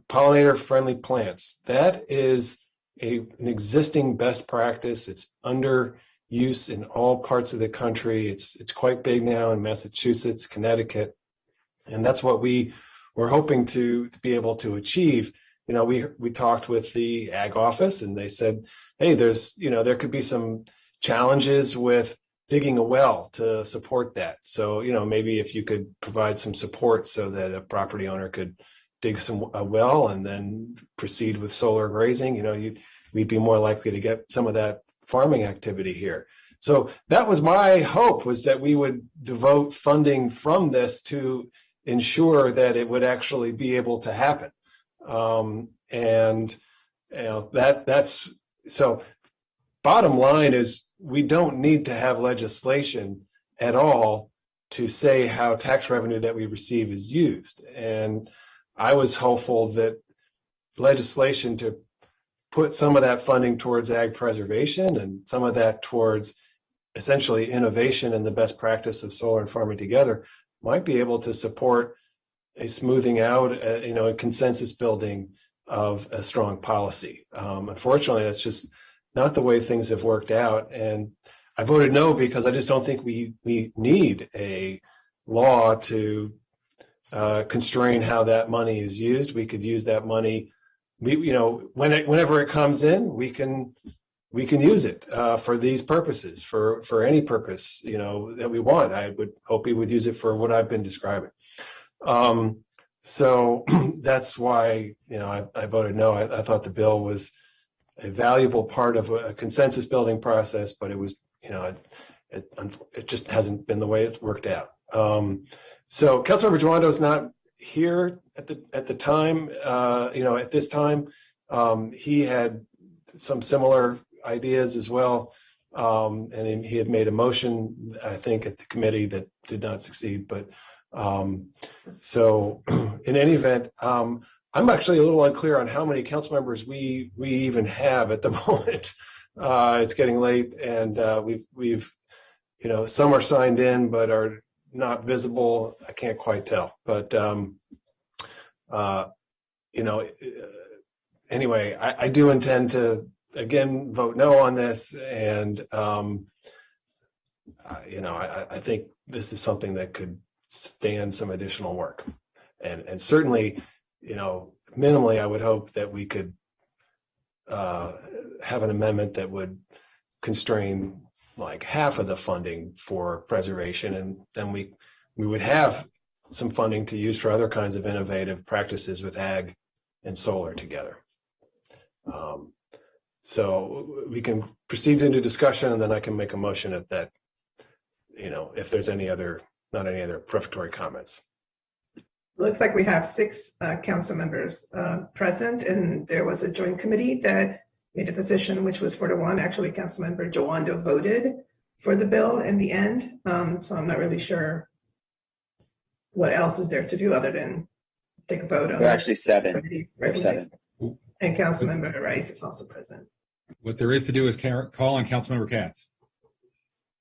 pollinator-friendly plants. That is an existing best practice. It's under use in all parts of the country. It's quite big now in Massachusetts, Connecticut, and that's what we were hoping to be able to achieve. You know, we talked with the Ag office, and they said, hey, there could be some challenges with digging a well to support that. So, maybe if you could provide some support so that a property owner could dig a well and then proceed with solar grazing, we'd be more likely to get some of that farming activity here. So that was my hope, was that we would devote funding from this to ensure that it would actually be able to happen. That's so bottom line is, we don't need to have legislation at all to say how tax revenue that we receive is used. And I was hopeful that legislation to put some of that funding towards ag preservation and some of that towards essentially innovation and the best practice of solar and farming together might be able to support a smoothing out, a consensus building of a strong policy. Unfortunately, that's just not the way things have worked out. And I voted no because I just don't think we need a law to constrain how that money is used. We could use that money, whenever it comes in, we can use it for these purposes, for any purpose, that we want. I would hope we would use it for what I've been describing. So that's why, I voted no. I thought the bill was a valuable part of a consensus building process, but it was, it just hasn't been the way it's worked out. So Councilmember Joando is not here at the time, at this time. He had some similar ideas as well. And he had made a motion, I think, at the committee that did not succeed. But so in any event, I'm actually a little unclear on how many council members we even have at the moment. It's getting late, and we've some are signed in but are not visible. I can't quite tell, but anyway, I do intend to again vote no on this, and I think this is something that could stand some additional work, and certainly. Minimally, I would hope that we could have an amendment that would constrain like half of the funding for preservation, and then we would have some funding to use for other kinds of innovative practices with ag and solar together. So we can proceed into discussion, and then I can make a motion at that, if there's not any other prefatory comments. Looks like we have 6 council members present, and there was a joint committee that made a decision, which was 4-1. Actually, Councilmember Joando voted for the bill in the end. So I'm not really sure what else is there to do other than take a vote on. There are actually 7. There's 7. And Councilmember Rice is also present. What there is to do is call on Councilmember Katz.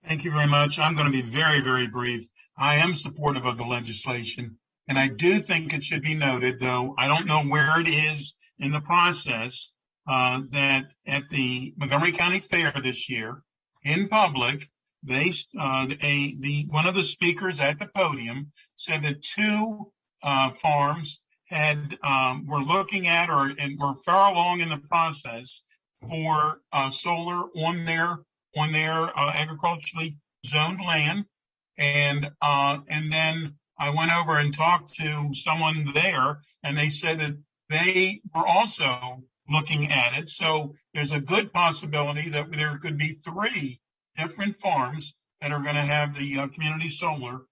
Thank you very much. I'm going to be very, very brief. I am supportive of the legislation. And I do think it should be noted, though I don't know where it is in the process, that at the Montgomery County Fair this year, in public, one of the speakers at the podium said that 2 farms were looking at and were far along in the process for solar on their agriculturally zoned land, and then I went over and talked to someone there, and they said that they were also looking at it. So there's a good possibility that there could be 3 different farms that are going to have the community solar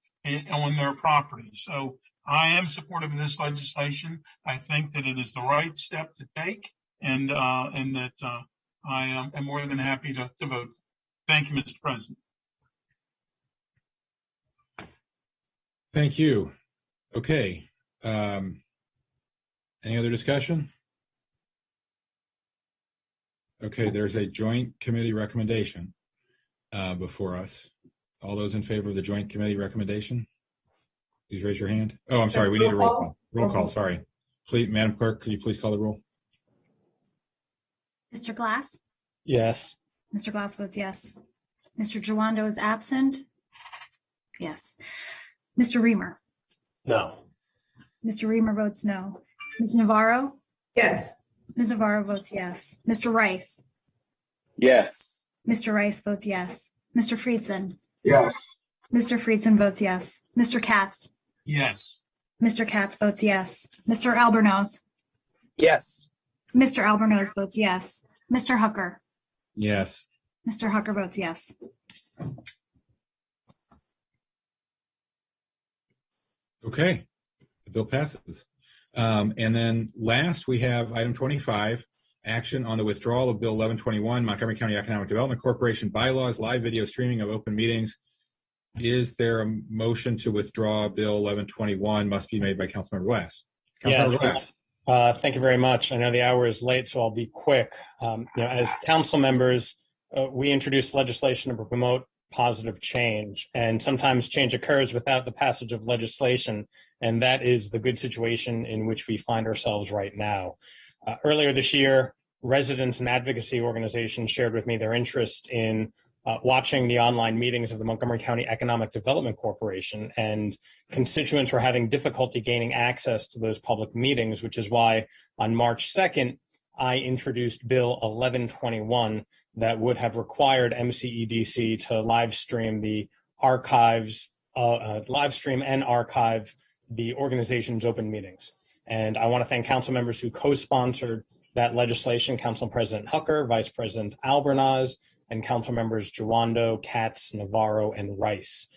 on their property. So I am supportive of this legislation. I think that it is the right step to take, and that I am more than happy to vote. Thank you, Mr. President. Thank you. Okay. Any other discussion? Okay, there's a joint committee recommendation before us. All those in favor of the joint committee recommendation, please raise your hand. Oh, I'm sorry, we need a roll call. Roll call, sorry. Please, Madam Clerk, could you please call the roll? Mr. Glass? Yes. Mr. Glass votes yes. Mr. Jawando is absent. Yes. Mr. Reamer. No. Mr. Reamer votes no. Ms. Navarro. Yes. Ms. Navarro votes yes. Mr. Rice. Yes. Mr. Rice votes yes. Mr. Friedson. Yes. Mr. Friedson votes yes. Mr. Katz. Yes. Mr. Katz votes yes. Mr. Albornoz. Yes. Mr. Albornoz votes yes. Mr. Hucker. Yes. Mr. Hucker votes yes. Okay, the bill passes. And then last, we have item 25, action on the withdrawal of Bill 1121, Montgomery County Economic Development Corporation bylaws, live video streaming of open meetings. Is there a motion to withdraw Bill 1121? Must be made by Councilmember Glass. Yes. Councilmember Glass. Thank you very much. I know the hour is late, so I'll be quick. As council members, we introduce legislation to promote positive change, and sometimes change occurs without the passage of legislation, and that is the good situation in which we find ourselves right now. Earlier this year, residents and advocacy organizations shared with me their interest in watching the online meetings of the Montgomery County Economic Development Corporation, and constituents were having difficulty gaining access to those public meetings, which is why on March 2nd, I introduced Bill 1121 that would have required MCEDC to live stream the archives, live stream and archive the organization's open meetings. And I want to thank council members who co-sponsored that legislation, Council President Hucker, Vice President Albornoz, and council members Jawando, Katz, Navarro, and Rice.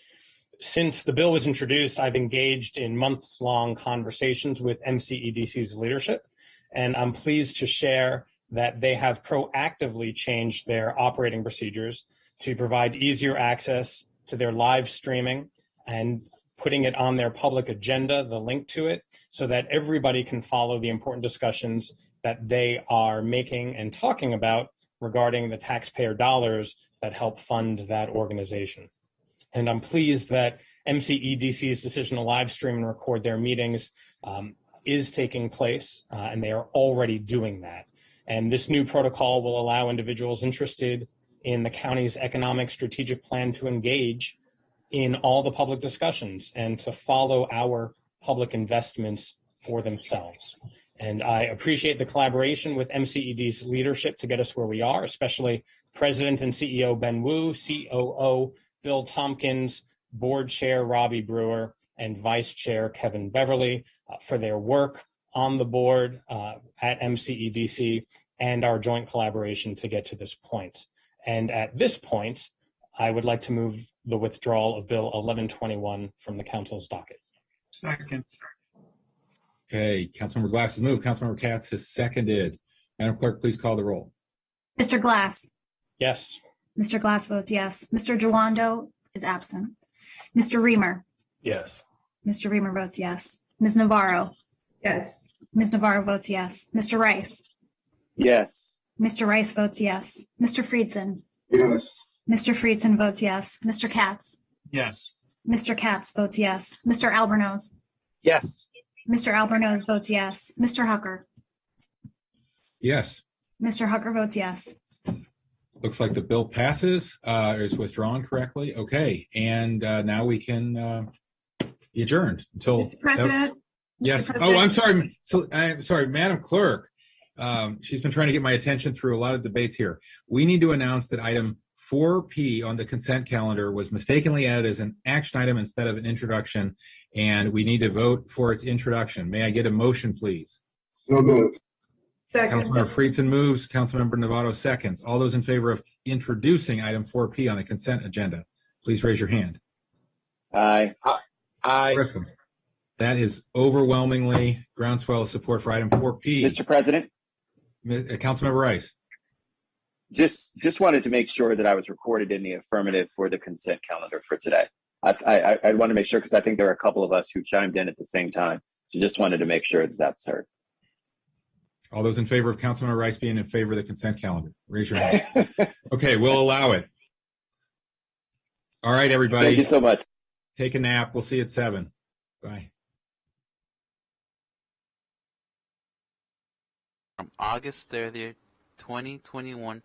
Since the bill was introduced, I've engaged in months-long conversations with MCEDC's leadership, and I'm pleased to share that they have proactively changed their operating procedures to provide easier access to their live streaming and putting it on their public agenda, the link to it, so that everybody can follow the important discussions that they are making and talking about regarding the taxpayer dollars that help fund that organization. And I'm pleased that MCEDC's decision to live stream and record their meetings is taking place, and they are already doing that. And this new protocol will allow individuals interested in the county's economic strategic plan to engage in all the public discussions and to follow our public investments for themselves. And I appreciate the collaboration with MCED's leadership to get us where we are, especially President and CEO Ben Wu, COO Bill Tompkins, Board Chair Robbie Brewer, and Vice Chair Kevin Beverly for their work on the board at MCEDC and our joint collaboration to get to this point. And at this point, I would like to move the withdrawal of Bill 1121 from the council's docket. Second. Okay, Councilmember Glass has moved. Councilmember Katz has seconded. Madam Clerk, please call the roll. Mr. Glass. Yes. Mr. Glass votes yes. Mr. Jawando is absent. Mr. Reamer. Yes. Mr. Reamer votes yes. Ms. Navarro. Yes. Ms. Navarro votes yes. Mr. Rice. Yes. Mr. Rice votes yes. Mr. Friedson. Yes. Mr. Friedson votes yes. Mr. Katz. Yes. Mr. Katz votes yes. Mr. Albornoz. Yes. Mr. Albornoz votes yes. Mr. Hucker. Yes. Mr. Hucker votes yes. Looks like the bill passes, is withdrawn correctly. Okay, and now we can be adjourned until. Mr. President? Yes. Mr. President? Oh, I'm sorry. So I'm sorry, Madam Clerk. She's been trying to get my attention through a lot of debates here. We need to announce that item 4P on the consent calendar was mistakenly added as an action item instead of an introduction, and we need to vote for its introduction. May I get a motion, please? So moved. Second. Councilmember Friedson moves. Councilmember Novato seconds. All those in favor of introducing item 4P on the consent agenda, please raise your hand. Aye. Aye. That is overwhelmingly groundswell support for item 4P. Mr. President, Councilmember Rice. just wanted to make sure that I was recorded in the affirmative for the consent calendar for today. I want to make sure because I think there are a couple of us who chimed in at the same time. So just wanted to make sure that that's heard. All those in favor of Councilmember Rice being in favor of the consent calendar, raise your hand. Okay, we'll allow it. All right, everybody. Thank you so much. Take a nap. We'll see you at 7. Bye. From August 30th, 2021